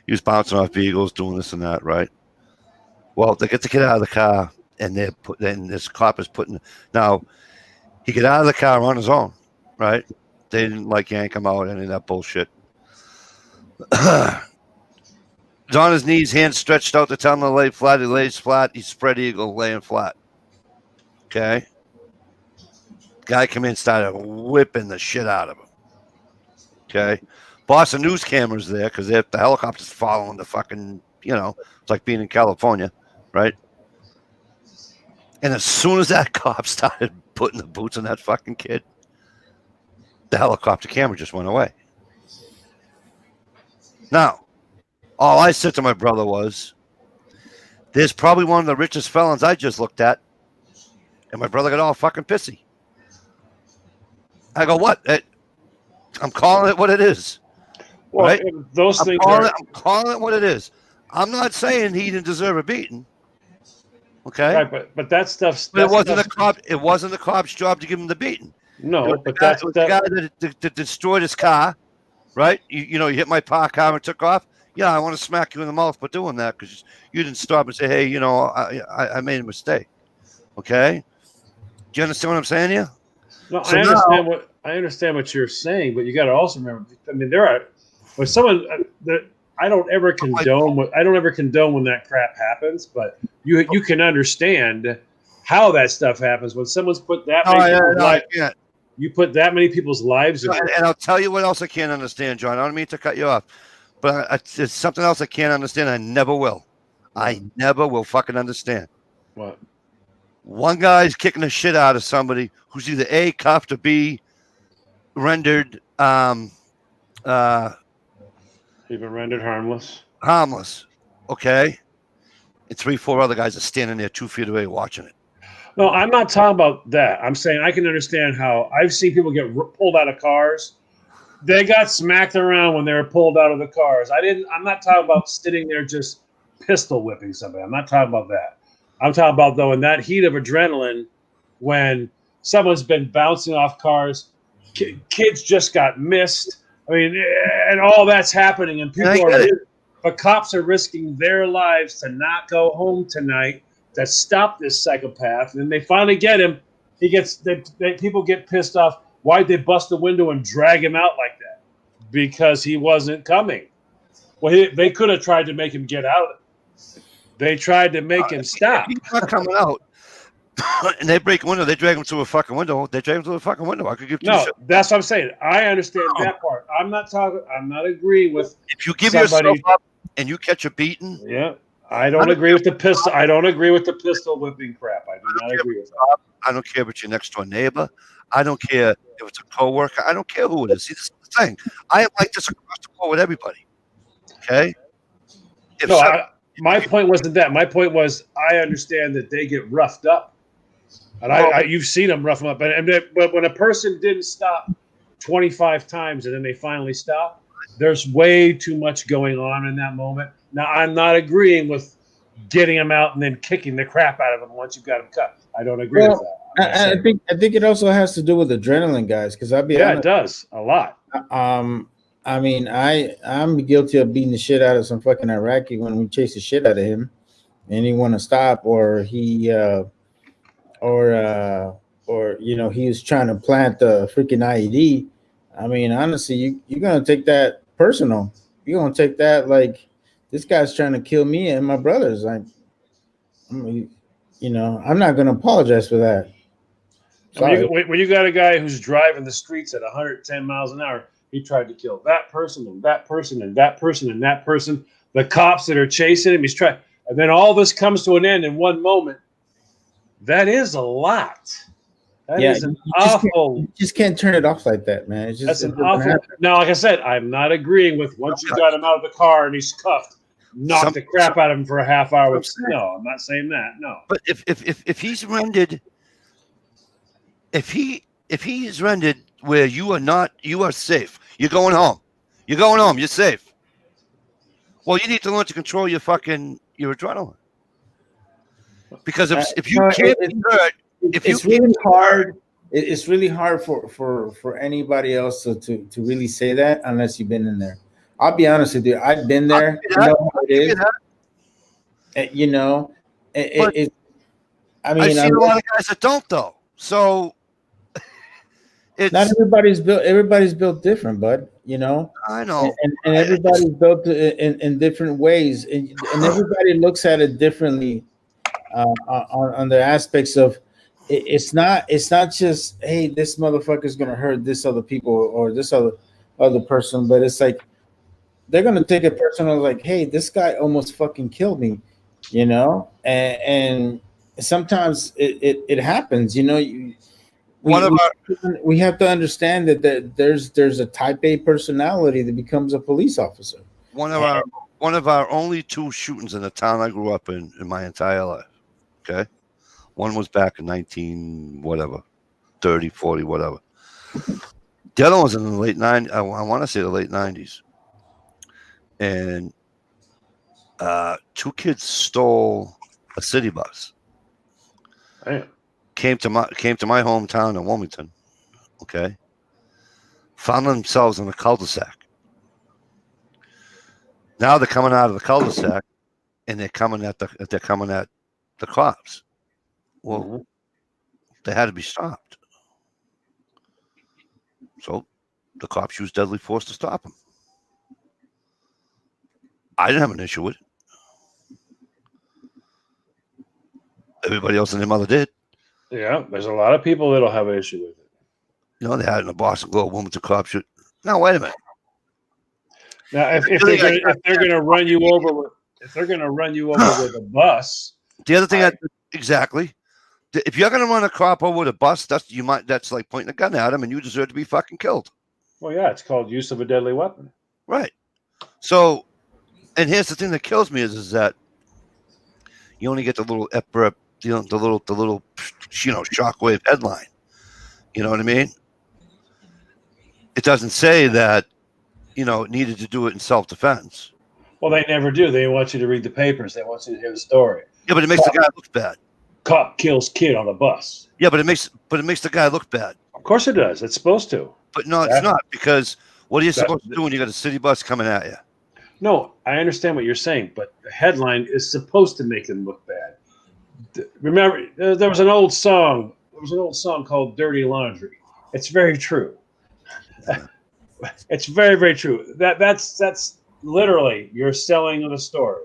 He was bouncing off vehicles, doing this and that, right? Well, they get the kid out of the car, and then this cop is putting. Now, he got out of the car on his own, right? They didn't yank him out, any of that bullshit. He's on his knees, hands stretched out to tell him to lay flat. He lays flat. He's spread eagle, laying flat. Okay? Guy come in, started whipping the shit out of him. Okay, Boston news cameras there because the helicopter's following the fucking. It's like being in California, right? And as soon as that cop started putting the boots on that fucking kid, the helicopter camera just went away. Now, all I said to my brother was, there's probably one of the richest felons I just looked at. And my brother got all fucking pissy. I go, what? I'm calling it what it is. Well, right? those I'm things calling, are. I'm calling it what it is. I'm not saying he didn't deserve a beating. Okay? Right, but that stuff's. But it wasn't stuff's- the cop. It wasn't the cop's job to give him the beating. No, but It was the guy that destroyed his car, right? You hit my parked car and took off. Yeah, I want to smack you in the mouth for doing that because you didn't stop and say, hey, I made a mistake. Okay? Do you understand what I'm saying here? No, So I understand what you're saying, but you got to also remember. I mean, there are when someone I don't ever condone when that crap happens, but you can understand how that stuff happens when someo's put that many you put that many people's lives in. And I'll tell you what else I can't understand, John. I don't mean to cut you off, but it's something else I can't understand. I never will. I never will fucking understand. What? One guy's kicking the shit out of somebody who's either A, cuffed or B, rendered Even rendered harmless. Okay? And 3-4 other guys are standing there 2 feet away watching it. No, I'm not talking about that. I'm saying I can understand how I've seen people get pulled out of cars. They got smacked around when they were pulled out of the cars. I'm not talking about sitting there just pistol whipping somebody. I'm not talking about that. I'm talking about, though, in that heat of adrenaline when someone's been bouncing off cars, kids just got missed. I mean, and all that's happening, and but cops are risking their lives to not go home tonight to stop this psychopath. And they finally get him. People get pissed off. Why'd they bust the window and drag him out like that? Because he wasn't coming. Well, they could have tried to make him get out. They tried to make him stop. He's not coming out. And they break a window. They drag him through a fucking window. I could give two shit. That's what I'm saying. I understand that part. I'm not agreeing with. If you give yourself up and you catch a beating. Yeah. I don't agree with the pistol. I don't agree with the pistol whipping crap. I do not agree with that. I don't care if it's your next door neighbor. I don't care if it's a coworker. I don't care who it is. See, this is the thing. I am like this across the board with everybody. Okay? My point wasn't that. My point was I understand that they get roughed up. And you've seen them rough them up. But when a person didn't stop 25 times and then they finally stop, there's way too much going on in that moment. Now, I'm not agreeing with getting them out and then kicking the crap out of them once you've got them cut. I don't agree with that. I think it also has to do with adrenaline, guys. Because I'll be honest, it does a lot. I mean, I'm guilty of beating the shit out of some fucking Iraqi when we chase the shit out of him, and he want to stop, or he, or he was trying to plant the freaking IED. I mean, honestly, you're gonna take that personal. You're gonna take that like this guy's trying to kill me and my brothers. I'm not gonna apologize for that. When you got a guy who's driving the streets at 110 miles an hour, he tried to kill that person and that person and that person and that person. The cops that are chasing him, and then all this comes to an end in one moment. That is a lot. That is an awful. You just can't turn it off like that, man. That's an awful. Now, like I said, I'm not agreeing with once you got him out of the car and he's cuffed, knock the crap out of him for a half hour. No, I'm not saying that. No. But if he's rendered, if he's rendered where you are safe. You're going home. You're safe. Well, you need to learn to control your adrenaline. Because if you can't be hurt, it's really hard. It's really hard for anybody else to really say that unless you've been in there. I'll be honest with you. I've been there. You know how it is. I mean, I've seen a lot of guys that don't though. So not everybody's built. Everybody's built different, bud. I know, and everybody's built in different ways, and everybody looks at it differently on the aspects of. It's not just, hey, this motherfucker's gonna hurt this other people or this other. other person, but it's like they're gonna take it personal, like, hey, this guy almost fucking killed me, you know, and sometimes it happens, you know. One of our We have to understand that there's a type A personality that becomes a police officer. one of our only 2 shootings in the town I grew up in my entire life. Okay, one was back in 19 whatever, 30, 40, whatever. The other one was in the late 90s. I want to say the late 90s, and 2 kids stole a city bus. Damn. Came to my hometown in Wilmington. Okay, found themselves in a cul-de-sac. Now they're coming out of the cul-de-sac, and they're coming at the cops. Well, Mhm. they had to be stopped. So the cops used deadly force to stop them. I didn't have an issue with it. Everybody else and their mother did. Yeah, there's a lot of people that'll have an issue with it. You know, they had in the Boston Globe Wilmington cop shoot. Now wait a minute. Now, if they're gonna run you over with a bus, The other thing, exactly. If you're gonna run a cop over with a bus, that's like pointing a gun at him, and you deserve to be fucking killed. well, yeah, it's called use of a deadly weapon. Right. So, and here's the thing that kills me is that you only get the little the little shockwave headline. You know what I mean? It doesn't say that it needed to do it in self-defense. Well, they never do. They want you to read the papers. They want you to hear the story. Yeah, but it makes the guy look bad. Cop kills kid on a bus. Yeah, but it makes the guy look bad. Of course it does. It's supposed to. But no, it's not, because what are you supposed to do when you got a city bus coming at you? No, I understand what you're saying, but the headline is supposed to make him look bad. Remember, there was an old song. There was an old song called "Dirty Laundry." It's very true. It's very, very true. That's literally you're selling a story.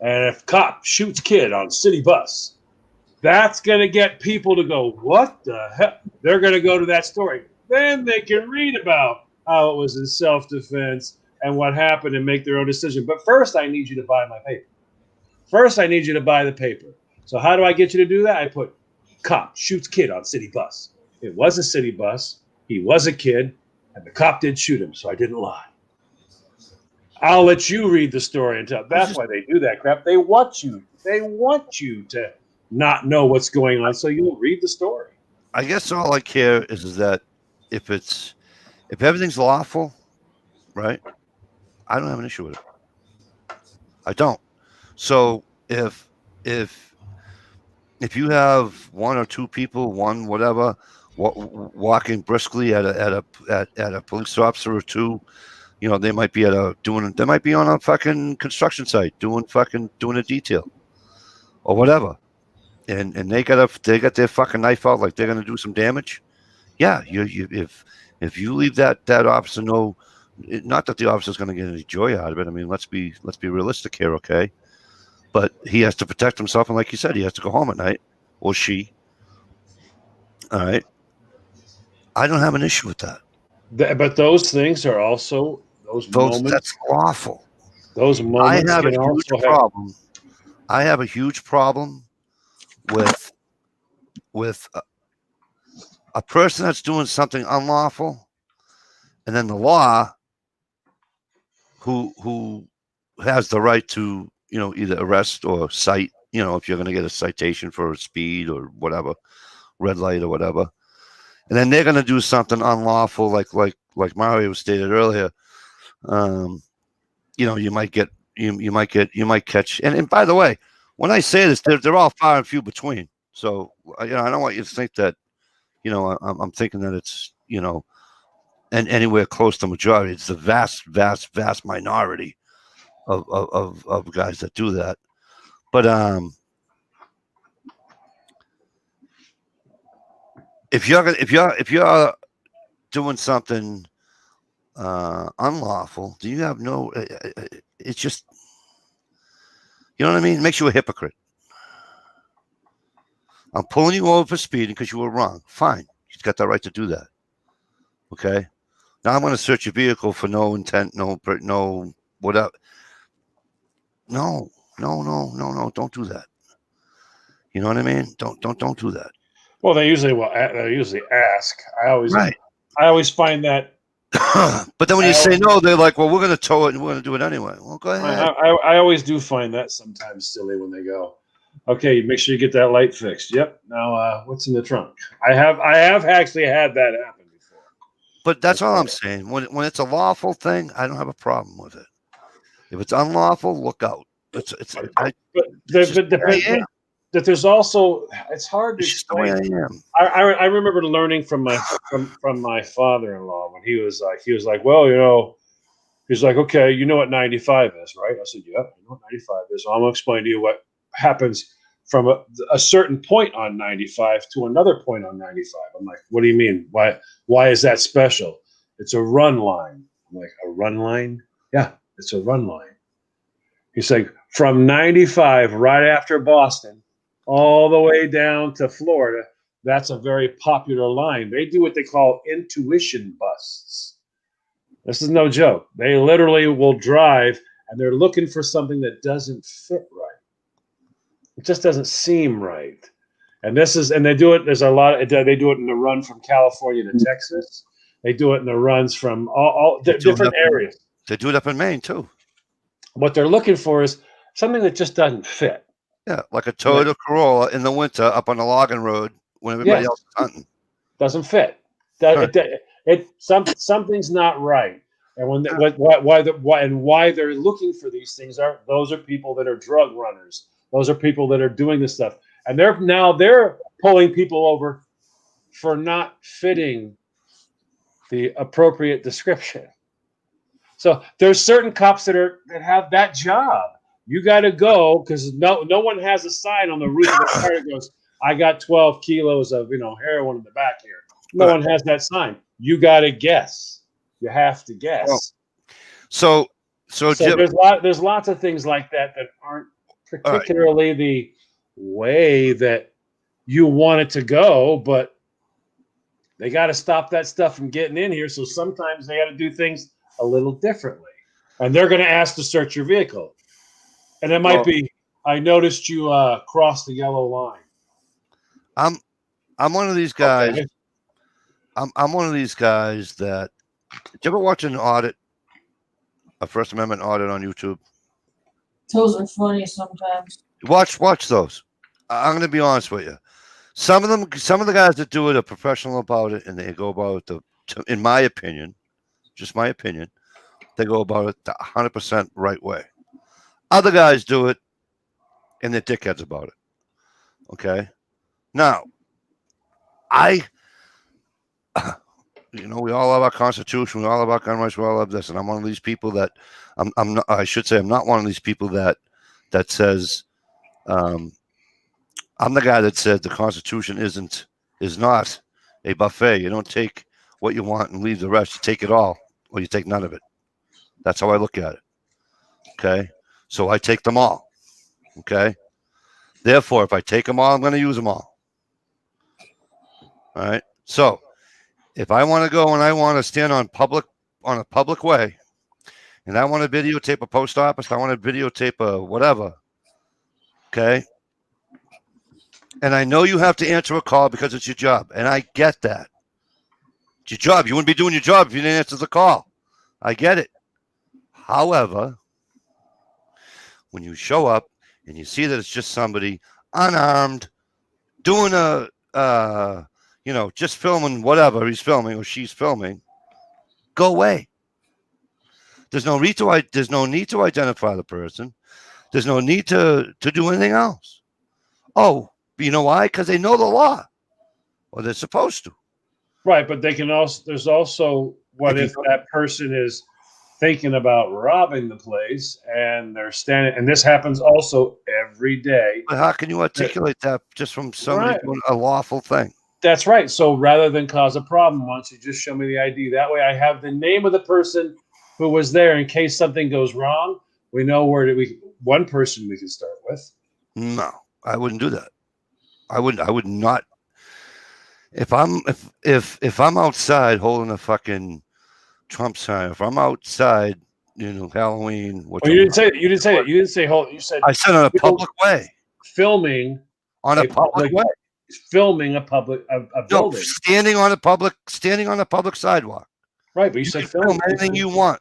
And if cop shoots kid on city bus, that's going to get people to go, what the hell? They're going to go to that story. Then they can read about how it was in self-defense and what happened and make their own decision. But first, I need you to buy my paper. First, I need you to buy the paper. So how do I get you to do that? I put cop shoots kid on city bus. It was a city bus. He was a kid. And the cop did shoot him, so I didn't lie. I'll let you read the story and tell. That's why they do that crap. They want you to not know what's going on, so you'll read the story. I guess all I care is that if everything's lawful, right? I don't have an issue with it. I don't. So if you have 1 or 2 people, whatever, walking briskly at a police officer or 2, they might be they might be on a fucking construction site doing a detail or whatever, and they got their fucking knife out like they're gonna do some damage. Yeah, if you leave that officer know, not that the officer's gonna get any joy out of it. I mean, let's be realistic here, okay? But he has to protect himself, and like you said, he has to go home at night, or she. All right. I don't have an issue with that. But those things are also those moments. That's lawful. Those moments. I have a huge problem with a person that's doing something unlawful, and then the law, who has the right to either arrest or cite. If you're going to get a citation for speed or whatever, red light or whatever. And then they're going to do something unlawful, like Mario stated earlier. You might catch. And by the way, when I say this, they're all far and few between. So I don't want you to think that I'm thinking that it's and anywhere close to majority. It's the vast, vast, vast minority of guys that do that. But if you're doing something unlawful, do you have no? It's just, you know what I mean. It makes you a hypocrite. I'm pulling you over for speeding because you were wrong. Fine, you've got the right to do that. Okay, Now I'm going to search your vehicle for no intent, no whatever. No, don't do that. You know what I mean? Don't do that. Well, they usually ask. Right. I always find that. But then when you say no, they're like, well, we're going to tow it and we're going to do it anyway. Well, go ahead. I always do find that sometimes silly when they go, okay, make sure you get that light fixed. Yep. Now, what's in the trunk? I have actually had that happen before. But that's all I'm saying. When it's a lawful thing, I don't have a problem with it. If it's unlawful, look out. That there's also, it's hard to explain. I remember learning from my father-in-law when he was like, well, he's like, okay, you know what 95 is, right? I said, yeah, I know what 95 is. So I'm gonna explain to you what happens from a certain point on 95 to another point on 95. I'm like, what do you mean? Why is that special? It's a run line. I'm like, a run line? Yeah, it's a run line. He's like, from 95 right after Boston all the way down to Florida, that's a very popular line. They do what they call intuition busts. This is no joke. They literally will drive and they're looking for something that doesn't fit right. It just doesn't seem right. And they do it. There's a lot. They do it in the run from California to Texas. They do it in the runs from all different areas. They do it up in Maine too. What they're looking for is something that just doesn't fit. Yeah, like a Toyota Corolla in the winter up on the logging road when everybody else is hunting. Doesn't fit. Something's not right. And why they're looking for these things those are people that are drug runners. Those are people that are doing this stuff, and they're pulling people over for not fitting the appropriate description. So there's certain cops that have that job. You got to go because no one has a sign on the roof of the car that goes, "I got 12 kilos of heroin in the back here." No one has that sign. You got to guess. You have to guess. Well, so Jim, there's lots of things like that aren't particularly the way that you want it to go, but they got to stop that stuff from getting in here. So sometimes they got to do things a little differently, and they're going to ask to search your vehicle. And it might be, I noticed you crossed the yellow line. I'm one of these guys. Okay. I'm one of these guys that. Did you ever watch an audit, a First Amendment audit on YouTube? Those are funny sometimes. Watch those. I'm going to be honest with you. Some of the guys that do it are professional about it, and they go about it in my opinion, just my opinion, they go about it the 100% right way. Other guys do it, and they're dickheads about it. Okay? Now, we all have our Constitution, we all have our gun rights, we all have this, and I'm one of these people that I'm not. I should say I'm not one of these people that says I'm the guy that said the Constitution is not a buffet. You don't take what you want and leave the rest. You take it all, or you take none of it. That's how I look at it. Okay, so I take them all. Okay, therefore, if I take them all, I'm going to use them all. All right, so. If I want to go and I want to stand on a public way, and I want to videotape a post office, I want to videotape a whatever, okay? And I know you have to answer a call because it's your job, and I get that. It's your job. You wouldn't be doing your job if you didn't answer the call. I get it. However, when you show up and you see that it's just somebody unarmed doing just filming whatever he's filming or she's filming, go away. There's no need to identify the person. There's no need to do anything else. Oh, you know why? Because they know the law, or they're supposed to. Right, but they can also. There's also what if that person is thinking about robbing the place and they're standing, and this happens also every day. But how can you articulate that just from somebody doing a lawful thing? That's right. So rather than cause a problem, why don't you just show me the ID? That way I have the name of the person who was there in case something goes wrong. We know one person we can start with. No, I wouldn't do that. I would not. If I'm outside holding a fucking Trump sign. If I'm outside, Halloween. Which Oh, you didn't say that. You didn't say that. You didn't say hold. You said I said on a public way. filming On a public way. Filming a No, building. standing on a public sidewalk. Right, but you You said can film anything you want.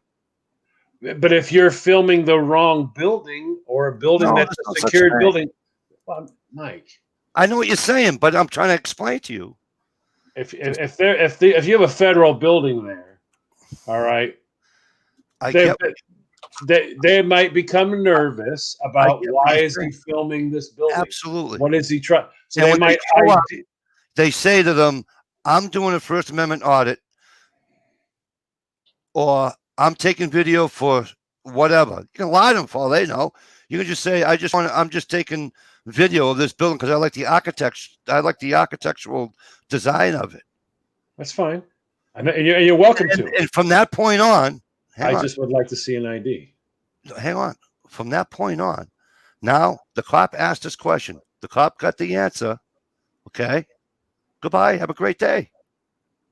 But if you're filming the wrong building or a building No, that's there's a no such secured thing. building, well, Mike, I know what you're saying, but I'm trying to explain to you. if you have a federal building there, all right, I they, get they might become nervous about get what why you're is he saying. filming this building? Absolutely. What is he trying? So And they when might. show up, they say to them, I'm doing a First Amendment audit, or I'm taking video for whatever. You can lie to them for all they know. You can just say, I'm just taking video of this building because I like the architectural design of it. That's fine. And you're welcome to. And from that point on, I just would like to see an ID. hang on. From that point on, now the cop asked this question. The cop got the answer. Okay. Goodbye. Have a great day.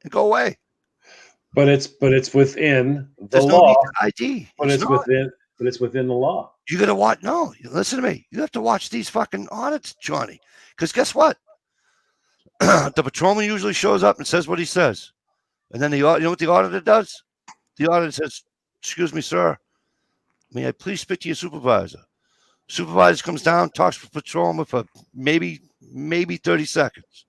And go away. But it's within the There's law. no need to ID. But it's within the law. You got to watch. No, listen to me. You have to watch these fucking audits, Johnny. Because guess what? The patrolman usually shows up and says what he says. And then you know what the auditor does? The auditor says, excuse me, sir. May I please speak to your supervisor? Supervisor comes down, talks to the patrolman for maybe 30 seconds.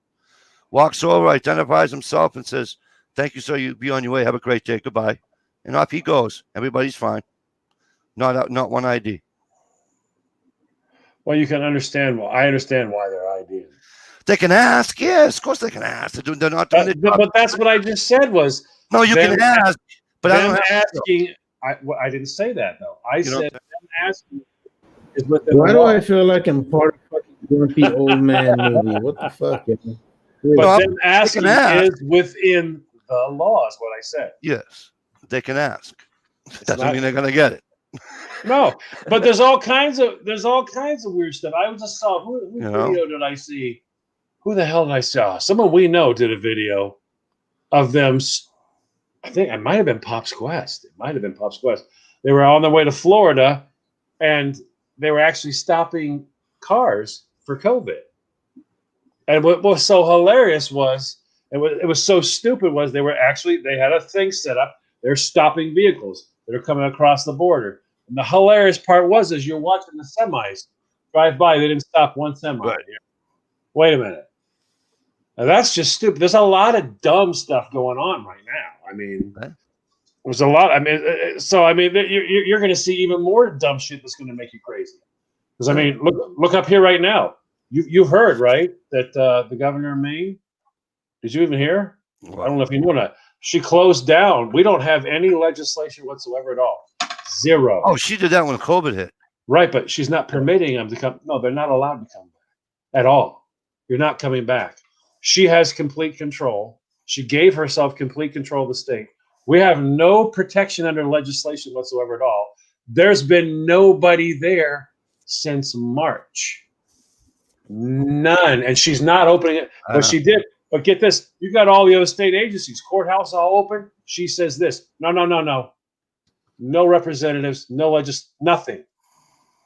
Walks over, identifies himself, and says, thank you, sir. You be on your way. Have a great day. Goodbye. And off he goes. Everybody's fine. Not one ID. Well, you can understand. Well, I understand why they're IDing. They can ask. Yes, of course they can ask. They're not doing it. But that's what I just said was. No, you can ask. But I don't them have asking. I didn't say that though. I said them asking is what. Why do I feel like I'm part of fucking grumpy old man movie? What the fuck? Man? But them asking is within the law, is what I said. Yes, they can ask. Doesn't not- mean they're gonna get it. No, but there's all kinds of weird stuff. I just saw who know? video did I see? Who the hell did I saw? Someone we know did a video of them. I think it might have been Pop's Quest. They were on their way to Florida, and they were actually stopping cars for COVID. And what was so hilarious was, it was so stupid was they had a thing set up. They're stopping vehicles that are coming across the border. And the hilarious part was, as you're watching the semis drive by, they didn't stop one semi. Right. Wait a minute. Now that's just stupid. There's a lot of dumb stuff going on right now. I mean, there's a lot. I mean, you're going to see even more dumb shit that's going to make you crazy. Because I mean, look up here right now. You've heard, right, that the governor of Maine. Did you even hear? Wow. I don't know if you know that. She closed down. We don't have any legislation whatsoever at all. Zero. Oh, she did that when COVID hit. Right, but she's not permitting them to come. No, they're not allowed to come back at all. You're not coming back. She has complete control. She gave herself complete control of the state. We have no protection under legislation whatsoever at all. There's been nobody there since March. None. And she's not opening it. But she did. But get this. You got all the other state agencies, courthouse all open. She says this. No. No representatives, nothing.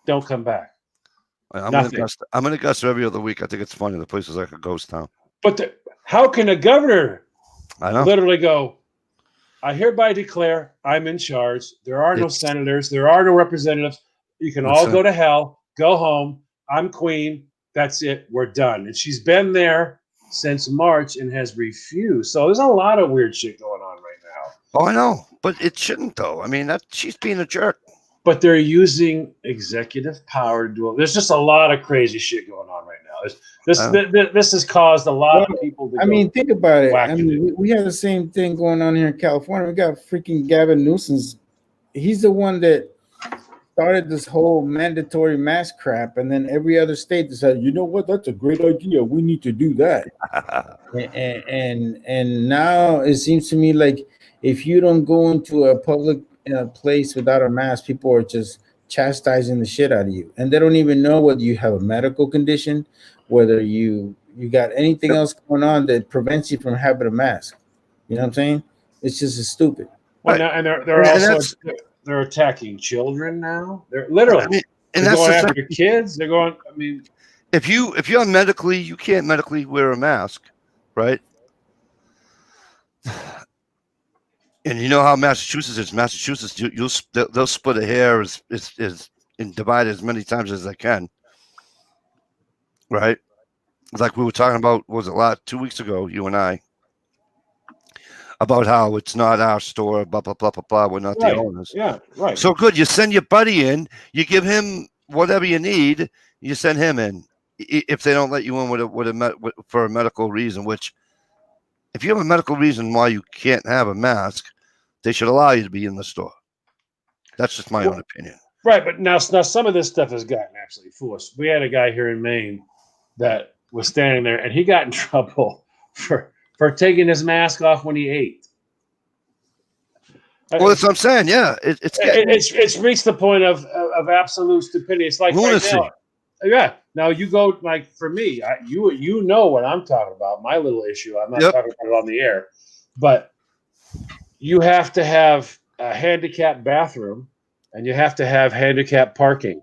Don't come back. I'm gonna guess every other week. I think it's funny. The place is like a ghost town. But how can a governor literally go, I hereby declare I'm in charge. There are no senators. There are no representatives. You can all go to hell. Go home. I'm queen. That's it. We're done. And she's been there since March and has refused. So there's a lot of weird shit going on right now. Oh, I know, but it shouldn't though. I mean, she's being a jerk. But they're using executive power to do it. There's just a lot of crazy shit going on right now. This has caused a lot of people to think about it. I mean, wackadoo. we have the same thing going on here in California. We got freaking Gavin Newsom. He's the one that started this whole mandatory mask crap, and then every other state decided, you know what, that's a great idea. We need to do that. and now it seems to me like if you don't go into a public place without a mask, people are just chastising the shit out of you, and they don't even know whether you have a medical condition, whether you got anything else going on that prevents you from having a mask. You know what I'm saying? It's just stupid. Well, Right. now, and they're And also that's- they're attacking children now. They're literally I mean, and they're that's going the after thing. kids. They're going. I mean, If you're medically, you can't medically wear a mask, right? And you know how Massachusetts is. Massachusetts, they'll split a hair is and divide as many times as they can, right? Like we were talking about, what was it 2 weeks ago, you and I, about how it's not our store, blah blah blah blah blah. We're not right? the owners. Yeah, right. So good. You send your buddy in. You give him whatever you need. You send him in. If they don't let you in for a medical reason, which if you have a medical reason why you can't have a mask, they should allow you to be in the store. That's just my own opinion. Right, but now some of this stuff has gotten absolutely foolish. We had a guy here in Maine that was standing there, and he got in trouble for taking his mask off when he ate. Well, that's what I'm saying. Yeah, It's reached the point of absolute stupidity. It's like lunacy. right now, yeah. Now you go like for me, you know what I'm talking about. My little issue. I'm not talking about it on the air, but you have to have a handicapped bathroom, and you have to have handicapped parking.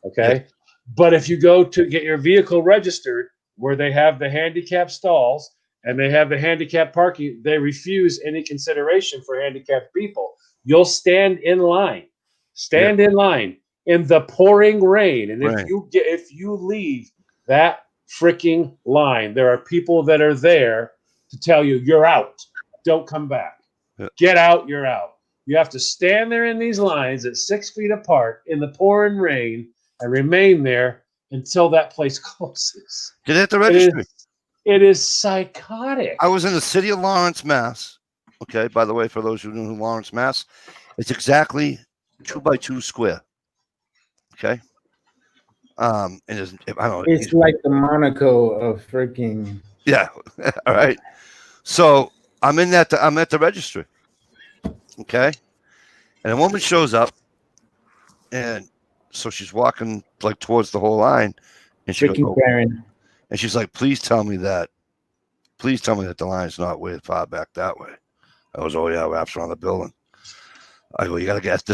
Okay, Yep. but if you go to get your vehicle registered, where they have the handicapped stalls and they have the handicapped parking, they refuse any consideration for handicapped people. You'll stand in line. Stand in line in the pouring rain. And Right. if you leave that freaking line, there are people that are there to tell you you're out. Don't come back. Yeah. Get out, you're out. You have to stand there in these lines at 6 feet apart in the pouring rain and remain there until that place closes. Get it at the registry. It is psychotic. I was in the city of Lawrence, Mass. Okay, by the way, for those who know who Lawrence, Mass, it's exactly 2x2 square. Okay. And I don't know. It's like the Monaco of freaking. Yeah. All right. So I'm at the registry. Okay. And a woman shows up, and so she's walking like towards the whole line, and she goes, Freaking Karen. and she's like, please tell me that the line's not way far back that way. I was, oh yeah, wraps around the building. I go, you gotta get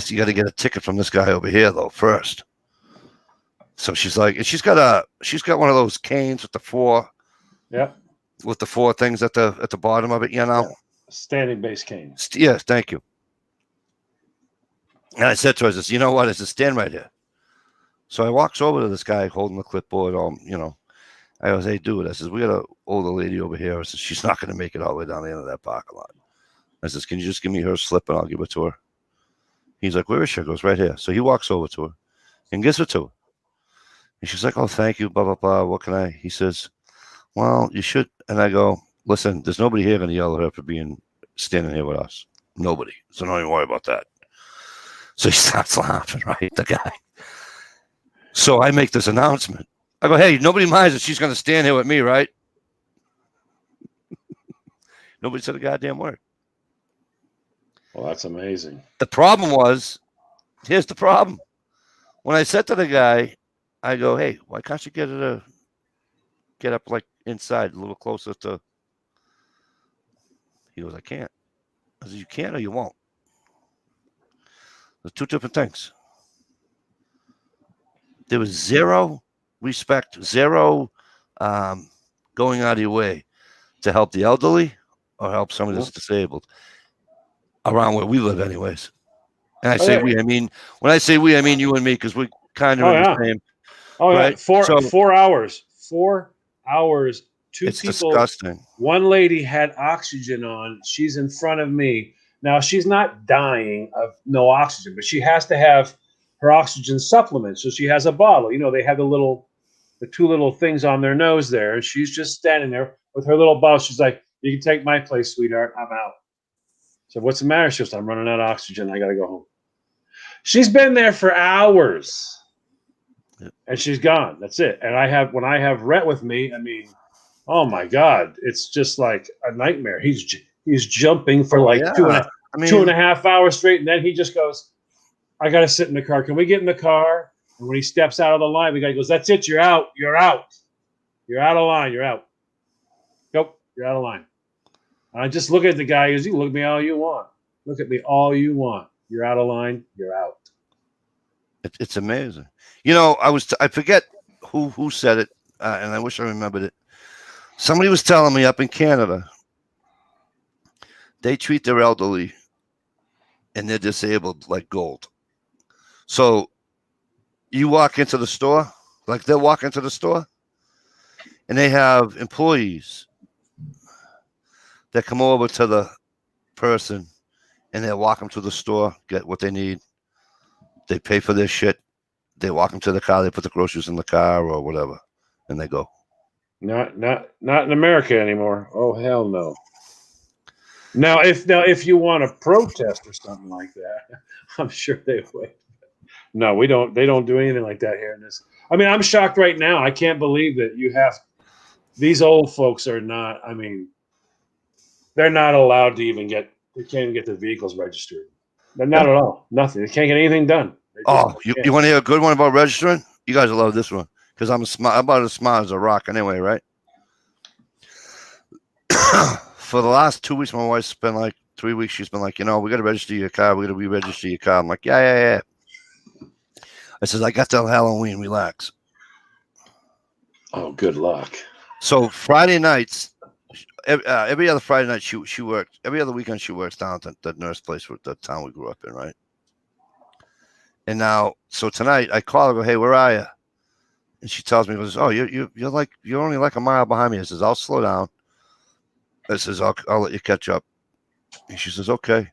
a ticket from this guy over here though first. So she's like, and she's got one of those canes with the four things at the bottom of it, you know. Yeah. Standing base cane. Yes, thank you. And I said to her, I says, you know what? I said, stand right here. So I walks over to this guy holding the clipboard, I goes, hey, dude, I says, we got an older lady over here. I says, she's not going to make it all the way down the end of that parking lot. I says, can you just give me her slip and I'll give it to her? He's like, where is she? I goes, right here. So he walks over to her and gives it to her. And she's like, oh, thank you, blah, blah, blah. What can I? He says, well, you should. And I go, listen, there's nobody here going to yell at her for standing here with us. Nobody. So don't even worry about that. So he starts laughing, right? The guy. So I make this announcement. I go, hey, nobody minds that she's going to stand here with me, right? Nobody said a goddamn word. Well, that's amazing. The problem was, here's the problem. When I said to the guy, I go, hey, why can't you get up like inside a little closer to? He goes, I can't. I said, you can or you won't. There's two different things. There was zero respect, zero going out of your way to help the elderly or help somebody that's disabled around where we live anyways. And I say we, I mean, when I say we, I mean you and me, because we kind of in the same. Oh, right? yeah. 4 hours. 4 hours. Two it's people. Disgusting. One lady had oxygen on. She's in front of me. Now, she's not dying of no oxygen, but she has to have her oxygen supplement. So she has a bottle. They have the two little things on their nose there. And she's just standing there with her little bottle. She's like, you can take my place, sweetheart. I'm out. So what's the matter? She goes, I'm running out of oxygen. I got to go home. She's been there for hours. Yep. And she's gone. That's it. And when I have Rhett with me, I mean, oh my God, it's just like a nightmare. He's jumping for two and a half hours straight. And then he just goes, I got to sit in the car. Can we get in the car? And when he steps out of the line, the guy goes, that's it. You're out. You're out. You're out of line. You're out. Nope. You're out of line. And I just look at the guy. He goes, you can look at me all you want. Look at me all you want. You're out of line. You're out. It's amazing. You know, I forget who said it, and I wish I remembered it. Somebody was telling me up in Canada, they treat their elderly and they're disabled like gold. So you walk into the store, like they'll walk into the store, and they have employees that come over to the person and they'll walk them to the store, get what they need. They pay for their shit. They walk them to the car. They put the groceries in the car or whatever, and they go. Not in America anymore. Oh hell no. Now if you want to protest or something like that, I'm sure they would. No, we don't. They don't do anything like that here in this. I mean, I'm shocked right now. I can't believe that you have these old folks are not. I mean, they're not allowed to even get. They can't even get their vehicles registered. They're not at all. Nothing. They can't get anything done. Oh, you want to hear a good one about registering? You guys will love this one because I'm about as smart as a rock anyway, right? For the last 2 weeks, my wife's been like 3 weeks. She's been like, we got to register your car. We got to re-register your car. I'm like, yeah. I says, I got till Halloween. Relax. Oh, good luck. So Friday nights, every other Friday night she worked. Every other weekend she works down at the nurse place with the town we grew up in, right? And now, so tonight I call her, go, hey, where are you? And she tells me, goes, oh, you're only like a mile behind me. I says, I'll slow down. I says, I'll let you catch up. And she says, okay.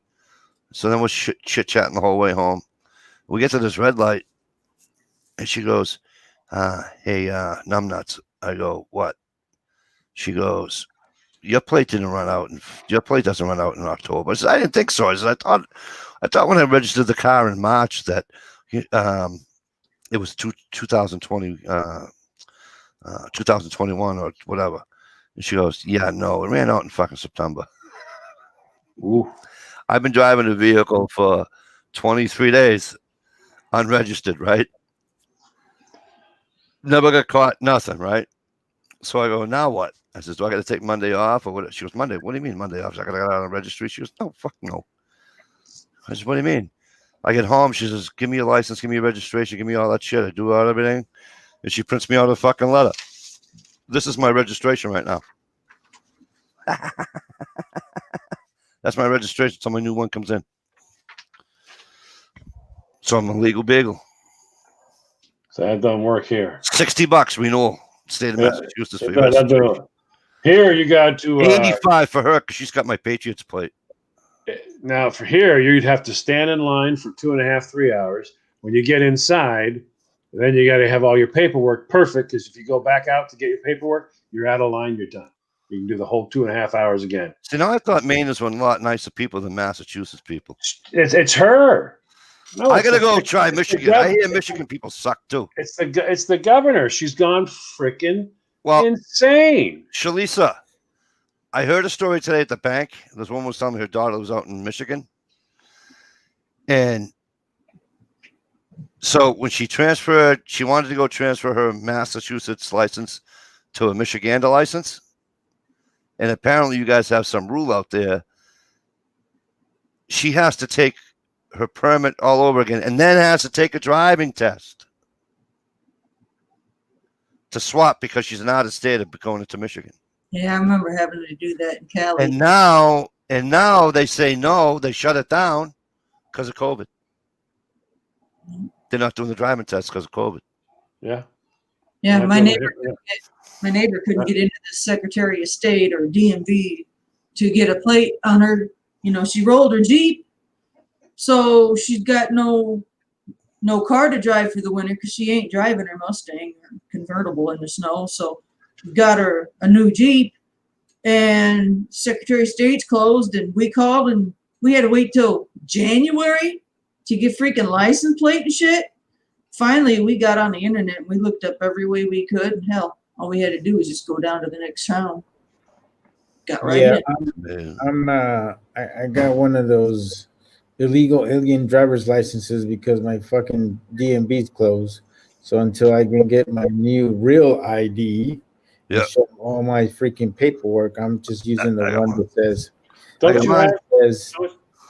So then we're chit chatting the whole way home. We get to this red light, and she goes, hey, numbnuts. I go, what? She goes, your plate didn't run out, and your plate doesn't run out in October. I said, I didn't think so. I said, I thought when I registered the car in March that it was 2020, 2021 or whatever. And she goes, yeah, no, it ran out in fucking September. Ooh. I've been driving a vehicle for 23 days, unregistered, right? Never got caught, nothing, right? So I go, now what? I says, do I got to take Monday off or what? She goes, Monday? What do you mean Monday off? So I got to get out on the registry. She goes, no, fuck no. I said, what do you mean? I get home. She says, give me your license, give me your registration, give me all that shit. I do all everything. And she prints me out a fucking letter. This is my registration right now. That's my registration until my new one comes in. So I'm a legal bagel. So that doesn't work here. $60 renewal. State of Massachusetts for your That registration. Here you got to 85 for her because she's got my Patriots plate. Now for here you'd have to stand in line for 2.5, 3 hours. When you get inside, then you got to have all your paperwork perfect because if you go back out to get your paperwork, you're out of line. You're done. You can do the whole 2.5 hours again. See, now I thought Mainers were a lot nicer people than Massachusetts people. It's her. No, I gotta go try Michigan. I hear Michigan people suck too. It's the governor. She's gone freaking insane. Shalisa, I heard a story today at the bank. This woman was telling me her daughter was out in Michigan. And so when she transferred, she wanted to go transfer her Massachusetts license to a Michigander license. And apparently you guys have some rule out there. She has to take her permit all over again and then has to take a driving test to swap because she's an out of state of going into Michigan. Yeah, I remember having to do that in Cali. And now they say no, they shut it down because of COVID. They're not doing the driving test because of COVID. Yeah. Yeah, my neighbor couldn't get into the Secretary of State or DMV to get a plate on her. She rolled her Jeep. So she's got no car to drive for the winter because she ain't driving her Mustang or convertible in the snow. So got her a new Jeep, and Secretary of State's closed, and we called, and we had to wait till January to get freaking license plate and shit. Finally, we got on the internet and we looked up every way we could. And hell, all we had to do was just go down to the next town. Got right in. I got one of those illegal alien driver's licenses because my fucking DMV's closed. So until I can get my new real ID, show all my freaking paperwork, I'm just using the one that says.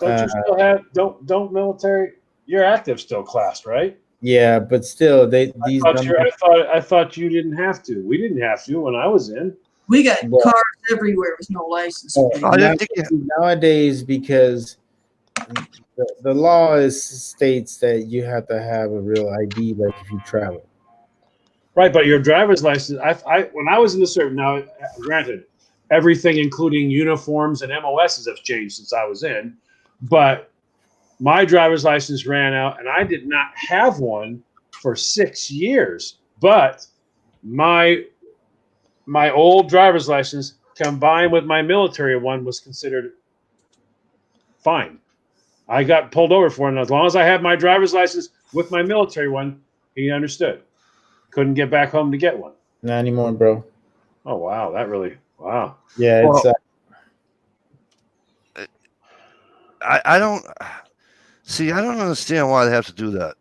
Don't you still have don't military? You're active still, class, right? Yeah, but still, these numbers. I thought you didn't have to. We didn't have to when I was in. We got Well- cars everywhere with no license. I didn't think Nowadays, because the law states that you have to have a real ID, like if you travel. Right, but your driver's license. When I was in the service. Now, granted, everything, including uniforms and MOSs, have changed since I was in. But my driver's license ran out, and I did not have one for 6 years. But my old driver's license combined with my military one was considered fine. I got pulled over for it, and as long as I had my driver's license with my military one, he understood. Couldn't get back home to get one. Not anymore, bro. Oh wow, wow. Yeah, it's. Well, I don't see. I don't understand why they have to do that.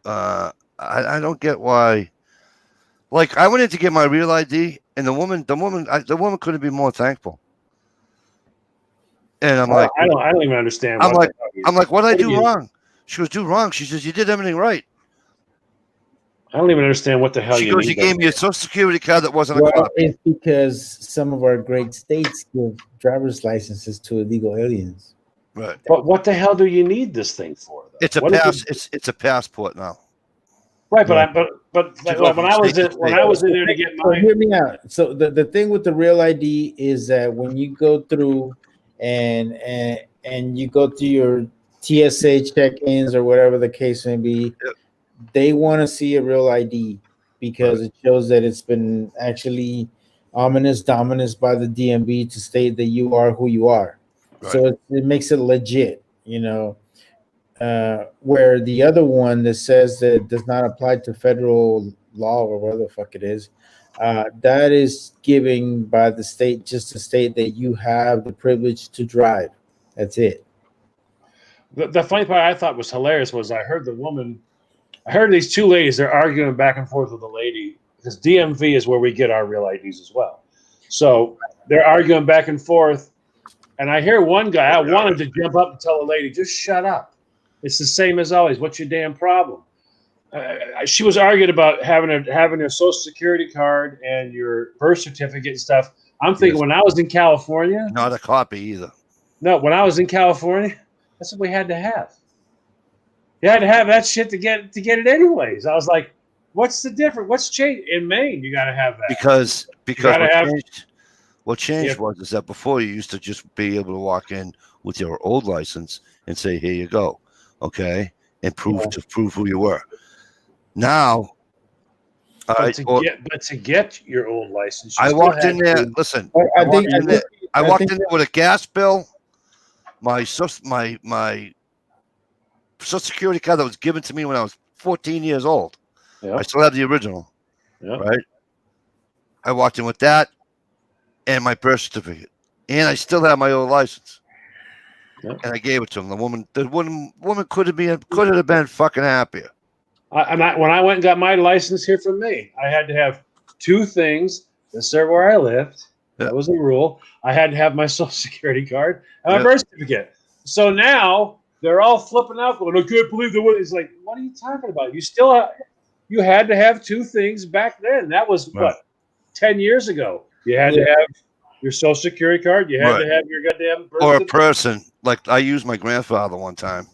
I don't get why. Like, I went in to get my real ID, and the woman couldn't be more thankful. And I'm like, I don't even understand. I'm like, what did I do you- wrong? She goes, do wrong. She says, you did everything right. I don't even understand what the hell She you goes, need you that gave me a for. social security card that wasn't a Well, copy. it's because some of our great states give driver's licenses to illegal aliens. Right. But what the hell do you need this thing for? Though? It's a What is pass. it- It's a passport now. Right, but Yeah. but To go when from I was state in to when state. I was in there to get So mine. hear me out. So the thing with the real ID is that when you go through and you go through your TSA check-ins or whatever the case may be, Yep. they want to see a real ID because it shows that it's been actually dominus by the DMV to state that you are who you are. So it makes it legit, you know. Where the other one that says that it does not apply to federal law or whatever the fuck it is, that is giving by the state just to state that you have the privilege to drive. That's it. The funny part I thought was hilarious was I heard these two ladies, they're arguing back and forth with a lady because DMV is where we get our real IDs as well. So they're arguing back and forth. And I hear one guy, I wanted to jump up and tell the lady, just shut up. It's the same as always. What's your damn problem? She was arguing about having a social security card and your birth certificate and stuff. I'm thinking when I was in California, Not a copy either. no, when I was in California, that's what we had to have. You had to have that shit to get it anyways. I was like, what's the difference? What's changed in Maine? You got to have that Because gotta what changed was is that before you used to just be able to walk in with your old license and say, here you go, okay, and prove who you were. Now, But to get your old license, you I still walked had in there. to- Listen, I think I walked in there with a gas bill, my social security card that was given to me when I was 14 years old. Yeah. I still have the original. Yeah. Right. I walked in with that and my birth certificate, and I still have my old license. Yeah. And I gave it to him. The woman could have been fucking happier. when I went and got my license here from Maine, I had to have two things that serve where I lived. Yeah. That was a rule. I had to have my social security card and my Yeah. birth certificate. So now they're all flipping out, going, "I can't believe that." It's like, what are you talking about? You had to have two things back then. That was Right. what 10 years ago. You had to have your social security card. You had to have your goddamn birth Or a certificate. person. Like I used my grandfather one time.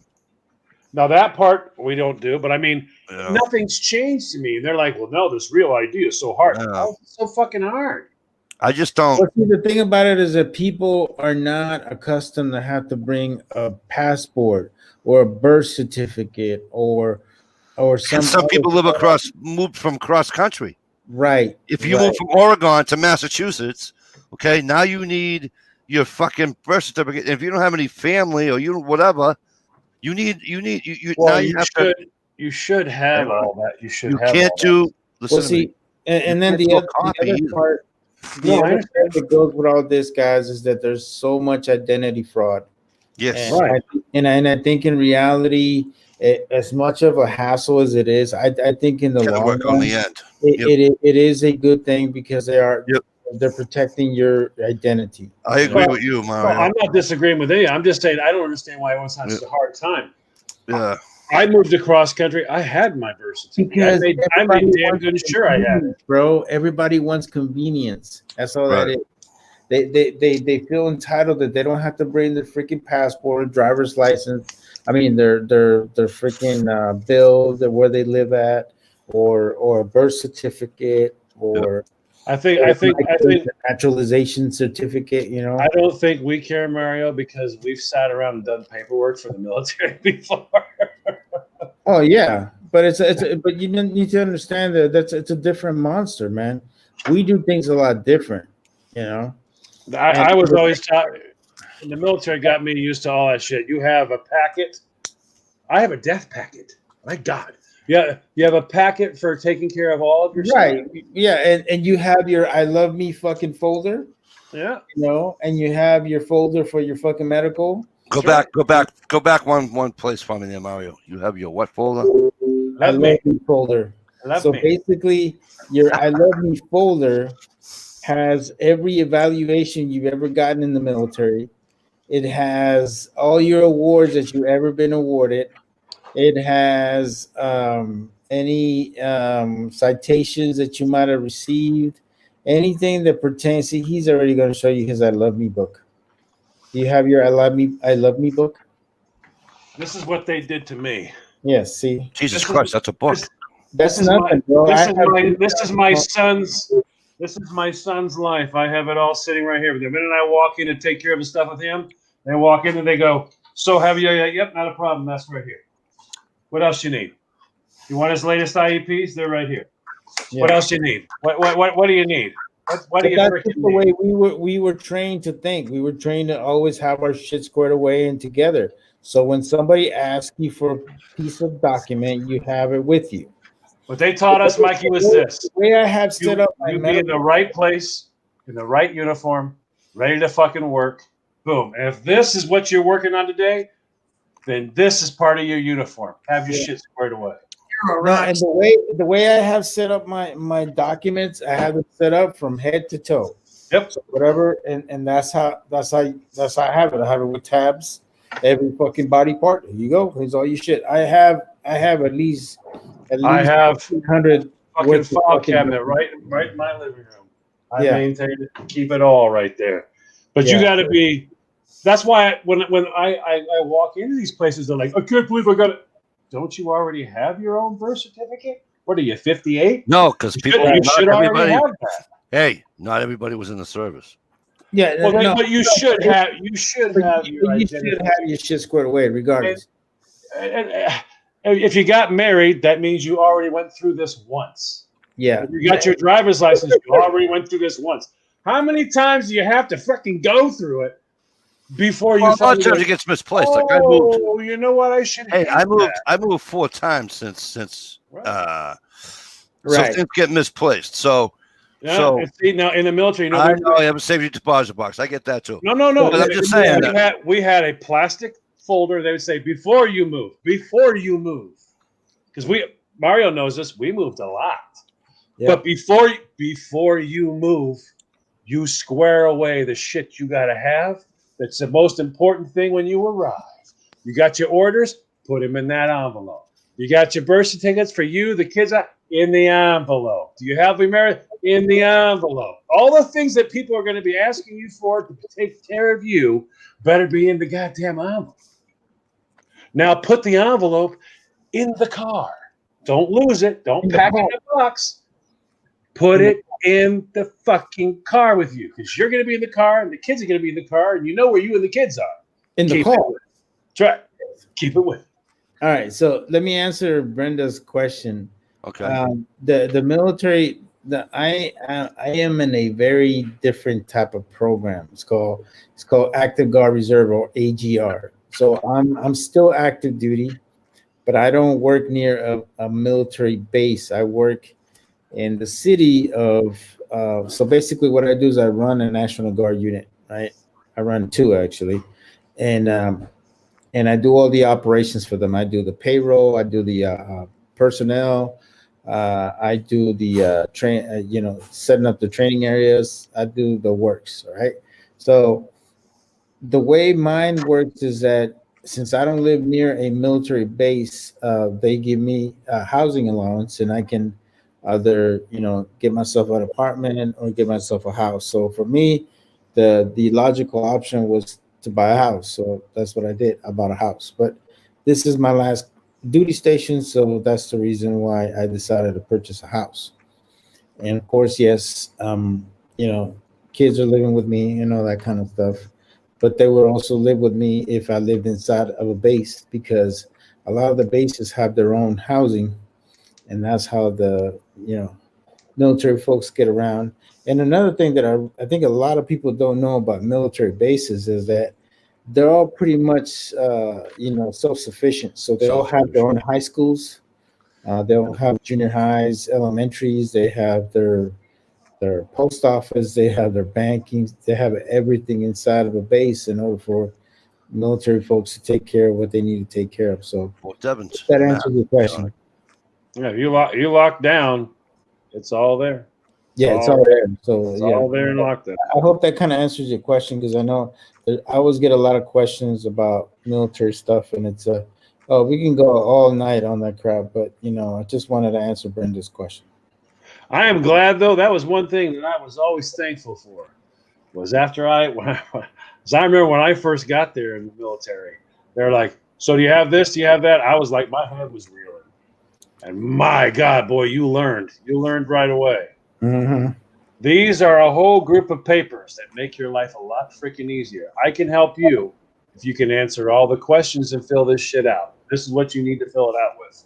Now that part we don't do, but I mean, You know? nothing's changed to me. And they're like, well, no, this real ID is so hard. Yeah. How is it so fucking hard? I just don't. But see, the thing about it is that people are not accustomed to have to bring a passport or a birth certificate or Some people moved from cross country. right. If you right. move from Oregon to Massachusetts, okay, now you need your fucking birth certificate. If you don't have any family or whatever, you Well, now you should have all that. You should you have can't all do. Listen Well, to me. see, and then can't the do a other, copy either. part, No, I other understand. part that goes with all this, guys, is that there's so much identity fraud. Yes. And Right. I think in reality, as much of a hassle as it is, I think in the Gotta long work run, on the end. it is a good thing because they are Yep. they're protecting your identity. I agree with you, Well, Mario. I'm not disagreeing with you. I'm just saying I don't understand why everyone's having such a hard time. Yeah. I moved across country. I had my birth certificate. Because I made everybody damn wants good sure I had it. convenience, bro. Everybody wants convenience. That's all that Right. is. They feel entitled that they don't have to bring their freaking passport, driver's license. I mean, their freaking bill, where they live at, or a birth certificate, or I think naturalization certificate. You know, I don't think we care, Mario, because we've sat around and done paperwork for the military before. oh yeah, but but you need to understand that it's a different monster, man. We do things a lot different, you know. I was always taught in the military, got me used to all that shit. You have a packet. I have a death packet. My God. Yeah, you have a packet for taking care of all of your Right. stuff. Yeah, and you have your I love me fucking folder, Yeah. you know, and you have your folder for your fucking medical. Go back one place for me there, Mario. You have your what folder? I Love love me. me folder. Love So me. basically, your I love me folder has every evaluation you've ever gotten in the military. It has all your awards that you've ever been awarded. It has any citations that you might have received, anything that pertains. See, he's already going to show you his "I Love Me" book. Do you have your I Love Me" book? This is what they did to me. Yes. See, Jesus Christ, that's a book. that's This is nothing, bro. This is my son's life. I have it all sitting right here. The minute I walk in and take care of the stuff with him, they walk in and they go, "So have you?" Yep, not a problem. That's right here. What else you need? You want his latest IEPs? They're right here. Yeah. What else you need? What do you need? What do you That's freaking just the need? way we were trained to think. We were trained to always have our shit squared away and together. So when somebody asks you for a piece of document, you have it with you. What they taught us, Mikey, was this. The way I have set up my You be in the right place, in the right uniform, ready to fucking work. Boom. And if this is what you're working on today, then this is part of your uniform. Have your shit squared away. No, and the way I have set up my documents, I have it set up from head to toe. Yep. So whatever, and that's how I have it. I have it with tabs, every fucking body part. Here you go. Here's all your shit. I have at least I have 100 fucking file cabinet right in my living room. I maintain it, keep it all right there. But you got to be. That's why when I walk into these places, they're like, I can't believe I got it. Don't you already have your own birth certificate? What are you, 58? No, because people. You should already have that. Hey, not everybody was in the service. Yeah, well, no, but you should have. You should have your you identity. should have your shit squared away, regardless. And if you got married, that means you already went through this once. Yeah. If you got your driver's license, you already went through this once. How many times do you have to freaking go through it before you? Well, a lot of times it gets misplaced. Like I moved. Oh, you know what? I should. Hey, I moved 4 times since so things get misplaced. So yeah, so see, now in the military, you know, I know I have a safety deposit box. I get that too. No. But I'm just saying that. We had a plastic folder. They would say before you move, because Mario knows this. We moved a lot, but before you move, you square away the shit you got to have. That's the most important thing when you arrive. You got your orders, put them in that envelope. You got your birth certificates for you, the kids, in the envelope. Do you have the married? In the envelope. All the things that people are going to be asking you for to take care of you better be in the goddamn envelope. Now put the envelope in the car. Don't lose it. Don't pack it in a box. Put it in the fucking car with you, because you're going to be in the car and the kids are going to be in the car, and you know where you and the kids are. In the car. Try. Keep it with you. All right. So let me answer Brenda's question. Okay. The military. I am in a very different type of program. It's called Active Guard Reserve, or AGR. So I'm still active duty, but I don't work near a military base. I work in the city of. So basically, what I do is I run a National Guard unit. Right, I run 2 actually, and I do all the operations for them. I do the payroll. I do the personnel. I do the setting up the training areas. I do the works. All right. So the way mine works is that since I don't live near a military base, they give me a housing allowance, and I can either get myself an apartment or get myself a house. So for me, the logical option was to buy a house. So that's what I did. I bought a house. But this is my last duty station, so that's the reason why I decided to purchase a house. And of course, yes, kids are living with me and all that kind of stuff. But they would also live with me if I lived inside of a base, because a lot of the bases have their own housing, and that's how the military folks get around. And another thing that I think a lot of people don't know about military bases is that they're all pretty much self-sufficient. So they all have their own high schools. They all have junior highs, elementaries. They have their post office. They have their banking. They have everything inside of a base in order for military folks to take care of what they need to take care of. So Well, Devin's that answers your question. Yeah, you lock down, it's all there. Yeah, it's all there. So It's yeah, all there and locked up. I hope that kind of answers your question, because I know that I always get a lot of questions about military stuff, and it's oh, we can go all night on that crap, but I just wanted to answer Brenda's question. I am glad, though. That was one thing that I was always thankful for. Was after I remember when I first got there in the military, they're like, "So do you have this? Do you have that?" I was like, my head was reeling, and my God, boy, you learned right away. Mm-hmm. These are a whole group of papers that make your life a lot freaking easier. I can help you if you can answer all the questions and fill this shit out. This is what you need to fill it out with.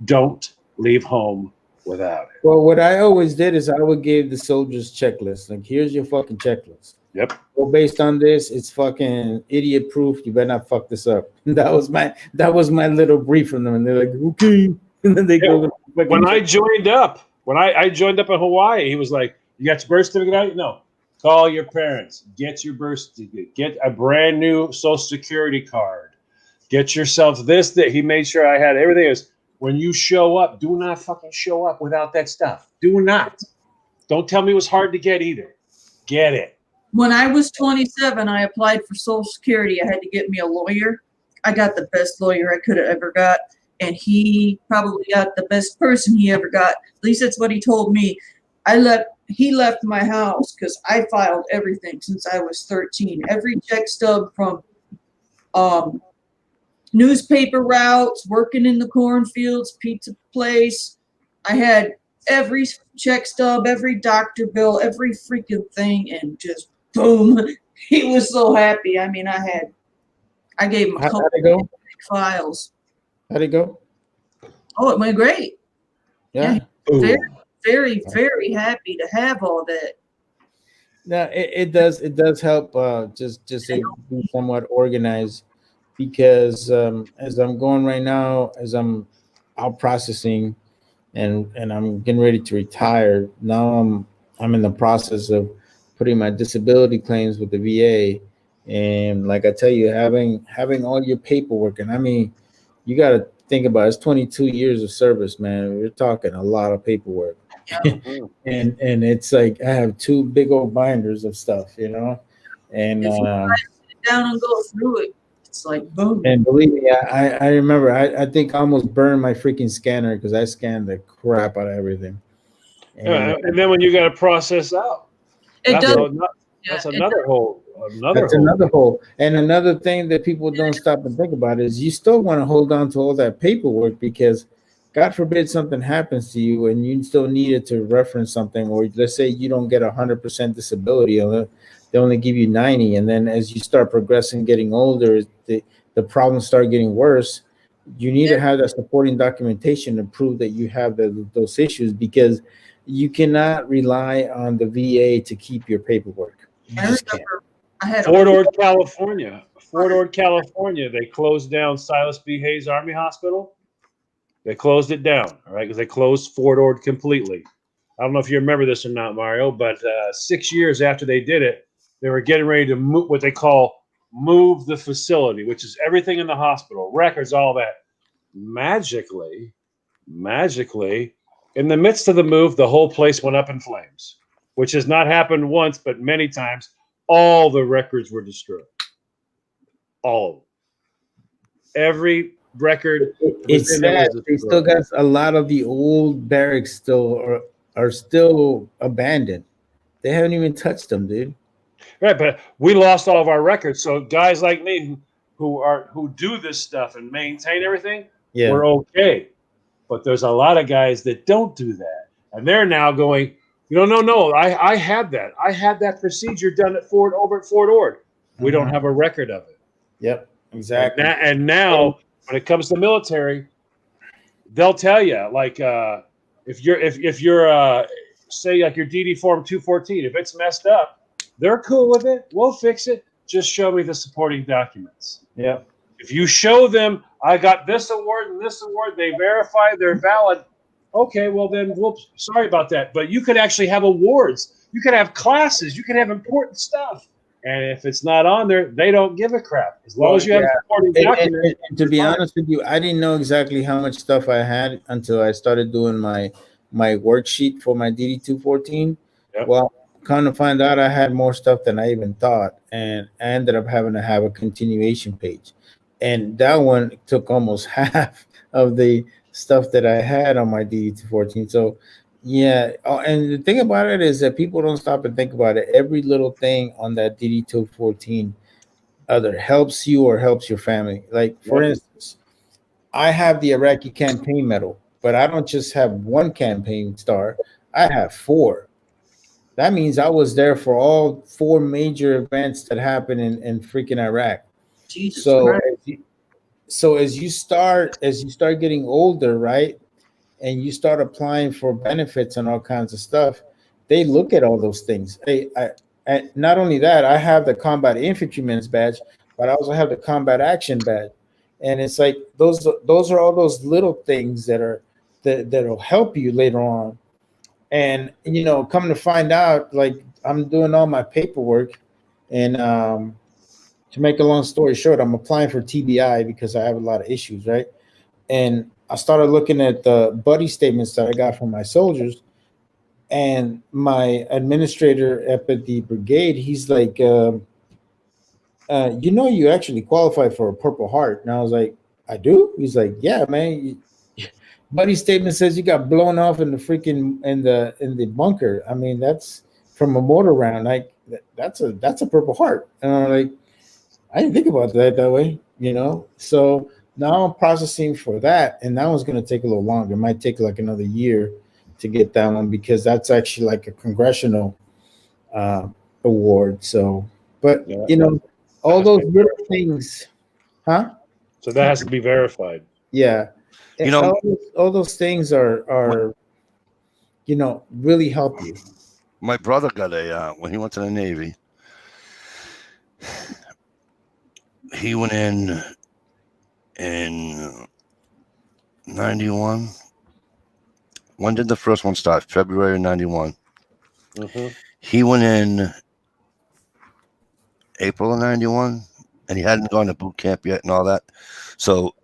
Don't leave home without it. Well, what I always did is I would give the soldiers checklist. Like, here's your fucking checklist. Yep. Well, based on this, it's fucking idiot proof. You better not fuck this up. That was my little brief from them, and they're like, okay. And then they go. When I joined up in Hawaii, he was like, "You got your birth certificate out?" No. Call your parents. Get your birth certificate. Get a brand new Social Security card. Get yourself this, that. He made sure I had everything. Is when you show up, do not fucking show up without that stuff. Do not. Don't tell me it was hard to get either. Get it. When I was 27, I applied for Social Security. I had to get me a lawyer. I got the best lawyer I could have ever got, and he probably got the best person he ever got. At least that's what he told me. He left my house because I filed everything since I was 13. Every check stub from newspaper routes, working in the cornfields, pizza place. I had every check stub, every doctor bill, every freaking thing, and just boom. He was so happy. I mean, I gave him a couple of files. How'd it go? Oh, it went great. Yeah. Very, very, very happy to have all that. No, it does help just to be somewhat organized, because as I'm going right now, as I'm out processing and I'm getting ready to retire, now I'm in the process of putting my disability claims with the VA. And like I tell you, having all your paperwork, and I mean, you got to think about it, it's 22 years of service, man. We're talking a lot of paperwork. and it's like I have two big old binders of stuff, and If you sit down and go through it, it's like boom. And believe me, I remember I think I almost burned my freaking scanner because I scanned the crap out of everything. And then when you got to process out, that's another hole. Another hole. And another thing that people don't stop and think about is you still want to hold on to all that paperwork, because God forbid something happens to you and you still need it to reference something, or let's say you don't get 100% disability, they only give you 90, and then as you start progressing, getting older, the problems start getting worse. You need to have that supporting documentation to prove that you have those issues, because you cannot rely on the VA to keep your paperwork. You just can't. Fort Ord, California, they closed down Silas B. Hayes Army Hospital. They closed it down, all right, because they closed Fort Ord completely. I don't know if you remember this or not, Mario, but 6 years after they did it, they were getting ready to move what they call move the facility, which is everything in the hospital, records, all that. Magically, In the midst of the move, the whole place went up in flames, which has not happened once, but many times. All the records were destroyed. All of them. Every record It's within it sad. was They still destroyed. got a lot of the old barracks still are still abandoned. They haven't even touched them, dude. Right, but we lost all of our records. So guys like me who do this stuff and maintain everything, Yeah. we're okay. But there's a lot of guys that don't do that, and they're now going, no. I had that. I had that procedure done at Fort Ord. We don't have a record of it. Yep. Exactly. And now, when it comes to military, they'll tell you like if you're say like your DD form 214, if it's messed up, they're cool with it. We'll fix it. Just show me the supporting documents. Yeah. If you show them, I got this award and this award, they verify they're valid. Okay, well then, whoops, sorry about that. But you could actually have awards. You could have classes. You could have important stuff. And if it's not on there, they don't give a crap. As long as you have supporting documents. And to be honest with you, I didn't know exactly how much stuff I had until I started doing my worksheet for my DD 214. Yep. Well, kind of find out I had more stuff than I even thought, and I ended up having to have a continuation page, and that one took almost half of the stuff that I had on my DD 214. So yeah, and the thing about it is that people don't stop and think about it. Every little thing on that DD 214 either helps you or helps your family. Like, for instance, I have the Iraqi campaign medal, but I don't just have one campaign star. I have 4. That means I was there for all 4 major events that happened in freaking Iraq. Jesus So Christ. as you start getting older, right, and you start applying for benefits and all kinds of stuff, they look at all those things. And not only that, I have the combat infantryman's badge, but I also have the combat action badge. And it's like those are all those little things that'll help you later on. And come to find out, like, I'm doing all my paperwork, and to make a long story short, I'm applying for TBI because I have a lot of issues, right? And I started looking at the buddy statements that I got from my soldiers, and my administrator up at the brigade, he's like, you actually qualify for a Purple Heart. And I was like, I do? He's like, yeah, man. Buddy statement says you got blown off in the freaking in the bunker. I mean, that's from a mortar round. Like, that's a Purple Heart. And I'm like, I didn't think about that way, So now I'm processing for that, and that one's going to take a little longer. It might take like another year to get that one, because that's actually like a congressional award. So, but all those little things, huh? So that has to be verified. Yeah, all those things are really help you. My brother got when he went to the Navy, he went in 91. When did the first one start? February 91. Mm-hmm. He went in April of 91, and he hadn't gone to boot camp yet and all that. So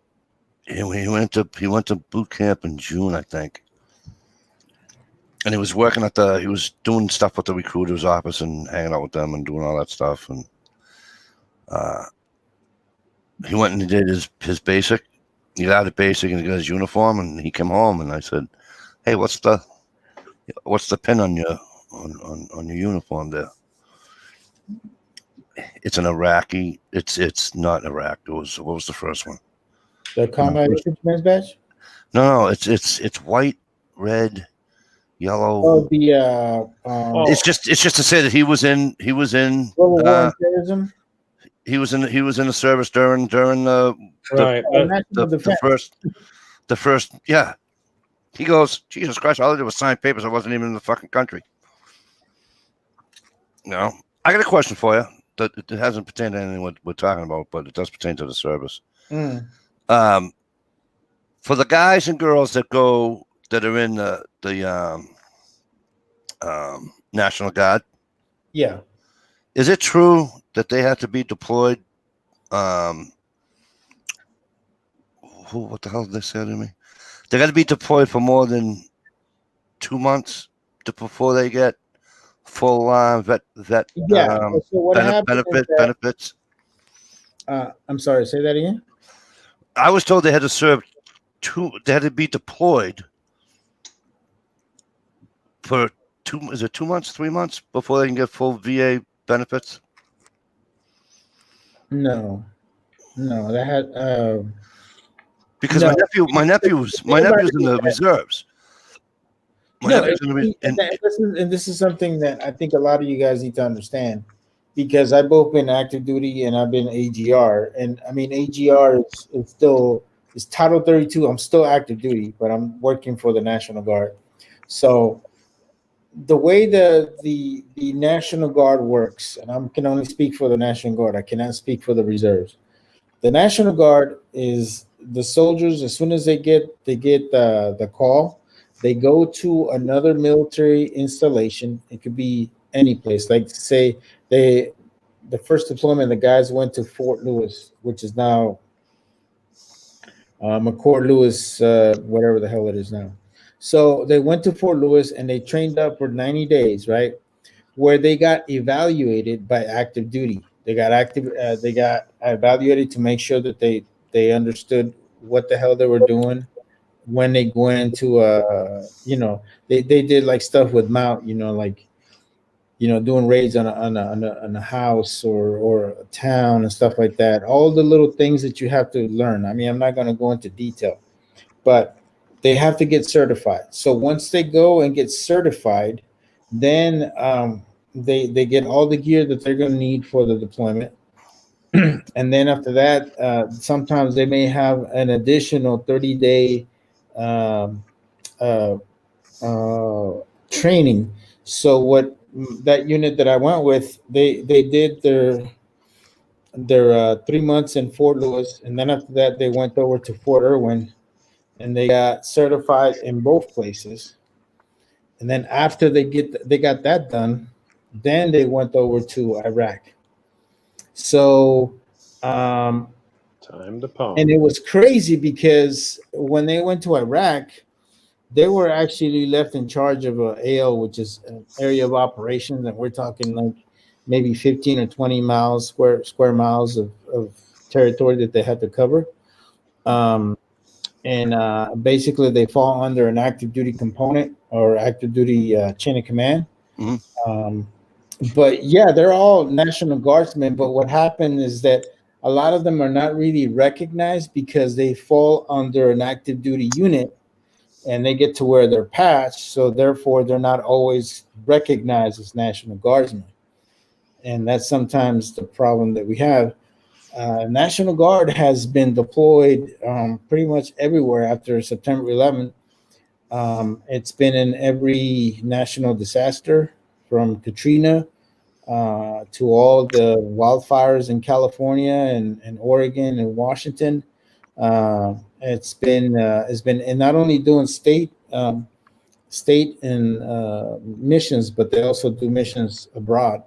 he went to boot camp in June, I think. And he was working he was doing stuff with the recruiter's office and hanging out with them and doing all that stuff. And he went and did his basic. He got a basic and he got his uniform, and he came home, and I said, hey, what's the pin on your uniform there? It's an Iraqi. It's not Iraq. What was the first one? The combat infantryman's badge? No, it's white, red, yellow. Oh, the it's just to say that he was in World War on terrorism. He was in the service during the first. Yeah. He goes, Jesus Christ, all I did was sign papers. I wasn't even in the fucking country. I got a question for you that it hasn't pertained to anything we're talking about, but it does pertain to the service. Mm. For the guys and girls that are in the National Guard. Yeah. Is it true that they have to be deployed? What the hell did they say to me? They got to be deployed for more than 2 months before they get full vet Yeah. So what happened is that, benefits. I'm sorry. Say that again. I was told they had to serve they had to be deployed for 2 months, 3 months before they can get full VA benefits. No, that had Because no. my nephew's in the reserves. My No, nephew's in the and this is something that I think a lot of you guys need to understand, because I've both been active duty and I've been AGR, and I mean AGR is still is Title 32. I'm still active duty, but I'm working for the National Guard. So the way the National Guard works, and I can only speak for the National Guard. I cannot speak for the reserves. The National Guard is the soldiers. As soon as they get the call, they go to another military installation. It could be any place. Like say the first deployment, the guys went to Fort Lewis, which is now McCord Lewis, whatever the hell it is now. So they went to Fort Lewis and they trained up for 90 days, right? Where they got evaluated by active duty. They got evaluated to make sure that they understood what the hell they were doing when they go into they did like stuff with mount, like doing raids on a house or a town and stuff like that. All the little things that you have to learn. I mean, I'm not going to go into detail, but they have to get certified. So once they go and get certified, then they get all the gear that they're going to need for the deployment. And then after that, sometimes they may have an additional 30-day training. So what that unit that I went with, they did their 3 months in Fort Lewis, and then after that they went over to Fort Irwin, and they got certified in both places. And then after they got that done, then they went over to Iraq. So Time to pump. and it was crazy because when they went to Iraq, they were actually left in charge of a AO, which is an area of operations, and we're talking like maybe 15 or 20 miles square miles of territory that they had to cover. And basically they fall under an active duty component or active duty chain of command. Mhm. But yeah, they're all National Guardsmen. But what happened is that a lot of them are not really recognized because they fall under an active duty unit and they get to wear their patch. So therefore, they're not always recognized as National Guardsmen. And that's sometimes the problem that we have. National Guard has been deployed pretty much everywhere after September 11th. It's been in every national disaster from Katrina to all the wildfires in California and Oregon and Washington. It's been and not only doing state and missions, but they also do missions abroad.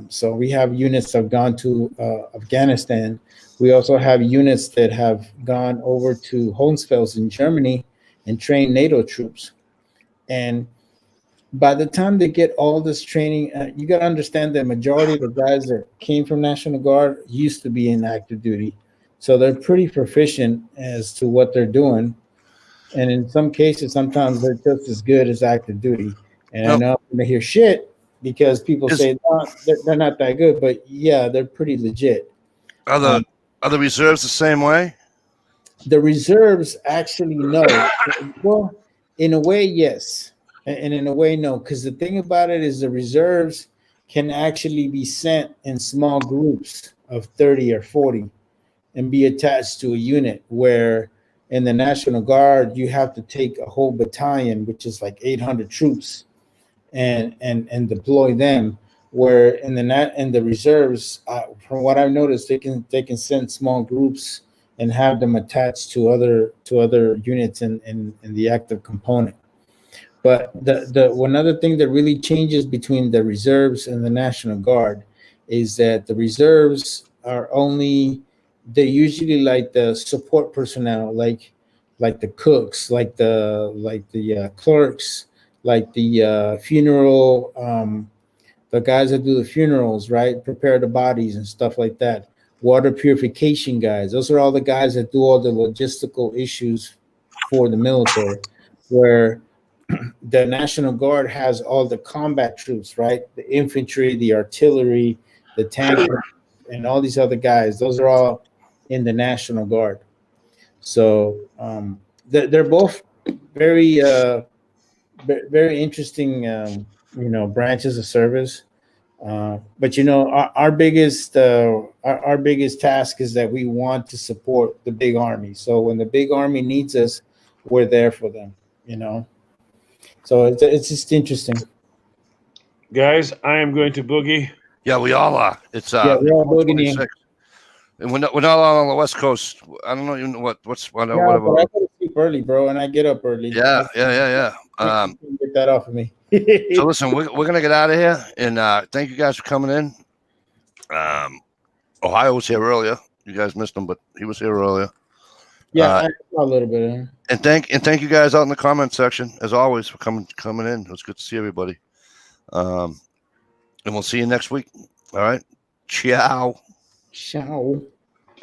So we have units that have gone to Afghanistan. We also have units that have gone over to Hohenfels in Germany and trained NATO troops. And by the time they get all this training, you got to understand that majority of the guys that came from National Guard used to be in active duty. So they're pretty proficient as to what they're doing. And in some cases, sometimes they're just as good as active duty. And I know I'm going to hear shit because people say they're not that good, but yeah, they're pretty legit. Are the reserves the same way? The reserves actually no. Well, in a way, yes. And in a way, no. Because the thing about it is the reserves can actually be sent in small groups of 30 or 40 and be attached to a unit, where in the National Guard, you have to take a whole battalion, which is like 800 troops, and deploy them. Where in the reserves, from what I've noticed, they can send small groups and have them attached to other units in the active component. But the one other thing that really changes between the reserves and the National Guard is that the reserves are they're usually like the support personnel, like like the cooks, like the clerks, like the funeral, the guys that do the funerals, right? Prepare the bodies and stuff like that. Water purification guys. Those are all the guys that do all the logistical issues for the military, where the National Guard has all the combat troops, right? The infantry, the artillery, the tank, and all these other guys. Those are all in the National Guard. So they're both very very interesting, branches of service. But our biggest our biggest task is that we want to support the big army. So when the big army needs us, we're there for them. So it's just interesting. Guys, I am going to boogie. Yeah, we all are. It's Yeah, we're all boogieing in. 26. And we're not all on the West Coast. I don't know even what's Yeah, whatever. but I go to sleep early, bro, and I get up early. Yeah. Get that off of me. So listen, we're gonna get out of here, and thank you guys for coming in. Ohio was here earlier. You guys missed him, but he was here earlier. Yeah, I saw a little bit. And thank you guys out in the comment section as always for coming in. It was good to see everybody. And we'll see you next week. All right. Ciao. Ciao.